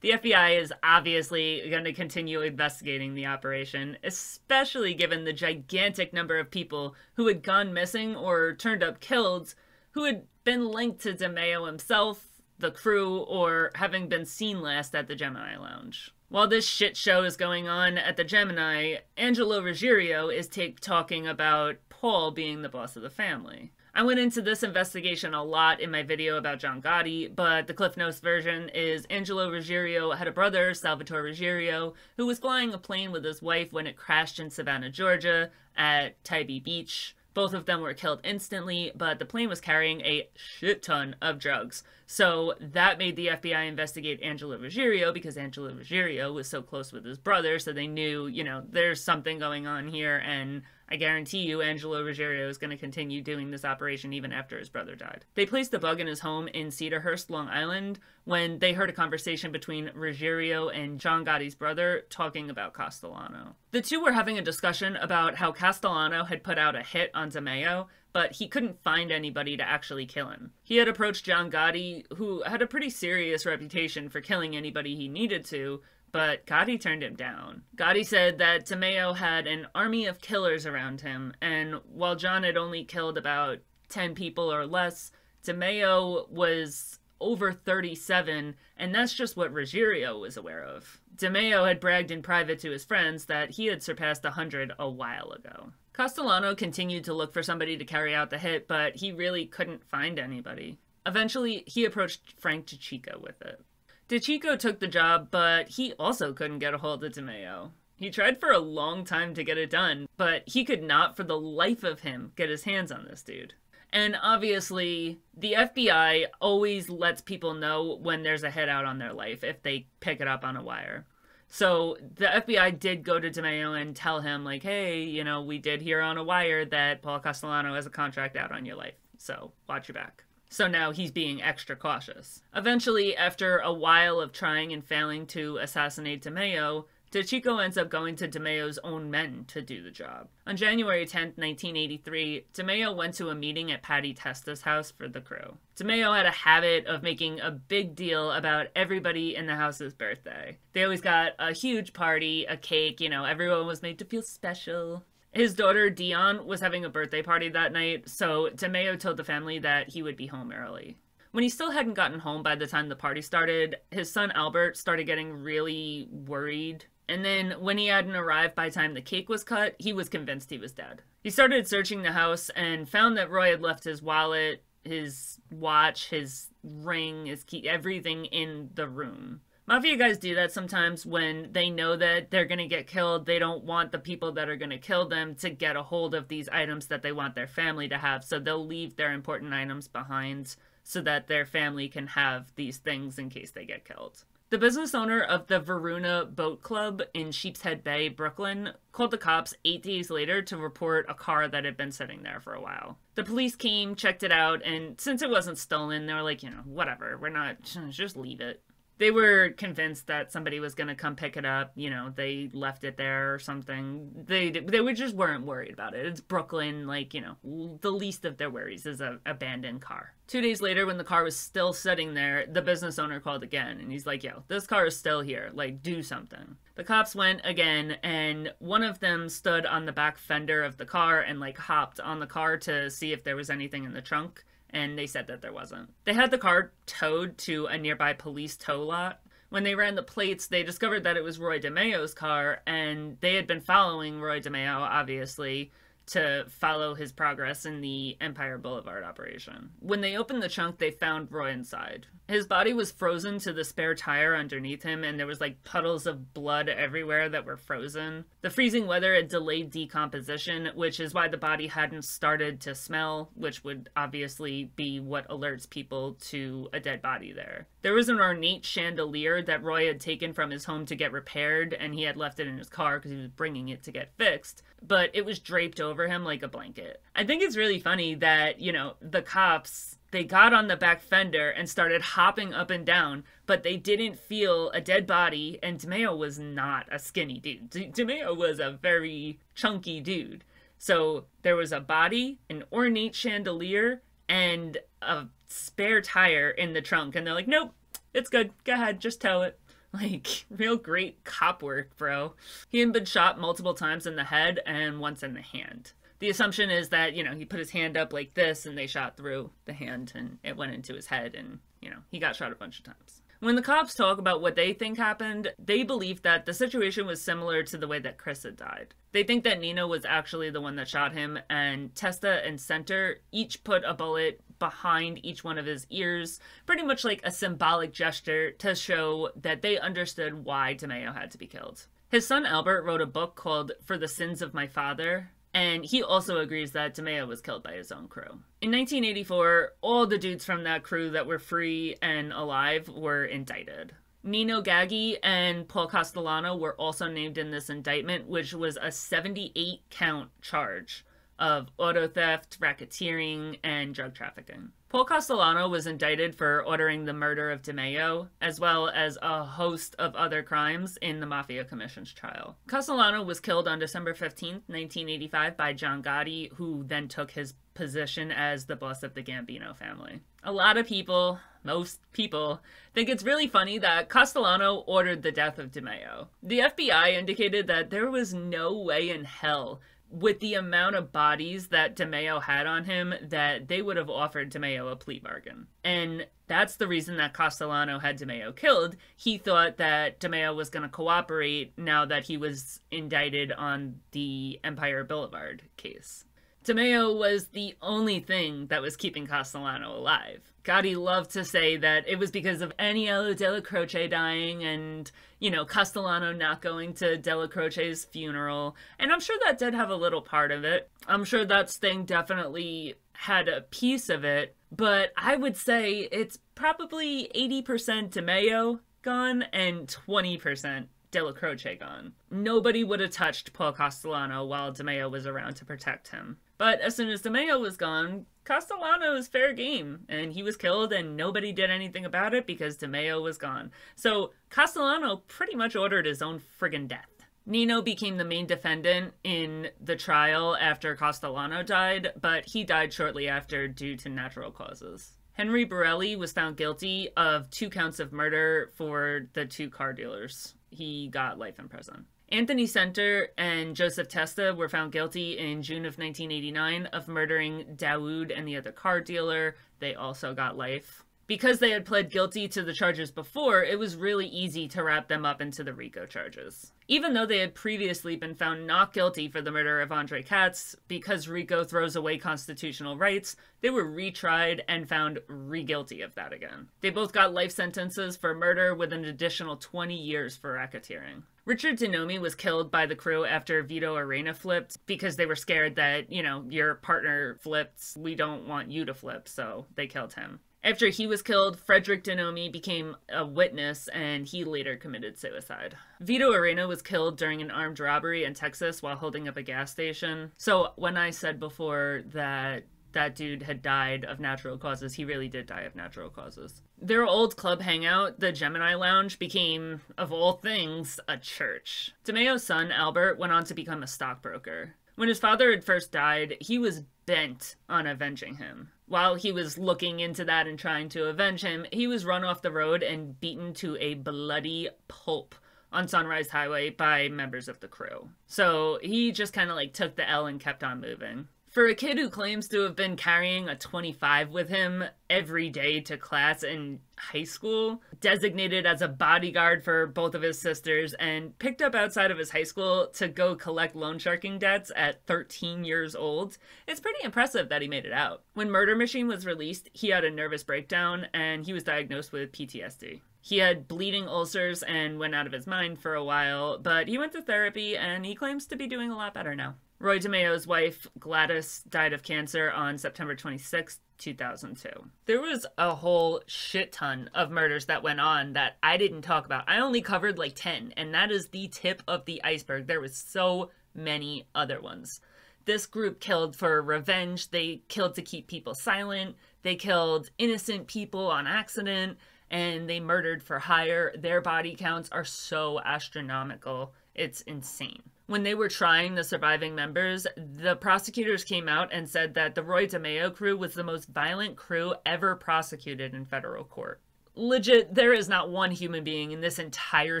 The FBI is obviously going to continue investigating the operation, especially given the gigantic number of people who had gone missing or turned up killed, who had been linked to DeMeo himself, the crew, or having been seen last at the Gemini Lounge. While this shit show is going on at the Gemini, Angelo Ruggiero is talking about Paul being the boss of the family. I went into this investigation a lot in my video about John Gotti, but the Cliff Notes version is Angelo Ruggiero had a brother, Salvatore Ruggiero, who was flying a plane with his wife when it crashed in Savannah, Georgia at Tybee Beach. Both of them were killed instantly, but the plane was carrying a shit ton of drugs. So that made the FBI investigate Angelo Ruggiero because Angelo Ruggiero was so close with his brother, so they knew, you know, there's something going on here, and I guarantee you Angelo Ruggiero is going to continue doing this operation even after his brother died. They placed the bug in his home in Cedarhurst, Long Island, when they heard a conversation between Ruggiero and John Gotti's brother talking about Castellano. The two were having a discussion about how Castellano had put out a hit on DeMeo, but he couldn't find anybody to actually kill him. He had approached John Gotti, who had a pretty serious reputation for killing anybody he needed to, but Gotti turned him down. Gotti said that DeMeo had an army of killers around him, and while John had only killed about 10 people or less, DeMeo was over 37, and that's just what Ruggiero was aware of. DeMeo had bragged in private to his friends that he had surpassed 100 a while ago. Castellano continued to look for somebody to carry out the hit, but he really couldn't find anybody. Eventually, he approached Frank DeCicco with it. DeCicco took the job, but he also couldn't get a hold of DeMeo. He tried for a long time to get it done, but he could not for the life of him get his hands on this dude. And obviously, the FBI always lets people know when there's a hit out on their life if they pick it up on a wire. So the FBI did go to DeMeo and tell him, like, hey, you know, we did hear on a wire that Paul Castellano has a contract out on your life, so watch your back. So now he's being extra cautious. Eventually, after a while of trying and failing to assassinate DeMeo, DeCicco ends up going to DeMeo's own men to do the job. On January 10th, 1983, DeMeo went to a meeting at Patty Testa's house for the crew. DeMeo had a habit of making a big deal about everybody in the house's birthday. They always got a huge party, a cake, you know, everyone was made to feel special. His daughter, Dion, was having a birthday party that night, so DeMeo told the family that he would be home early. When he still hadn't gotten home by the time the party started, his son Albert started getting really worried. And then when he hadn't arrived by the time the cake was cut, he was convinced he was dead. He started searching the house and found that Roy had left his wallet, his watch, his ring, his key, everything in the room. Mafia guys do that sometimes when they know that they're going to get killed. They don't want the people that are going to kill them to get a hold of these items that they want their family to have. So they'll leave their important items behind so that their family can have these things in case they get killed. The business owner of the Varuna Boat Club in Sheepshead Bay, Brooklyn, called the cops 8 days later to report a car that had been sitting there for a while. The police came, checked it out, and since it wasn't stolen, they were like, you know, whatever, we're not, just leave it. They were convinced that somebody was going to come pick it up. You know, they left it there or something. They just weren't worried about it. It's Brooklyn, like, you know, the least of their worries is an abandoned car. 2 days later, when the car was still sitting there, the business owner called again. And he's like, yo, this car is still here. Like, do something. The cops went again, and one of them stood on the back fender of the car and, like, hopped on the car to see if there was anything in the trunk. And they said that there wasn't. They had the car towed to a nearby police tow lot. When they ran the plates, they discovered that it was Roy DeMeo's car, and they had been following Roy DeMeo, obviously, to follow his progress in the Empire Boulevard operation. When they opened the trunk, they found Roy inside. His body was frozen to the spare tire underneath him, and there was like puddles of blood everywhere that were frozen. The freezing weather had delayed decomposition, which is why the body hadn't started to smell, which would obviously be what alerts people to a dead body there. There was an ornate chandelier that Roy had taken from his home to get repaired, and he had left it in his car because he was bringing it to get fixed, but it was draped over him like a blanket. I think it's really funny that, you know, the cops, they got on the back fender and started hopping up and down, but they didn't feel a dead body, and DeMeo was not a skinny dude. DeMeo was a very chunky dude. So there was a body, an ornate chandelier, and a spare tire in the trunk, and they're like, nope, it's good, go ahead, just tow it. Like, real great cop work, bro. He had been shot multiple times in the head and once in the hand. The assumption is that, you know, he put his hand up like this and they shot through the hand and it went into his head and, you know, he got shot a bunch of times. When the cops talk about what they think happened, they believe that the situation was similar to the way that Chris had died. They think that Nino was actually the one that shot him, and Testa and Center each put a bullet behind each one of his ears, pretty much like a symbolic gesture to show that they understood why DeMeo had to be killed. His son Albert wrote a book called For the Sins of My Father, and he also agrees that DeMeo was killed by his own crew. In 1984, all the dudes from that crew that were free and alive were indicted. Nino Gaggi and Paul Castellano were also named in this indictment, which was a 78-count charge of auto theft, racketeering, and drug trafficking. Paul Castellano was indicted for ordering the murder of DeMeo, as well as a host of other crimes in the Mafia Commission's trial. Castellano was killed on December 15, 1985 by John Gotti, who then took his position as the boss of the Gambino family. A lot of people, most people, think it's really funny that Castellano ordered the death of DeMeo. The FBI indicated that there was no way in hell, with the amount of bodies that DeMeo had on him, that they would have offered DeMeo a plea bargain. And that's the reason that Castellano had DeMeo killed. He thought that DeMeo was going to cooperate now that he was indicted on the Empire Boulevard case. DeMeo was the only thing that was keeping Castellano alive. Gotti loved to say that it was because of Aniello Della Croce dying and, you know, Castellano not going to Della Croce's funeral. And I'm sure that did have a little part of it. I'm sure that Sting definitely had a piece of it. But I would say it's probably 80% DeMeo gone and 20% Della Croce gone. Nobody would have touched Paul Castellano while DeMeo was around to protect him. But as soon as DeMeo was gone, Castellano was fair game, and he was killed, and nobody did anything about it because DeMeo was gone. So Castellano pretty much ordered his own friggin' death. Nino became the main defendant in the trial after Castellano died, but he died shortly after due to natural causes. Henry Borelli was found guilty of 2 counts of murder for the 2 car dealers. He got life in prison. Anthony Center and Joseph Testa were found guilty in June of 1989 of murdering Dawood and the other car dealer. They also got life. Because they had pled guilty to the charges before, it was really easy to wrap them up into the RICO charges. Even though they had previously been found not guilty for the murder of Andre Katz, because RICO throws away constitutional rights, they were retried and found re-guilty of that again. They both got life sentences for murder with an additional 20 years for racketeering. Richard Denomi was killed by the crew after Vito Arena flipped because they were scared that, you know, your partner flipped, we don't want you to flip, so they killed him. After he was killed, Frederick Denomi became a witness and he later committed suicide. Vito Arena was killed during an armed robbery in Texas while holding up a gas station. So when I said before that that dude had died of natural causes, he really did die of natural causes. Their old club hangout, the Gemini Lounge, became, of all things, a church. DeMeo's son, Albert, went on to become a stockbroker. When his father had first died, he was bent on avenging him. While he was looking into that and trying to avenge him, he was run off the road and beaten to a bloody pulp on Sunrise Highway by members of the crew. So he just kind of like took the L and kept on moving. For a kid who claims to have been carrying a 25 with him every day to class in high school, designated as a bodyguard for both of his sisters, and picked up outside of his high school to go collect loan sharking debts at 13 years old, it's pretty impressive that he made it out. When Murder Machine was released, he had a nervous breakdown and he was diagnosed with PTSD. He had bleeding ulcers and went out of his mind for a while, but he went to therapy and he claims to be doing a lot better now. Roy DeMeo's wife, Gladys, died of cancer on September 26, 2002. There was a whole shit ton of murders that went on that I didn't talk about. I only covered like 10, and that is the tip of the iceberg. There was so many other ones. This group killed for revenge. They killed to keep people silent. They killed innocent people on accident, and they murdered for hire. Their body counts are so astronomical. It's insane. When they were trying the surviving members, the prosecutors came out and said that the Roy DeMeo crew was the most violent crew ever prosecuted in federal court. Legit, there is not one human being in this entire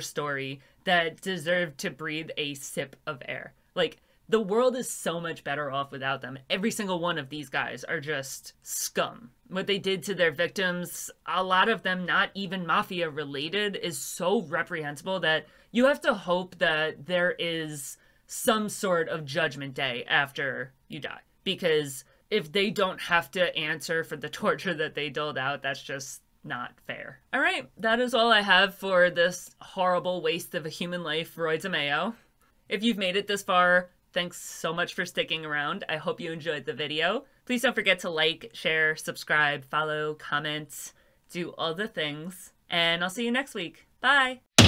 story that deserved to breathe a sip of air. Like, the world is so much better off without them. Every single one of these guys are just scum. What they did to their victims, a lot of them not even Mafia related, is so reprehensible that you have to hope that there is some sort of judgment day after you die. Because if they don't have to answer for the torture that they doled out, that's just not fair. All right, that is all I have for this horrible waste of a human life, Roy DeMeo. If you've made it this far, thanks so much for sticking around. I hope you enjoyed the video. Please don't forget to like, share, subscribe, follow, comment, do all the things. And I'll see you next week. Bye. Bye!